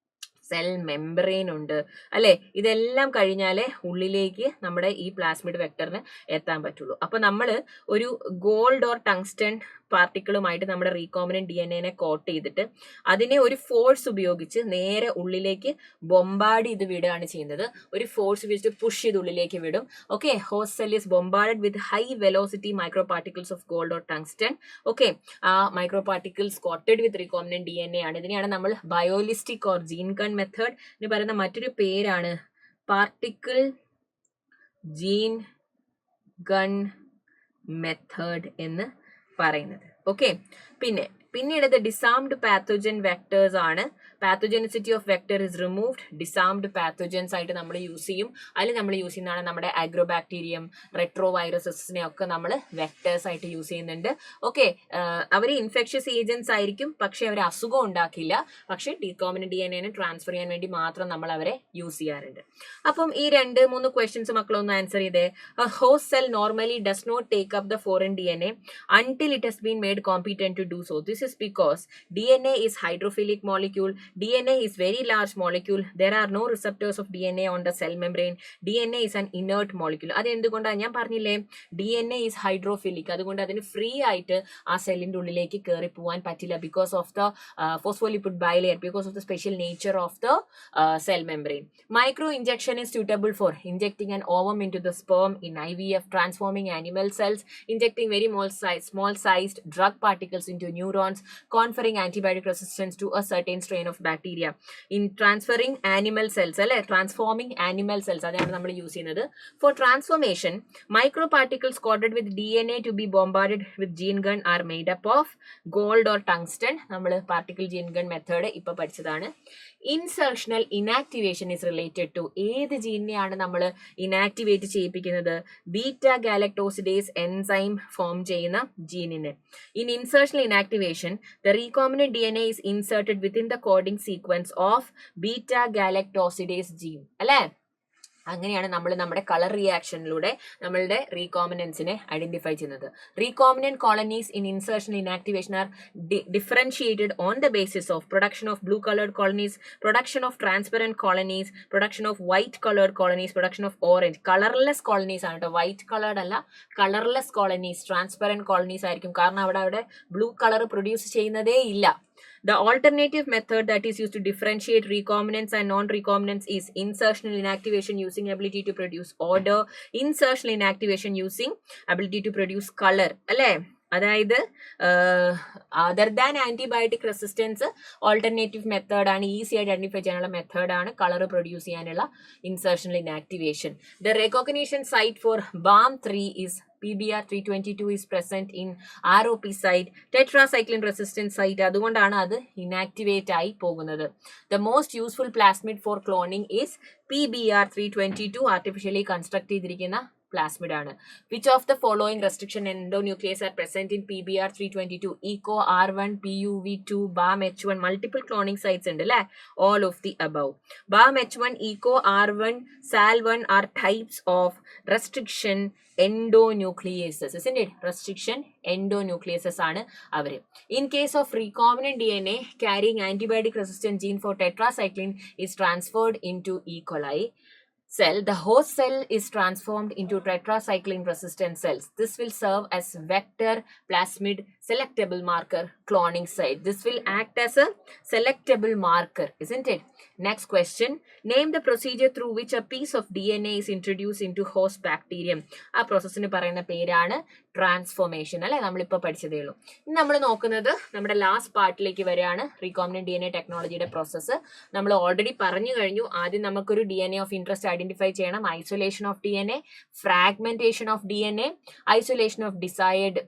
സെൽ മെംബ്രെയിൻ ഉണ്ട് അല്ലെ? ഇതെല്ലാം കഴിഞ്ഞാലേ ഉള്ളിലേക്ക് നമ്മുടെ ഈ പ്ലാസ്മിഡ് വെക്ടറിന് എത്താൻ പറ്റുള്ളൂ. അപ്പൊ നമ്മൾ ഒരു ഗോൾഡ് ഓർ ടങ്സ്റ്റൺ പാർട്ടിക്കിളുമായിട്ട് നമ്മുടെ റീകോമിനന്റ് DNAനെ കോട്ട് ചെയ്തിട്ട് അതിനെ ഒരു ഫോഴ്സ് ഉപയോഗിച്ച് നേരെ ഉള്ളിലേക്ക് ബൊമ്പാർഡ് ചെയ്ത് വിടുകയാണ് ചെയ്യുന്നത്. ഒരു ഫോഴ്സ് ഉപയോഗിച്ച് പുഷ് ചെയ്ത് ഉള്ളിലേക്ക് വിടും. Okay, host cell is bombarded with high velocity micro particles of gold or tungsten. Okay, ആ micro particles coated with recombinant DNA ആണ്. ഇതിനെയാണ് നമ്മൾ biolistic or gene gun method എന്ന് പറയുന്ന മറ്റൊരു പേരാണ് പാർട്ടിക്കിൾ ജീൻ ഗൺ മെത്തേഡ് എന്ന് പറയുന്നത്. ഓക്കെ, പിന്നീട് ഡിസാംഡ് പാത്തോജൻ വെക്ടേഴ്സ് ആണ്. Pathogenicity of vector is removed. Disarmed pathogens ആയിട്ട് നമ്മൾ യൂസ് ചെയ്യും. അതിൽ നമ്മൾ യൂസ് ചെയ്യുന്നതാണ് നമ്മുടെ അഗ്രോബാക്ടീരിയം, റെട്രോ വൈറസസിനെ ഒക്കെ നമ്മൾ വെക്ടേഴ്സ് ആയിട്ട് യൂസ് ചെയ്യുന്നുണ്ട്. ഓക്കെ, അവർ ഇൻഫെക്ഷ്യസ് ഏജൻസ് ആയിരിക്കും, പക്ഷെ അവർ അസുഖം ഉണ്ടാക്കില്ല. പക്ഷെ റീകോമിനന്റ് DNAനെ ട്രാൻസ്ഫർ ചെയ്യാൻ വേണ്ടി മാത്രം നമ്മൾ അവരെ യൂസ് ചെയ്യാറുണ്ട്. അപ്പം ഈ 2-3 ക്വസ്റ്റ്യൻസ് മക്കളൊന്ന് ആൻസർ ചെയ്തേ. Host cell normally does not take up the foreign DNA until it has been made competent to do so. This This is because DNA is hydrophilic molecule. DNA is very large molecule. There are no receptors of DNA on the cell membrane. DNA is an inert molecule. അത് എന്തുകൊണ്ടാണ് ഞാൻ പറഞ്ഞില്ലേ, DNA is hydrophilic. അതുകൊണ്ട് അതിന് free ആയിട്ട് ആ സെല്ലിന്റെ ഉള്ളിലേക്ക് കയറി പോകാൻ പറ്റില്ല because of the phospholipid bilayer, because of the special nature of the cell membrane. Micro injection is suitable for injecting an ovum into the sperm in IVF, transforming animal cells, injecting very small sized drug particles into neurons, conferring antibiotic resistance to a certain strain of bacteria. In transferring animal cells, transforming animal cells, അതാണ് നമ്മൾ use ചെയ്യുന്നത്. For transformation, microparticles coated with DNA to be bombarded with gene gun are made up of gold or tungsten. നമ്മൾ particle gene gun method ഇപ്പൊ പഠിച്ചതാണ്. Insertional inactivation is related to ഏത് ജീനിനെയാണ് നമ്മൾ inactivate ചെയ്യിപ്പിക്കുന്നത്? ബീറ്റ ഗാലക്ടോസിഡേസ് എൻസൈം ഫോം ചെയ്യുന്ന ജീനിന്. In insertional inactivation the recombinant DNA is inserted within the coding sequence of beta galactosidase gene. അല്ലേ? അങ്ങനെയാണ് നമ്മൾ നമ്മുടെ കളർ റിയാക്ഷനിലൂടെ നമ്മളുടെ റീകോമിനൻസിനെ ഐഡന്റിഫൈ ചെയ്യുന്നത്. Recombinant colonies in insertion inactivation are differentiated on the basis of production of blue coloured colonies, production of transparent colonies, production of white coloured colonies, production of orange. Colourless colonies ആണ് കേട്ടോ, white coloured അല്ല. Colourless colonies, transparent colonies ആയിരിക്കും, കാരണം അവിടെ blue colour produce ചെയ്യുന്നതേ ഇല്ല. The alternative method that is used to differentiate recombinants and non-recombinants is insertional inactivation using ability to produce odor, insertional inactivation using ability to produce color. അല്ലേ? അതായത് other than antibiotic resistance alternative method ആണ്, easy ആയിട്ട് identify ചെയ്യാനുള്ള മെത്തേഡാണ് colour produce ചെയ്യാനുള്ള insertional inactivation. The recognition site for BAM3 is PBR 322 is present in ROP site, tetracycline resistant site. അതുകൊണ്ടാണ് അത് inactivate ആയി പോകുന്നത്. The most useful plasmid for cloning is PBR 322, artificially construct ചെയ്തിരിക്കുന്ന plasmid ആണ്. Which of the following restriction endonuclease are present in PBR 322? ECO, R1, PUV2, BAM-H1. Multiple cloning sites ഉണ്ട് അല്ലേ? All of the above. BAM-H1, ECO, R1, SAL1 are types of restriction endonucleases, isn't it? Restriction endonucleases ആണ് അവര്. In case of recombinant DNA carrying antibiotic resistant gene for tetracycline is transferred into E. coli cell, the host cell is transformed into tetracycline resistant cells. This will serve as vector plasmid selectable marker cloning site. This will act as a selectable marker, isn't it? Next question. Name the procedure through which a piece of DNA is introduced into host bacterium. ആ പ്രോസസ്സിന് പറയുന്ന പേരാണ് transformation. അല്ലെ? നമ്മളിപ്പോൾ പഠിച്ചതേ ഉള്ളൂ. ഇനി നമ്മൾ നോക്കുന്നത് നമ്മുടെ ലാസ്റ്റ് പാർട്ടിലേക്ക് വരികയാണ്, റീകോമിനന്റ് DNA ടെക്നോളജിയുടെ പ്രോസസ്സ്. നമ്മൾ ഓൾറെഡി പറഞ്ഞു കഴിഞ്ഞു. ആദ്യം നമുക്കൊരു DNA ഓഫ് ഇൻട്രസ്റ്റ് ഐഡന്റിഫൈ ചെയ്യണം. Isolation of DNA, fragmentation of DNA, isolation of desired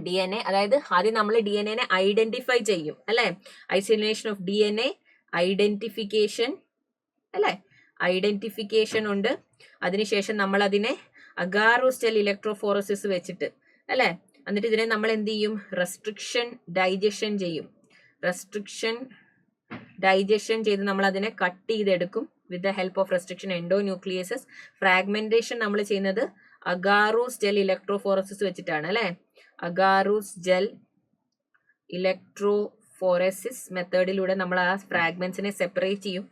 DNA. അതായത് ആദ്യം നമ്മൾ DNA ഐഡന്റിഫൈ ചെയ്യും അല്ലെ? ഐസൊലേഷൻ ഓഫ് DNA, ഐഡന്റിഫിക്കേഷൻ അല്ലെ? ഐഡന്റിഫിക്കേഷൻ ഉണ്ട്. അതിനുശേഷം നമ്മൾ അതിനെ അഗാറോസ്റ്റെൽ ഇലക്ട്രോഫോറസിസ് വെച്ചിട്ട് അല്ലെ, എന്നിട്ട് ഇതിനെ നമ്മൾ എന്ത് ചെയ്യും? റെസ്ട്രിക്ഷൻ ഡൈജഷൻ ചെയ്യും. റെസ്ട്രിക്ഷൻ ഡൈജഷൻ ചെയ്ത് നമ്മൾ അതിനെ കട്ട് ചെയ്തെടുക്കും with the help of restriction endonucleases. Fragmentation നമ്മൾ ചെയ്യുന്നത് അഗാറോസ് ജെൽ ഇലക്ട്രോഫോറസിസ് വെച്ചിട്ടാണ് അല്ലെ? അഗാറോസ് ജെൽ ഇലക്ട്രോഫോറസിസ് മെത്തേഡിലൂടെ നമ്മൾ ആ ഫ്രാഗ്മെന്റ്സിനെ സെപ്പറേറ്റ് ചെയ്യും.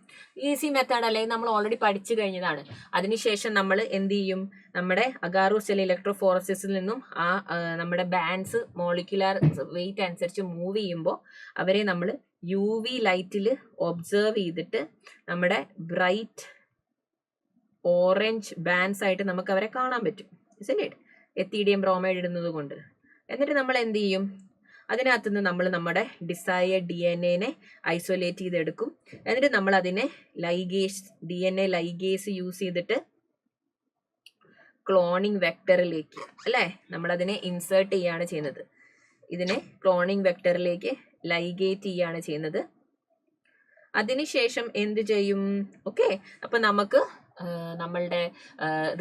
ഈസി മെത്തേഡ് അല്ലെങ്കിൽ നമ്മൾ ഓൾറെഡി പഠിച്ചു കഴിഞ്ഞതാണ്. അതിനുശേഷം നമ്മൾ എന്ത് ചെയ്യും? നമ്മുടെ അഗാറോസ് ജെൽ ഇലക്ട്രോഫോറസിസിൽ നിന്നും ആ നമ്മുടെ ബാൻഡ്സ് മോളിക്യുലർ വെയിറ്റ് അനുസരിച്ച് മൂവ് ചെയ്യുമ്പോൾ അവരെ നമ്മൾ UV ലൈറ്റിൽ ഒബ്സർവ് ചെയ്തിട്ട് നമ്മുടെ ബ്രൈറ്റ് ഓറഞ്ച് ബാൻഡ്സ് ആയിട്ട് നമുക്ക് അവരെ കാണാൻ പറ്റും. എത്തീഡിയം ബ്രോമൈഡ് ഇടുന്നത് കൊണ്ട്. എന്നിട്ട് നമ്മൾ എന്ത് ചെയ്യും? അതിനകത്ത് നിന്ന് നമ്മൾ നമ്മുടെ ഡിസൈർഡ് DNA ഐസൊലേറ്റ് ചെയ്തെടുക്കും. എന്നിട്ട് നമ്മൾ അതിനെ ലൈഗേസ് DNA ലൈഗേസ് യൂസ് ചെയ്തിട്ട് ക്ലോണിങ് വെക്ടറിലേക്ക് അല്ലേ നമ്മളതിനെ ഇൻസേർട്ട് ചെയ്യാണ് ചെയ്യുന്നത്. ഇതിനെ ക്ലോണിങ് വെക്ടറിലേക്ക് ലൈഗേറ്റ് ചെയ്യാണ് ചെയ്യുന്നത്. അതിനുശേഷം എന്ത് ചെയ്യും? ഓക്കെ, അപ്പൊ നമുക്ക് നമ്മളുടെ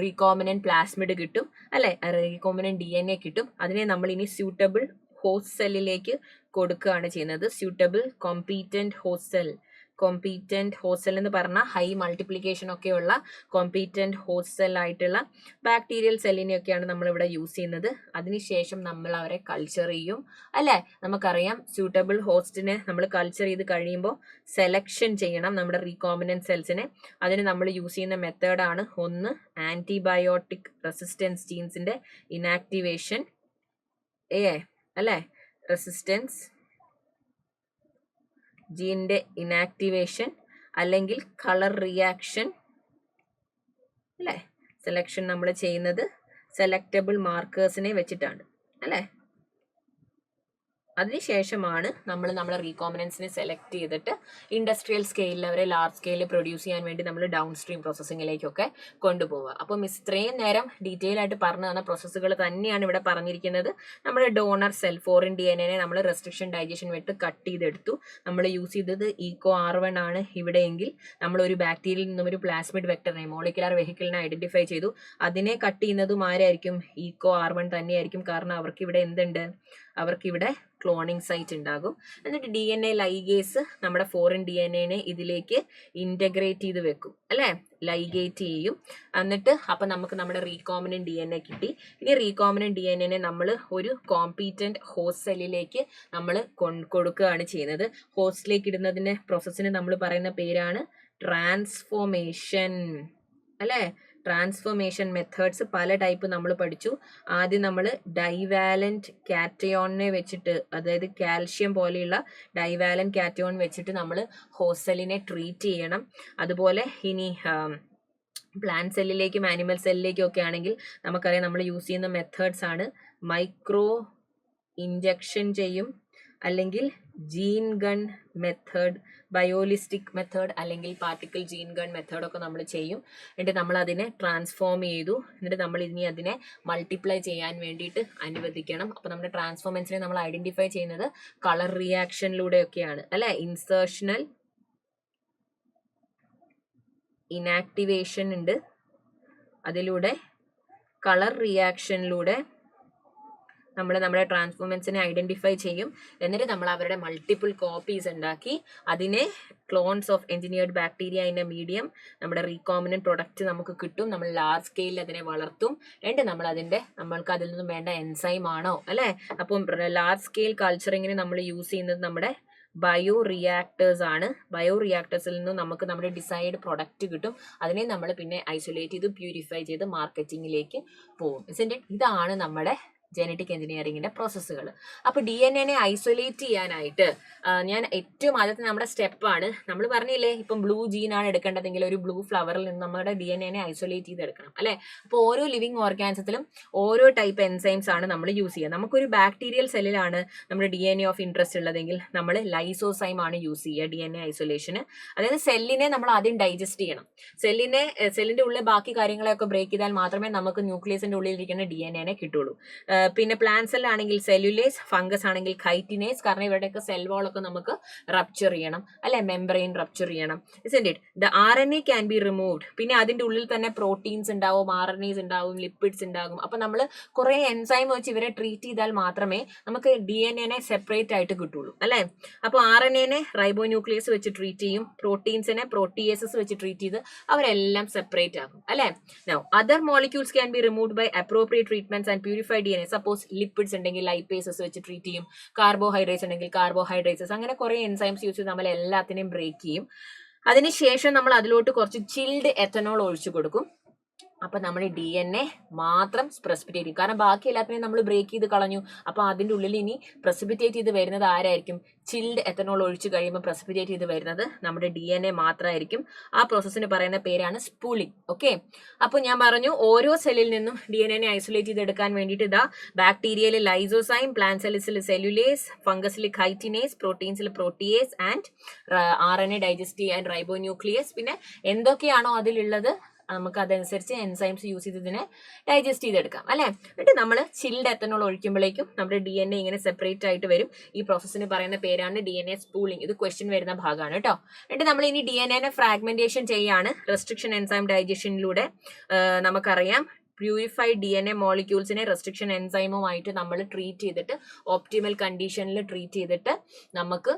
റീകോമിനന്റ് പ്ലാസ്മിഡ് കിട്ടും അല്ലെ? റീകോമിനന്റ് DNA കിട്ടും. അതിനെ നമ്മൾ ഇനി സ്യൂട്ടബിൾ ഹോസ്റ്റ് സെല്ലിലേക്ക് കൊടുക്കുകയാണ് ചെയ്യുന്നത്. Suitable competent host cell, competent host cell എന്ന് പറഞ്ഞാൽ ഹൈ മൾട്ടിപ്ലിക്കേഷൻ ഒക്കെയുള്ള കോമ്പീറ്റന്റ് ഹോസ്റ്റ് സെൽ ആയിട്ടുള്ള ബാക്ടീരിയൽ സെല്ലിനെയൊക്കെയാണ് നമ്മളിവിടെ യൂസ് ചെയ്യുന്നത്. അതിനുശേഷം നമ്മൾ അവരെ കൾച്ചർ ചെയ്യും അല്ലേ. നമുക്കറിയാം സ്യൂട്ടബിൾ ഹോസ്റ്റിനെ നമ്മൾ കൾച്ചർ ചെയ്ത് കഴിയുമ്പോൾ സെലക്ഷൻ ചെയ്യണം നമ്മുടെ റീകോമിനന്റ് സെൽസിനെ. അതിന് നമ്മൾ യൂസ് ചെയ്യുന്ന മെത്തേഡാണ് ഒന്ന് ആന്റിബയോട്ടിക് റെസിസ്റ്റൻസ് ജീൻസിന്റെ ഇനാക്ടിവേഷൻ അല്ലേ, റെസിസ്റ്റൻസ് ജീനിന്റെ ഇനാക്ടിവേഷൻ, അല്ലെങ്കിൽ കളർ റിയാക്ഷൻ അല്ലേ. സെലക്ഷൻ നമ്മൾ ചെയ്യുന്നത് സെലക്റ്റബിൾ മാർക്കേഴ്സിനെ വെച്ചിട്ടാണ് അല്ലേ. അതിനുശേഷമാണ് നമ്മൾ നമ്മുടെ റീകോമിനൻസിനെ സെലക്ട് ചെയ്തിട്ട് ഇൻഡസ്ട്രിയൽ സ്കെയിലിൽ അവരെ ലാർജ് സ്കെയിലിൽ പ്രൊഡ്യൂസ് ചെയ്യാൻ വേണ്ടി നമ്മൾ ഡൗൺ സ്ട്രീം പ്രോസസ്സിങ്ങിലേക്കൊക്കെ കൊണ്ടുപോവുക. അപ്പം ഇത്രയും നേരം ഡീറ്റെയിൽ ആയിട്ട് പറഞ്ഞു തന്ന പ്രോസസ്സുകൾ തന്നെയാണ് ഇവിടെ പറഞ്ഞിരിക്കുന്നത്. നമ്മുടെ ഡോണർ സെൽ ഫോറിൻ DNA നമ്മൾ റെസ്ട്രിക്ഷൻ ഡൈജഷൻ വിട്ട് കട്ട് ചെയ്തെടുത്തു. നമ്മൾ യൂസ് ചെയ്തത് ഈക്കോ R1 ആണ് ഇവിടെയെങ്കിൽ നമ്മൾ ഒരു ബാക്ടീരിയയിൽ നിന്നും ഒരു പ്ലാസ്മിഡ് വെക്ടറിനെ മോളിക്കുലർ വെഹിക്കിളിനെ ഐഡന്റിഫൈ ചെയ്തു. അതിനെ കട്ട് ചെയ്യുന്നതും ആരായിരിക്കും? ഈക്കോ R1 തന്നെയായിരിക്കും. കാരണം അവർക്ക് ഇവിടെ എന്തുണ്ട്? അവർക്കിവിടെ ക്ലോണിങ് സൈറ്റ് ഉണ്ടാകും. എന്നിട്ട് DNA ലൈഗേസ് നമ്മുടെ ഫോറിൻ DNA ഇതിലേക്ക് ഇന്റഗ്രേറ്റ് ചെയ്ത് വെക്കും അല്ലെ, ലൈഗേറ്റ് ചെയ്യും. എന്നിട്ട് അപ്പൊ നമുക്ക് നമ്മുടെ റീകോമിനന്റ് DNA കിട്ടി. ഇനി റീകോമിനന്റ് DNA നമ്മൾ ഒരു കോമ്പീറ്റന്റ് ഹോസ്റ്റ് സെല്ലിലേക്ക് നമ്മൾ കൊടുക്കുകയാണ് ചെയ്യുന്നത്. ഹോസ്റ്റിലേക്ക് ഇടുന്നതിന് പ്രോസസ്സിന് നമ്മൾ പറയുന്ന പേരാണ് ട്രാൻസ്ഫോർമേഷൻ അല്ലെ. ട്രാൻസ്ഫോർമേഷൻ മെത്തേഡ്സ് പല ടൈപ്പ് നമ്മൾ പഠിച്ചു. ആദ്യം നമ്മൾ ഡൈവാലന്റ് കാറ്റയോണിനെ വെച്ചിട്ട്, അതായത് കാൽഷ്യം പോലെയുള്ള ഡൈവാലന്റ് കാറ്റയോൺ വെച്ചിട്ട് നമ്മൾ ഹോസ്റ്റ് സെല്ലിനെ ട്രീറ്റ് ചെയ്യണം. അതുപോലെ ഇനി പ്ലാന്റ് സെല്ലിലേക്കും ആനിമൽ സെല്ലിലേക്കും ഒക്കെ ആണെങ്കിൽ നമുക്കറിയാം നമ്മൾ യൂസ് ചെയ്യുന്ന മെത്തേഡ്സ് ആണ് മൈക്രോ ഇഞ്ചക്ഷൻ ചെയ്യും, അല്ലെങ്കിൽ ജീൻ ഗൺ മെത്തേഡ്, ബയോളിസ്റ്റിക് മെത്തേഡ്, അല്ലെങ്കിൽ പാർട്ടിക്കിൾ ജീൻ ഗൺ മെത്തേഡ് ഒക്കെ നമ്മൾ ചെയ്യും. എന്നിട്ട് നമ്മൾ അതിനെ ട്രാൻസ്ഫോം ചെയ്തു. എന്നിട്ട് നമ്മൾ ഇനി അതിനെ മൾട്ടിപ്ലൈ ചെയ്യാൻ വേണ്ടിയിട്ട് അനുവദിക്കണം. അപ്പൊ നമ്മുടെ ട്രാൻസ്ഫോമൻസിനെ നമ്മൾ ഐഡന്റിഫൈ ചെയ്യുന്നത് കളർ റിയാക്ഷനിലൂടെയൊക്കെയാണ് അല്ലെ. ഇൻസേർഷണൽ ഇനാക്ടിവേഷൻ ഉണ്ട്, അതിലൂടെ കളർ റിയാക്ഷനിലൂടെ നമ്മൾ നമ്മുടെ ട്രാൻസ്ഫോമൻസിനെ ഐഡന്റിഫൈ ചെയ്യും. എന്നിട്ട് നമ്മൾ അവരുടെ മൾട്ടിപ്പിൾ കോപ്പീസ് ഉണ്ടാക്കി അതിനെ clones of engineered bacteria in A medium നമ്മുടെ റീകോമിനന്റ് പ്രൊഡക്റ്റ് നമുക്ക് കിട്ടും. നമ്മൾ ലാർജ് സ്കെയിലിൽ അതിനെ വളർത്തും. എന്നിട്ട് നമ്മൾക്ക് അതിൽ നിന്നും വേണ്ട എൻസൈം ആണോ അല്ലെ. അപ്പം ലാർജ് സ്കെയിൽ കൾച്ചറിങ്ങിന് നമ്മൾ യൂസ് ചെയ്യുന്നത് നമ്മുടെ ബയോ റിയാക്ടേഴ്സ് ആണ്. ബയോ റിയാക്ടേഴ്സിൽ നിന്നും നമുക്ക് നമ്മുടെ ഡിസൈഡ് പ്രൊഡക്റ്റ് കിട്ടും. അതിനെ നമ്മൾ പിന്നെ ഐസൊലേറ്റ് ചെയ്ത് പ്യൂരിഫൈ ചെയ്ത് മാർക്കറ്റിംഗിലേക്ക് പോകും. ഇതാണ് നമ്മുടെ ജനറ്റിക് എഞ്ചിനീയറിംഗിന്റെ പ്രോസസ്സുകൾ. അപ്പൊ DNA ഐസൊലേറ്റ് ചെയ്യാനായിട്ട് ഞാൻ ഏറ്റവും ആദ്യത്തെ നമ്മുടെ സ്റ്റെപ്പാണ് നമ്മൾ പറഞ്ഞില്ലേ, ഇപ്പം ബ്ലൂ ജീൻ ആണ് എടുക്കേണ്ടതെങ്കിൽ ഒരു ബ്ലൂ ഫ്ലവറിൽ നിന്ന് നമ്മുടെ DNA ഐസൊലേറ്റ് ചെയ്ത് എടുക്കണം അല്ലെ. അപ്പോൾ ഓരോ ലിവിങ് ഓർഗാനിസത്തിലും ഓരോ ടൈപ്പ് എൻസൈംസ് ആണ് നമ്മൾ യൂസ് ചെയ്യുക. നമുക്കൊരു ബാക്ടീരിയൽ സെല്ലിലാണ് നമ്മുടെ DNA ഓഫ് ഇൻട്രസ്റ്റ് ഉള്ളതെങ്കിൽ നമ്മൾ ലൈസോസൈം ആണ് യൂസ് ചെയ്യുക DNA ഐസൊലേഷന്. അതായത് സെല്ലിനെ നമ്മൾ ആദ്യം ഡൈജസ്റ്റ് ചെയ്യണം. സെല്ലിന്റെ ഉള്ളിൽ ബാക്കി കാര്യങ്ങളെയൊക്കെ ബ്രേക്ക് ചെയ്താൽ മാത്രമേ നമുക്ക് ന്യൂക്ലിയസിന്റെ ഉള്ളിൽ ഇരിക്കുന്ന DNA കിട്ടുള്ളൂ. പിന്നെ പ്ലാന്റ് സെൽ ആണെങ്കിൽ സെല്ലുലേസ്, ഫംഗസ് ആണെങ്കിൽ കൈറ്റിനേസ്. കാരണം ഇവിടെയൊക്കെ സെൽ വാളൊക്കെ നമുക്ക് റപ്ചർ ചെയ്യണം അല്ലെ, മെംബ്രെയിൻ റപ്ചർ ചെയ്യണം. The RNA can be removed. പിന്നെ അതിന്റെ ഉള്ളിൽ തന്നെ പ്രോട്ടീൻസ് ഉണ്ടാവും, RNAs ഉണ്ടാവും, ലിപ്പിഡ്സ് ഉണ്ടാകും. അപ്പൊ നമ്മൾ കുറെ എൻസൈം വെച്ച് ഇവരെ ട്രീറ്റ് ചെയ്താൽ മാത്രമേ നമുക്ക് DNA സെപ്പറേറ്റ് ആയിട്ട് കിട്ടുള്ളൂ അല്ലെ. അപ്പൊ RNA റൈബോന്യൂക്ലിയസ് വെച്ച് ട്രീറ്റ് ചെയ്യും, പ്രോട്ടീൻസിനെ പ്രോട്ടിയേസസ് വെച്ച് ട്രീറ്റ് ചെയ്ത് അവരെല്ലാം സെപ്പറേറ്റ് ആകും അല്ലെ. Now other molecules can be removed by appropriate treatments and purified DNA. Suppose lipids ഉണ്ടെങ്കിൽ ലൈപ്പേസസ് വെച്ച് ട്രീറ്റ് ചെയ്യും, കാർബോഹൈഡ്രേറ്റ്സ് ഉണ്ടെങ്കിൽ കാർബോഹൈഡ്രേറ്റ്സ്, അങ്ങനെ കുറെ എൻസൈംസ് യൂസ് ചെയ്ത് നമ്മൾ എല്ലാത്തിനെയും ബ്രേക്ക് ചെയ്യും. അതിനുശേഷം നമ്മൾ അതിലോട്ട് കുറച്ച് ചിൽഡ് എത്തനോൾ ഒഴിച്ചു കൊടുക്കും. അപ്പൊ നമ്മുടെ DNA മാത്രം പ്രസിപ്പിറ്റേറ്റ് ചെയ്യും. കാരണം ബാക്കി എല്ലാത്തിനെയും നമ്മൾ ബ്രേക്ക് ചെയ്ത് കളഞ്ഞു. അപ്പൊ അതിന്റെ ഉള്ളിൽ ഇനി പ്രസിപ്പിറ്റേറ്റ് ചെയ്ത് വരുന്നത് ആരായിരിക്കും? ചിൽഡ് എത്തനോൾ ഒഴിച്ചു കഴിയുമ്പോൾ പ്രസിപ്പിറ്റേറ്റ് ചെയ്ത് വരുന്നത് നമ്മുടെ DNA മാത്രമായിരിക്കും. ആ പ്രോസസ്സിന് പറയുന്ന പേരാണ് സ്പൂളിംഗ്. ഓക്കെ, അപ്പൊ ഞാൻ പറഞ്ഞു ഓരോ സെല്ലിൽ നിന്നും DNA ഐസൊലേറ്റ് ചെയ്തെടുക്കാൻ വേണ്ടിയിട്ട് ഇതാ ബാക്ടീരിയയിൽ ലൈസോസൈം, പ്ലാന്റ് സെല്ലിൽ സെല്ലുലേസ്, ഫംഗസിൽ കൈറ്റിനേസ്, പ്രോട്ടീൻസിൽ പ്രോട്ടിയേസ് ആൻഡ് RNA ഡൈജസ്റ്റ് ചെയ്യാൻ റൈബോന്യൂക്ലിയസ്. പിന്നെ എന്തൊക്കെയാണോ അതിലുള്ളത് നമുക്ക് അതനുസരിച്ച് എൻസൈംസ് യൂസ് ചെയ്ത് ഇതിനെ ഡൈജസ്റ്റ് ചെയ്തെടുക്കാം അല്ലെ. എന്നിട്ട് നമ്മൾ ചിൽഡ് എത്തനോൾ ഒഴിക്കുമ്പോഴേക്കും നമ്മുടെ DNA ഇങ്ങനെ സെപ്പറേറ്റ് ആയിട്ട് വരും. ഈ പ്രോസസ്സിന് പറയുന്ന പേരാണ് DNA സ്പൂളിംഗ്. ഇത് ക്വസ്റ്റ്യൻ വരുന്ന ഭാഗമാണ് കേട്ടോ. എന്നിട്ട് നമ്മൾ ഇനി DNA ഫ്രാഗ്മെന്റേഷൻ ചെയ്യാണ് റെസ്ട്രിക്ഷൻ എൻസൈം ഡൈജഷനിലൂടെ. നമുക്കറിയാം പ്യൂരിഫൈഡ് DNA മോളിക്യൂൾസിനെ റെസ്ട്രിക്ഷൻ എൻസൈമുമായിട്ട് നമ്മൾ ട്രീറ്റ് ചെയ്തിട്ട് ഓപ്റ്റിമൽ കണ്ടീഷനിൽ ട്രീറ്റ് ചെയ്തിട്ട് നമുക്ക്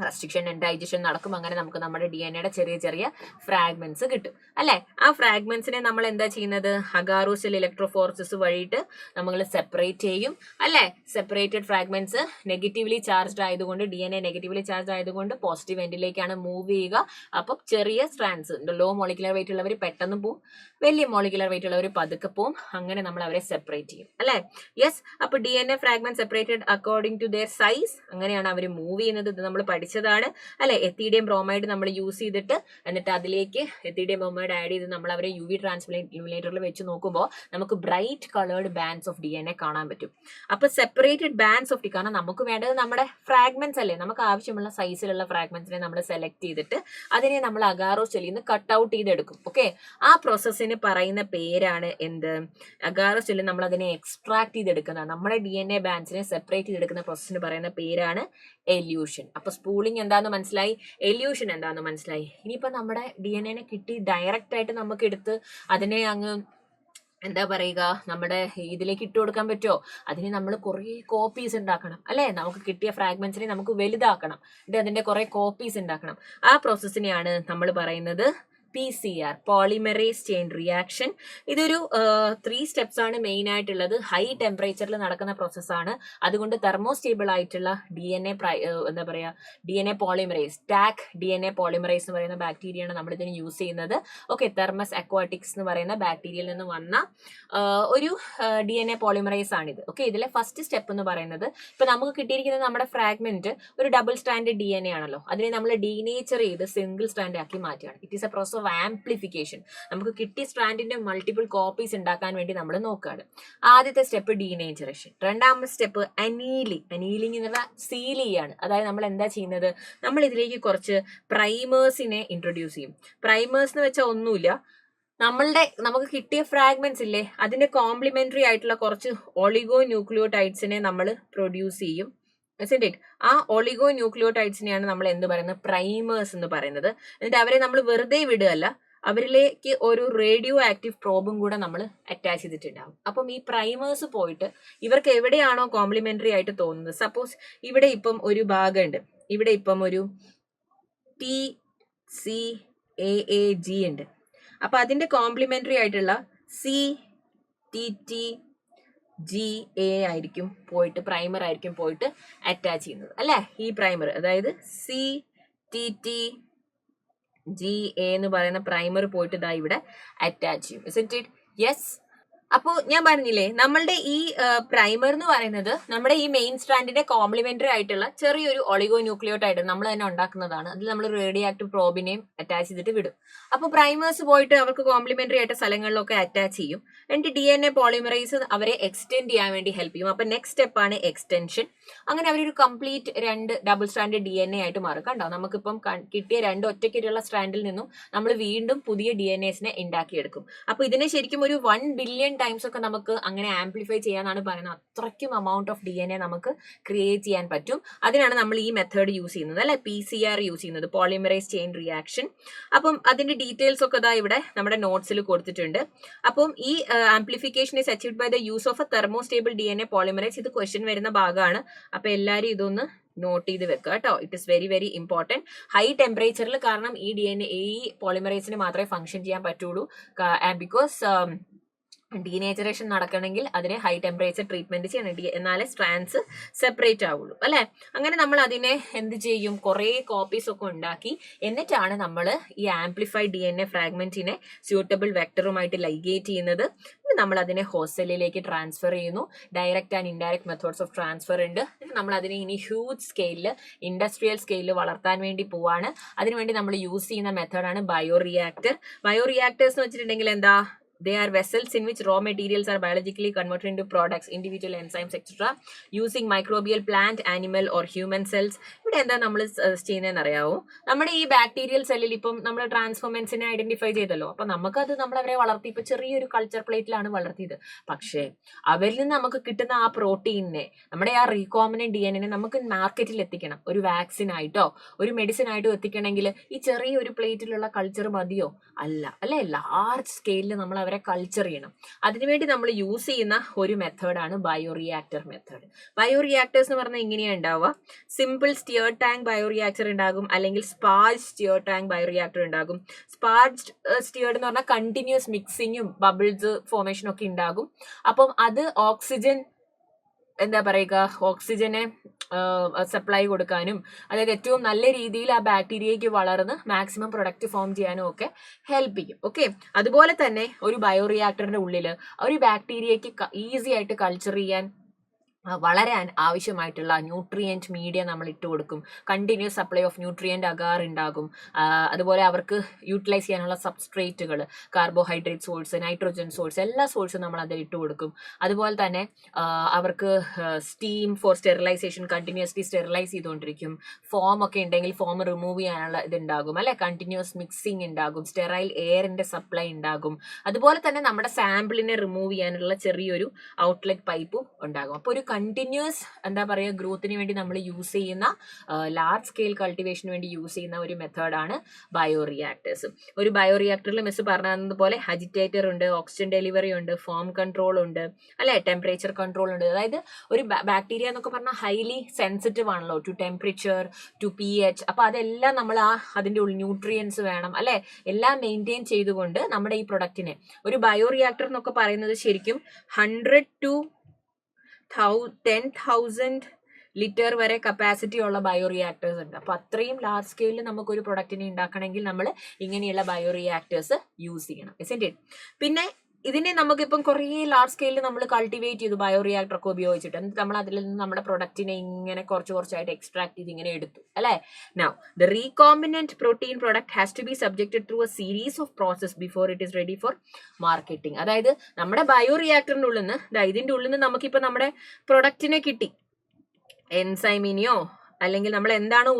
റെസ്ട്രിക്ഷൻ ആൻഡ് ഡൈജഷൻ നടക്കും. അങ്ങനെ നമുക്ക് നമ്മുടെ DNA ചെറിയ ചെറിയ ഫ്രാഗ്മെന്റ്സ് കിട്ടും അല്ലെ. ആ ഫ്രാഗ്മെന്റ്സിനെ നമ്മൾ എന്താ ചെയ്യുന്നത്, അഗാറോസെൽ ഇലക്ട്രോഫോർസസ് വഴിയിട്ട് നമ്മൾ സെപ്പറേറ്റ് ചെയ്യും അല്ലെ. സെപ്പറേറ്റഡ് ഫ്രാഗ്മെന്റ്സ് നെഗറ്റീവ്ലി ചാർജ്ഡ് ആയതുകൊണ്ട്, DNA നെഗറ്റീവ്ലി ചാർജ് ആയതുകൊണ്ട് പോസിറ്റീവ് എൻഡിലേക്കാണ് മൂവ് ചെയ്യുക. അപ്പം ചെറിയ സ്ട്രാൻഡ്സ്, ലോ മോളിക്കുലർ വെയിറ്റ് ഉള്ളവർ പെട്ടെന്ന് പോവും, വലിയ മോളിക്കുലർ വെയിറ്റ് ഉള്ളവർ പതുക്കെ പോവും. അങ്ങനെ നമ്മൾ അവരെ സെപ്പറേറ്റ് ചെയ്യും അല്ലെ. യെസ്, അപ്പൊ DNA fragment separated according to their size, അങ്ങനെയാണ് അവർ മൂവ് ചെയ്യുന്നത്. ഇത് നമ്മൾ പഠിച്ചതാണ് അല്ലെ. എത്തിഡിയം ബ്രോമൈഡ് നമ്മൾ യൂസ് ചെയ്തിട്ട്, എന്നിട്ട് അതിലേക്ക് എത്തിഡിയം ബ്രോമൈഡ് ആഡ് ചെയ്ത് നമ്മൾ അവരെ UV ട്രാൻസ്മിലേറ്ററിൽ വെച്ച് നോക്കുമ്പോൾ നമുക്ക് bright coloured bands of DNA കാണാൻ പറ്റും. അപ്പൊ സെപ്പറേറ്റഡ് ബാൻഡ്സ് ഓഫ് കാരണം നമുക്ക് വേണ്ടത് നമ്മുടെ ഫ്രാഗ്മെന്റ്സ് അല്ലേ, നമുക്ക് ആവശ്യമുള്ള സൈസിലുള്ള ഫ്രാഗ്മെന്റ്സിനെ നമ്മൾ സെലക്ട് ചെയ്തിട്ട് അതിനെ നമ്മൾ അഗാറോ സെല്ലിൽ നിന്ന് കട്ട് ഔട്ട് ചെയ്തെടുക്കും. ഓക്കെ, ആ പ്രോസസ്സിന് പറയുന്ന പേരാണ് എന്ത്, അഗാറോ സെല്ലിൽ നമ്മൾ അതിനെ എക്സ്ട്രാക്ട് ചെയ്തെടുക്കുന്ന, നമ്മുടെ DNA ബാൻഡ്സിനെ സെപ്പറേറ്റ് ചെയ്തെടുക്കുന്ന പ്രോസസ്സിന് പറയുന്ന പേരാണ് എല്യൂഷൻ. അപ്പൊ സ്പൂളിംഗ് എന്താന്ന് മനസ്സിലായി, എല്യൂഷൻ എന്താന്ന് മനസ്സിലായി. ഇനിയിപ്പോ നമ്മുടെ DNA കിട്ടി ഡയറക്റ്റ് ആയിട്ട് നമുക്ക് എടുത്ത് അതിനെ അങ്ങ് എന്താ പറയുക, നമ്മുടെ ഇതിലേക്ക് ഇട്ട് കൊടുക്കാൻ പറ്റുമോ? അതിന് നമ്മൾ കുറേ കോപ്പീസ് ഉണ്ടാക്കണം അല്ലെ. നമുക്ക് കിട്ടിയ ഫ്രാഗ്മെന്റ്സിനെ നമുക്ക് വലുതാക്കണം, അതിന്റെ കുറെ കോപ്പീസ് ഉണ്ടാക്കണം. ആ പ്രോസസ്സിനെയാണ് നമ്മൾ പറയുന്നത് PCR, പോളിമെറേസ് ചെയിൻ റിയാക്ഷൻ. ഇതൊരു 3 സ്റ്റെപ്സ് ആണ് മെയിൻ ആയിട്ടുള്ളത്. ഹൈ ടെമ്പറേച്ചറിൽ നടക്കുന്ന പ്രോസസ്സാണ്. അതുകൊണ്ട് തെർമോസ്റ്റേബിൾ ആയിട്ടുള്ള എന്താ പറയാ DNA polymerase, Tak DNA polymerase എന്ന് പറയുന്ന ബാക്ടീരിയയാണ് നമ്മൾ ഇതിന് യൂസ് ചെയ്യുന്നത്. ഓക്കെ, തെർമസ് അക്വാറ്റിക്സ് എന്ന് പറയുന്ന ബാക്ടീരിയയിൽ നിന്ന് വന്ന ഒരു DNA പോളിമറേസ് ആണിത്. ഓക്കെ, ഇതിലെ ഫസ്റ്റ് സ്റ്റെപ്പ് എന്ന് പറയുന്നത്, ഇപ്പൊ നമുക്ക് കിട്ടിയിരിക്കുന്നത് നമ്മുടെ ഫ്രാഗ്മെന്റ് ഒരു ഡബിൾ സ്റ്റാൻഡ് DNA ആണല്ലോ, അതിനെ നമ്മൾ ഡീനേച്ചർ ചെയ്ത് സിംഗിൾ സ്റ്റാൻഡ് ആക്കി മാറ്റുകയാണ്. It is A process of amplification. നമുക്ക് കിട്ടിയ സ്ട്രാൻഡിന്റെ മൾട്ടിപ്പിൾ കോപ്പീസ് ഉണ്ടാക്കാൻ വേണ്ടി നമ്മൾ നോക്കുകയാണ്. ആദ്യത്തെ സ്റ്റെപ്പ് ഡീനേച്ചറേഷൻ. രണ്ടാമത്തെ സ്റ്റെപ്പ് അനീലിംഗ് എന്ന് പറഞ്ഞാൽ സീൽ ചെയ്യാണ്. അതായത് നമ്മൾ എന്താ ചെയ്യുന്നത്, നമ്മൾ ഇതിലേക്ക് കുറച്ച് പ്രൈമേഴ്സിനെ ഇൻട്രൊഡ്യൂസ് ചെയ്യും. പ്രൈമേഴ്സ് എന്ന് വെച്ചാൽ ഒന്നുമില്ല, നമുക്ക് കിട്ടിയ ഫ്രാഗ്മെന്റ്സ് ഇല്ലേ, അതിന്റെ കോംപ്ലിമെന്ററി ആയിട്ടുള്ള കുറച്ച് ഒളിഗോ ന്യൂക്ലിയോടൈഡ്സിനെ നമ്മൾ പ്രൊഡ്യൂസ് ചെയ്യും. ആ ഒളിഗോ ന്യൂക്ലിയോടൈഡ്സിനെയാണ് നമ്മൾ എന്ത് പറയുന്നത്, പ്രൈമേഴ്സ് എന്ന് പറയുന്നത്. എന്നിട്ട് അവരെ നമ്മൾ വെറുതെ വിടുകയല്ല, അവരിലേക്ക് ഒരു റേഡിയോ ആക്റ്റീവ് പ്രോബും കൂടെ നമ്മൾ അറ്റാച്ച് ചെയ്തിട്ടുണ്ടാവും. അപ്പം ഈ പ്രൈമേഴ്സ് പോയിട്ട് ഇവർക്ക് എവിടെയാണോ കോംപ്ലിമെന്ററി ആയിട്ട് തോന്നുന്നത്, സപ്പോസ് ഇവിടെ ഇപ്പം ഒരു ഭാഗമുണ്ട്, ഇവിടെ ഇപ്പം ഒരു TCAAG ഉണ്ട്. അപ്പൊ അതിന്റെ കോംപ്ലിമെന്ററി ആയിട്ടുള്ള CTTGA ആയിരിക്കും പോയിട്ട്, പ്രൈമർ ആയിരിക്കും പോയിട്ട് അറ്റാച്ച് ചെയ്യുന്നത് അല്ലെ. ഈ പ്രൈമർ, അതായത് CTTGA എന്ന് പറയുന്ന പ്രൈമർ പോയിട്ട് ഇതാ ഇവിടെ അറ്റാച്ച് ചെയ്യും. Isn't it? Yes. അപ്പോൾ ഞാൻ പറഞ്ഞില്ലേ, നമ്മളുടെ ഈ പ്രൈമർ എന്ന് പറയുന്നത് നമ്മുടെ ഈ മെയിൻ സ്ട്രാൻഡിന്റെ കോംപ്ലിമെന്ററി ആയിട്ടുള്ള ചെറിയൊരു ഒളിഗോ ന്യൂക്ലിയോടൈഡ് നമ്മൾ തന്നെ ഉണ്ടാക്കുന്നതാണ്. അതിൽ നമ്മൾ റേഡിയോ ആക്റ്റീവ് പ്രോബിനെയും അറ്റാച്ച് ചെയ്തിട്ട് വിടും. അപ്പോൾ പ്രൈമേഴ്സ് പോയിട്ട് അവർക്ക് കോംപ്ലിമെന്ററി ആയിട്ട് സ്ഥലങ്ങളിലൊക്കെ അറ്റാച്ച് ചെയ്യും. എന്നിട്ട് DNA പോളിമറൈസ് അവരെ എക്സ്റ്റെൻഡ് ചെയ്യാൻ വേണ്ടി ഹെൽപ്പ് ചെയ്യും. അപ്പൊ നെക്സ്റ്റ് സ്റ്റെപ്പാണ് എക്സ്റ്റൻഷൻ. അങ്ങനെ അവരൊരു കംപ്ലീറ്റ് 2 ഡബിൾ സ്ട്രാൻഡ് DNA ആയിട്ട് മാറും. കണ്ടോ, നമുക്കിപ്പം കിട്ടിയ 2 ഒറ്റയ്ക്കുള്ള സ്ട്രാൻഡിൽ നിന്നും നമ്മൾ വീണ്ടും പുതിയ DNAസിനെ ഉണ്ടാക്കിയെടുക്കും. അപ്പൊ ഇതിനെ ശരിക്കും ഒരു 1 ബില്യൺ ടൈംസ് ഒക്കെ നമുക്ക് അങ്ങനെ ആംപ്ലിഫൈ ചെയ്യാന്നാണ് പറയുന്നത്. അത്രയ്ക്കും എമൗണ്ട് ഓഫ് DNA നമുക്ക് ക്രിയേറ്റ് ചെയ്യാൻ പറ്റും. അതിനാണ് നമ്മൾ ഈ മെത്തേഡ് യൂസ് ചെയ്യുന്നത് അല്ലെ, PCR യൂസ് ചെയ്യുന്നത്, പോളിമറൈസ് ചെയിൻ റിയാക്ഷൻ. അപ്പം അതിന്റെ ഡീറ്റെയിൽസ് ഒക്കെ ഇതാ ഇവിടെ നമ്മുടെ നോട്ട്സിൽ കൊടുത്തിട്ടുണ്ട്. അപ്പം ഈ amplification is achieved by the use of a thermostable DNA polymerase. ഇത് ക്വസ്റ്റ്യൻ വരുന്ന ഭാഗമാണ്. അപ്പൊ എല്ലാവരും ഇതൊന്ന് നോട്ട് ചെയ്ത് വെക്കുക കേട്ടോ. It is very very important. High ടെമ്പറേച്ചറിൽ, കാരണം ഈ പോളിമറൈസിന് മാത്രമേ ഫംഗ്ഷൻ ചെയ്യാൻ പറ്റുള്ളൂ. ബിക്കോസ് ഡീനേച്ചറേഷൻ നടക്കണമെങ്കിൽ അതിനെ ഹൈ ടെമ്പറേച്ചർ ട്രീറ്റ്മെന്റ് ചെയ്യണം, എന്നാലേ സ്ട്രാൻഡ്സ് സെപ്പറേറ്റ് ആവുള്ളൂ അല്ലെ. അങ്ങനെ നമ്മൾ അതിനെ എന്ത് ചെയ്യും, കുറേ കോപ്പീസ് ഒക്കെ ഉണ്ടാക്കി, എന്നിട്ടാണ് നമ്മൾ ഈ ആംപ്ലിഫൈഡ് DNA ഫ്രാഗ്മെന്റിനെ സ്യൂട്ടബിൾ വെക്ടറുമായിട്ട് ലൈഗേറ്റ് ചെയ്യുന്നത്. നമ്മൾ അതിനെ ഹോസ്റ്റ് സെല്ലിലേക്ക് ട്രാൻസ്ഫർ ചെയ്യുന്നു. Direct and indirect methods of transfer ഉണ്ട്. നമ്മൾ അതിനെ ഇനി ഹ്യൂജ് സ്കെയിലിൽ, ഇൻഡസ്ട്രിയൽ സ്കെയിലിൽ വളർത്താൻ വേണ്ടി പോവാണ്. അതിനുവേണ്ടി നമ്മൾ യൂസ് ചെയ്യുന്ന മെത്തേഡാണ് ബയോറിയാക്ടർ. ബയോറിയാക്ടേഴ്സ് എന്ന് വെച്ചിട്ടുണ്ടെങ്കിൽ എന്താ, they are vessels in which raw materials are biologically converted into products, individual enzymes, etc. using microbial plant, animal or human cells. ഇവിടെ എന്താ നമ്മൾ ചെയ്യുന്നതെന്ന് അറിയാവോ, നമ്മുടെ ഈ ബാക്ടീരിയൽ സെല്ലിൽ ഇപ്പം നമ്മൾ ട്രാൻസ്ഫോർമെന്റ്സിനെ ഐഡന്റിഫൈ ചെയ്തല്ലോ. അപ്പൊ നമുക്കത് നമ്മളവരെ വളർത്തി ഇപ്പൊ ചെറിയൊരു കൾച്ചർ പ്ലേറ്റിലാണ് വളർത്തിയത്. പക്ഷേ അവരിൽ നിന്ന് നമുക്ക് കിട്ടുന്ന ആ പ്രോട്ടീനിനെ, നമ്മുടെ ആ റീകോമിനന്റ് DNA നമുക്ക് മാർക്കറ്റിൽ എത്തിക്കണം. ഒരു വാക്സിൻ ആയിട്ടോ ഒരു മെഡിസിൻ ആയിട്ടോ എത്തിക്കണമെങ്കിൽ ഈ ചെറിയൊരു പ്ലേറ്റിലുള്ള കൾച്ചർ മതിയോ? അല്ല അല്ലെ, ലാർജ് സ്കെയിലിൽ നമ്മൾ അവരെ അവരെ കൾച്ചർ ചെയ്യണം. അതിനുവേണ്ടി നമ്മൾ യൂസ് ചെയ്യുന്ന ഒരു മെത്തേഡാണ് ബയോറിയാക്ടർ മെത്തേഡ്. ബയോറിയാക്ടേഴ്സ് എന്ന് പറഞ്ഞാൽ ഇങ്ങനെയാണ് ഉണ്ടാവുക. സിമ്പിൾ സ്റ്റിയർ ടാങ്ക് ബയോറിയാക്ടർ ഉണ്ടാകും, അല്ലെങ്കിൽ സ്പാർജ് സ്റ്റിയർ ടാങ്ക് ബയോറിയാക്ടർ ഉണ്ടാകും. സ്പാർജ് സ്റ്റിയർഡ് എന്ന് പറഞ്ഞാൽ കണ്ടിന്യൂസ് മിക്സിങ്ങും ബബിൾസ് ഫോർമേഷനും ഒക്കെ ഉണ്ടാകും. അപ്പം അത് ഓക്സിജൻ ഓക്സിജനെ സപ്ലൈ കൊടുക്കാനും, അതായത് ഏറ്റവും നല്ല രീതിയിൽ ആ ബാക്ടീരിയയ്ക്ക് വളർന്ന് മാക്സിമം പ്രൊഡക്റ്റ് ഫോം ചെയ്യാനും ഒക്കെ ഹെൽപ്പ് ചെയ്യും. ഓക്കെ, അതുപോലെ തന്നെ ഒരു ബയോറിയാക്ടറിന്റെ ഉള്ളിൽ ഒരു ബാക്ടീരിയയ്ക്ക് ഈസി ആയിട്ട് കൾച്ചർ ചെയ്യാൻ വളരാൻ ആവശ്യമായിട്ടുള്ള ന്യൂട്രിയൻറ്റ് മീഡിയ നമ്മൾ ഇട്ട് കൊടുക്കും. Continuous supply of nutrient agar ഉണ്ടാകും. അതുപോലെ അവർക്ക് യൂട്ടിലൈസ് ചെയ്യാനുള്ള സബ്സ്ട്രേറ്റുകൾ, കാർബോഹൈഡ്രേറ്റ് സോഴ്സ്, നൈട്രോജൻ സോഴ്സ്, എല്ലാ സോഴ്സും നമ്മൾ അതിൽ ഇട്ട് കൊടുക്കും. അതുപോലെ തന്നെ അവർക്ക് steam for sterilisation, continuously sterilise ചെയ്തുകൊണ്ടിരിക്കും. ഫോം ഒക്കെ ഉണ്ടെങ്കിൽ ഫോം റിമൂവ് ചെയ്യാനുള്ള ഇതുണ്ടാകും, അല്ലെ, കണ്ടിന്യൂസ് മിക്സിങ് ഉണ്ടാകും, സ്റ്റെറൈൽ എയറിന്റെ സപ്ലൈ ഉണ്ടാകും. അതുപോലെ തന്നെ നമ്മുടെ സാമ്പിളിനെ റിമൂവ് ചെയ്യാനുള്ള ചെറിയൊരു ഔട്ട്ലെറ്റ് പൈപ്പും ഉണ്ടാകും. അപ്പോൾ ഒരു കണ്ടിന്യൂസ് ഗ്രോത്തിന് വേണ്ടി നമ്മൾ യൂസ് ചെയ്യുന്ന, ലാർജ് സ്കെയിൽ കൾട്ടിവേഷന് വേണ്ടി യൂസ് ചെയ്യുന്ന ഒരു മെത്തേഡാണ് ബയോറിയാക്ടേഴ്സ്. ഒരു ബയോറിയാക്ടറിൽ മിസ് പറഞ്ഞതുപോലെ അജിറ്റേറ്റർ ഉണ്ട്, ഓക്സിജൻ ഡെലിവറി ഉണ്ട്, ഫോം കൺട്രോൾ ഉണ്ട്, അല്ലെ, ടെമ്പറേച്ചർ കൺട്രോൾ ഉണ്ട്. അതായത് ഒരു ബാക്ടീരിയ എന്നൊക്കെ പറഞ്ഞാൽ ഹൈലി സെൻസിറ്റീവ് ആണല്ലോ ടു ടെമ്പറേച്ചർ, ടു pH. അപ്പൊ അതെല്ലാം നമ്മൾ അതിന്റെ ഉള്ളിൽ ന്യൂട്രിയൻസ് വേണം, അല്ലെ, എല്ലാം മെയിൻറ്റെയിൻ ചെയ്തുകൊണ്ട് നമ്മുടെ ഈ പ്രൊഡക്റ്റിനെ, ഒരു ബയോറിയാക്ടർ എന്നൊക്കെ പറയുന്നത് ശരിക്കും 100 to 10,000 ലിറ്റർ വരെ കപ്പാസിറ്റി ഉള്ള ബയോറിയാക്ടേഴ്സ് ഉണ്ട്. അപ്പൊ അത്രയും ലാർജ് സ്കെയിലിൽ നമുക്കൊരു പ്രൊഡക്റ്റിനെ ഉണ്ടാക്കണമെങ്കിൽ നമ്മൾ ഇങ്ങനെയുള്ള ബയോറിയാക്ടേഴ്സ് യൂസ് ചെയ്യണം. ഇസ്ന്റ് ഇറ്റ്? പിന്നെ ഇതിനെ നമുക്കിപ്പം കുറേ ലാർജ് സ്കെയിലിൽ നമ്മൾ കൾട്ടിവേറ്റ് ചെയ്തു ബയോറിയാക്ടർ ഒക്കെ ഉപയോഗിച്ചിട്ട്, എന്നിട്ട് നമ്മൾ അതിൽ നിന്ന് നമ്മുടെ പ്രൊഡക്റ്റിനെ ഇങ്ങനെ കുറച്ചായിട്ട് എക്സ്ട്രാക്ട് ചെയ്ത് ഇങ്ങനെ എടുത്തു, അല്ലേ. Now the recombinant protein product has to be subjected through a series of process before it is ready for marketing. അതായത് നമ്മുടെ ബയോറിയാക്ടറിന്റെ ഉള്ളിൽ നിന്ന്, ഇതിന്റെ ഉള്ളിൽ നിന്ന് നമുക്കിപ്പോൾ നമ്മുടെ പ്രൊഡക്റ്റിനെ കിട്ടി. എൻസൈമിനെയോ അല്ലെങ്കിൽ നമ്മൾ എന്താണ്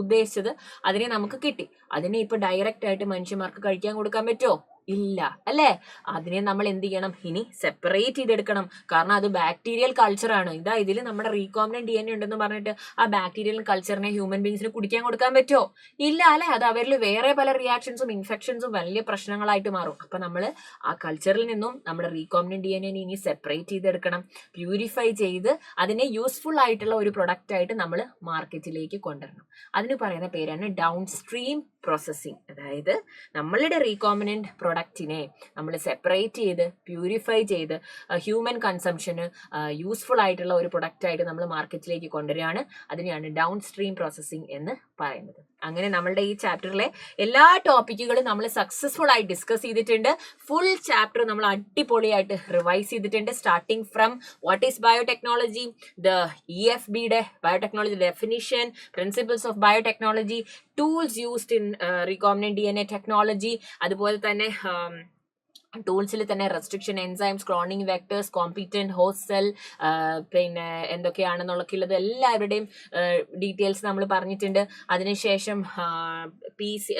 ഉദ്ദേശിച്ചത് അതിനെ നമുക്ക് കിട്ടി. അതിനെ ഇപ്പൊ ഡയറക്റ്റ് ആയിട്ട് മനുഷ്യന്മാർക്ക് കഴിക്കാൻ കൊടുക്കാൻ പറ്റുമോ? ഇല്ല, അല്ലേ. അതിനെ നമ്മൾ എന്ത് ചെയ്യണം? ഇനി സെപ്പറേറ്റ് ചെയ്തെടുക്കണം. കാരണം അത് ബാക്ടീരിയൽ കൾച്ചറാണ്. ഇതിൽ നമ്മുടെ റീകോംബിനന്റ് DNA ഉണ്ടെന്ന് പറഞ്ഞിട്ട് ആ ബാക്ടീരിയൽ കൾച്ചറിനെ ഹ്യൂമൻ ബീങ്സിന് കുടിക്കാൻ കൊടുക്കാൻ പറ്റുമോ? ഇല്ല, അല്ലെ. അത് അവരിൽ വേറെ പല റിയാക്ഷൻസും ഇൻഫെക്ഷൻസും വലിയ പ്രശ്നങ്ങളായിട്ട് മാറും. അപ്പൊ നമ്മൾ ആ കൾച്ചറിൽ നിന്നും നമ്മുടെ റീകോംബിനന്റ് DNA ഇനി സെപ്പറേറ്റ് ചെയ്തെടുക്കണം, പ്യൂരിഫൈ ചെയ്ത് അതിനെ യൂസ്ഫുൾ ആയിട്ടുള്ള ഒരു പ്രൊഡക്റ്റ് ആയിട്ട് നമ്മൾ മാർക്കറ്റിലേക്ക് കൊണ്ടുവരണം. അതിന് പറയുന്ന പേരാണ് ഡൗൺ സ്ട്രീം പ്രോസസ്സിങ്. അതായത് നമ്മളുടെ റീകോംബിനന്റ് പ്രൊഡക്റ്റിനെ നമ്മൾ സെപ്പറേറ്റ് ചെയ്ത് പ്യൂരിഫൈ ചെയ്ത് ഹ്യൂമൻ കൺസംഷന് യൂസ്ഫുൾ ആയിട്ടുള്ള ഒരു പ്രൊഡക്റ്റ് ആയിട്ട് നമ്മൾ മാർക്കറ്റിലേക്ക് കൊണ്ടുവരികയാണ്. അതിനെയാണ് ഡൗൺ സ്ട്രീം പ്രോസസ്സിങ് എന്ന് പറയുന്നത്. അങ്ങനെ നമ്മളുടെ ഈ ചാപ്റ്ററിലെ എല്ലാ ടോപ്പിക്കുകളും നമ്മൾ സക്സസ്ഫുൾ ആയി ഡിസ്കസ് ചെയ്തിട്ടുണ്ട്. ഫുൾ ചാപ്റ്റർ നമ്മൾ അടിപൊളിയായിട്ട് റിവൈസ് ചെയ്തിട്ടുണ്ട്. Starting from what is biotechnology, the EFBയുടെ biotechnology definition, principles of biotechnology, tools used in recombinant DNA technology, അതുപോലെ തന്നെ ടൂൾസിൽ തന്നെ restriction enzymes, cloning vectors, competent host cell, പിന്നെ എന്തൊക്കെയാണെന്നുള്ളത് എല്ലാവരുടെയും ഡീറ്റെയിൽസ് നമ്മൾ പറഞ്ഞിട്ടുണ്ട്. അതിനുശേഷം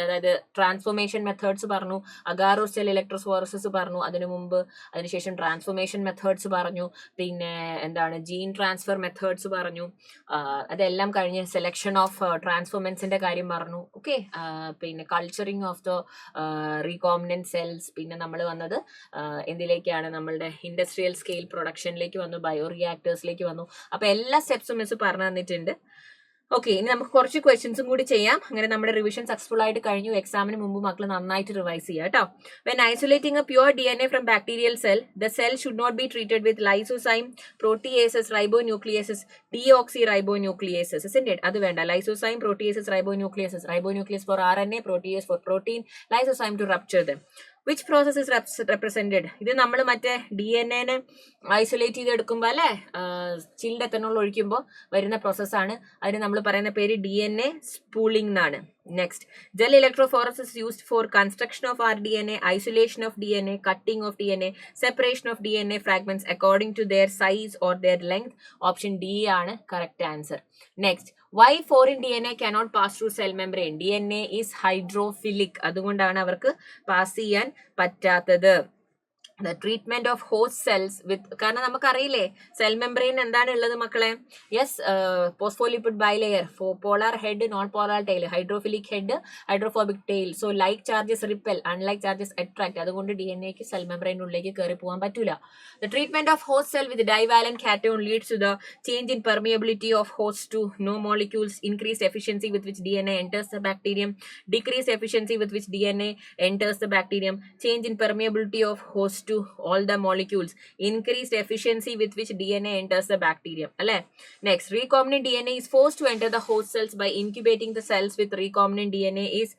അതായത് ട്രാൻസ്ഫോർമേഷൻ മെത്തേഡ്സ് പറഞ്ഞു, അഗാറോ സെൽ ഇലക്ട്രോഫോറസിസ് പറഞ്ഞു അതിനുശേഷം ട്രാൻസ്ഫോർമേഷൻ മെത്തേഡ്സ് പറഞ്ഞു, പിന്നെ ജീൻ ട്രാൻസ്ഫർ മെത്തേഡ്സ് പറഞ്ഞു. അതെല്ലാം കഴിഞ്ഞ് സെലക്ഷൻ ഓഫ് ട്രാൻസ്ഫോർമെന്റ്സിന്റെ കാര്യം പറഞ്ഞു. ഓക്കെ, പിന്നെ culturing of the recombinant cells, പിന്നെ നമ്മൾ എന്തിലേക്കാണ് നമ്മളുടെ ഇൻഡസ്ട്രിയൽ സ്കെയിൽ പ്രൊഡക്ഷനിലേക്ക് വന്നു, ബയോറിയാക്ടേഴ്സിലേക്ക് വന്നു. അപ്പൊ എല്ലാ സ്റ്റെപ്സും മിസ് പറഞ്ഞു തന്നിട്ടുണ്ട്. ഓക്കെ, ഇനി നമുക്ക് കുറച്ച് ക്വസ്റ്റ്യൻസും കൂടി ചെയ്യാം. അങ്ങനെ നമ്മുടെ റിവിഷൻ സക്സസ്ഫുൾ ആയിട്ട് കഴിഞ്ഞു. എക്സാമിന് മുമ്പ് മക്കൾ നന്നായിട്ട് റിവൈസ് ചെയ്യുക കേട്ടോ. When isolating a pure DNA from bacterial cell, the cell should not be treated with lysozyme, proteases, ribonucleases, deoxyribonucleases. അത് വേണ്ട. Lysozyme, proteases, ribonucleases for RNA, protease for protein, lysozyme to rupture them. Which process is represented? ഇത് നമ്മൾ മറ്റേ DNA isolate ചെയ്തെടുക്കുമ്പോൾ, അല്ലെ, chilled ethanol ഒഴിക്കുമ്പോൾ വരുന്ന പ്രോസസ്സാണ്. അതിന് നമ്മൾ പറയുന്ന പേര് DNA സ്പൂളിംഗ് എന്നാണ്. Next, gel electrophoresis is used for construction of rDNA, isolation of DNA, cutting of DNA, separation of DNA fragments according to their size or their length. Option D ആണ് correct answer. Next, why foreign DNA cannot pass through cell membrane? DNA is hydrophilic. അതുകൊണ്ടാണ് അവർക്ക് pass ചെയ്യാൻ പറ്റാത്തത്. The treatment of host cells with, കാരണം നമുക്കറിയില്ലേ cell membrane എന്താണ് ഉള്ളത് മക്കളെ? Yes, phospholipid bilayer, polar head, non polar tail, hydrophilic head, hydrophobic tail. So like charges repel, unlike charges attract. അതുകൊണ്ട് DNA-ക്ക് സെൽ മെംബ്രെയിനുള്ളിലേക്ക് കയറി പോകാൻ പറ്റൂല. The treatment of host cell with divalent cation leads to the change in permeability of host to no molecules, increased efficiency with which DNA enters the bacterium, decreased efficiency with which DNA enters the bacterium, change in permeability of host to all the molecules, increased efficiency with which DNA enters the bacterium. Next, recombinant DNA is forced to enter the host cells by incubating the cells with recombinant DNA is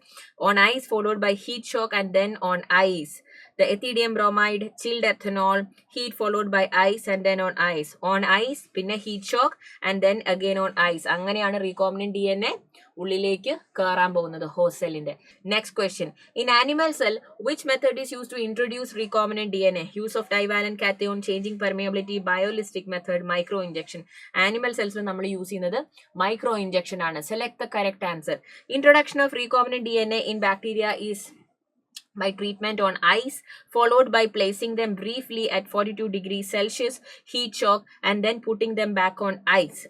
on ice, followed by heat shock and then on ice. The ethidium bromide, chilled ethanol, heat followed by ice and then on ice. On ice, പിന്നെ heat shock and then again on ice. അങ്ങനെയാണ് recombinant DNA ഉള്ളിലേക്ക് കയറാൻ പോകുന്നത് host സെല്ലിന്റെ. Next question, in animal cell which method is use to introduce recombinant DNA? Use of divalent cation, changing permeability, biolistic method, micro injection. Animal സെൽസിൽ നമ്മൾ use ചെയ്യുന്നത് micro injection ആണ്. Select the correct answer. Introduction of recombinant DNA in bacteria is by treatment on ice, followed by placing them briefly at 42 degrees Celsius, heat shock, and then putting them back on ice.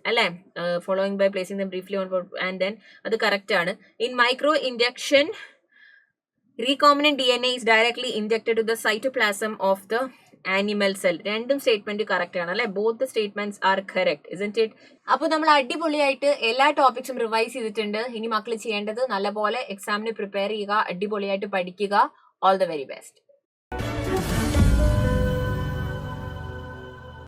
Following by placing them briefly on, and then അത് correct ആണ്. In micro injection, recombinant DNA is directly injected to the cytoplasm of the animal cell. രണ്ടും statement correct ആണ് അല്ലെ? Both the statements are correct, isn't it? അപ്പോൾ നമ്മൾ അടിപൊളിയായിട്ട് എല്ലാ ടോപ്പിക്സും revise ചെയ്തിട്ടുണ്ട്. ഇനി മക്കൾ ചെയ്യേണ്ടത് നല്ലപോലെ എക്സാമിന് പ്രിപ്പയർ ചെയ്യുക, അടിപൊളിയായിട്ട് പഠിക്കുക. All the very best.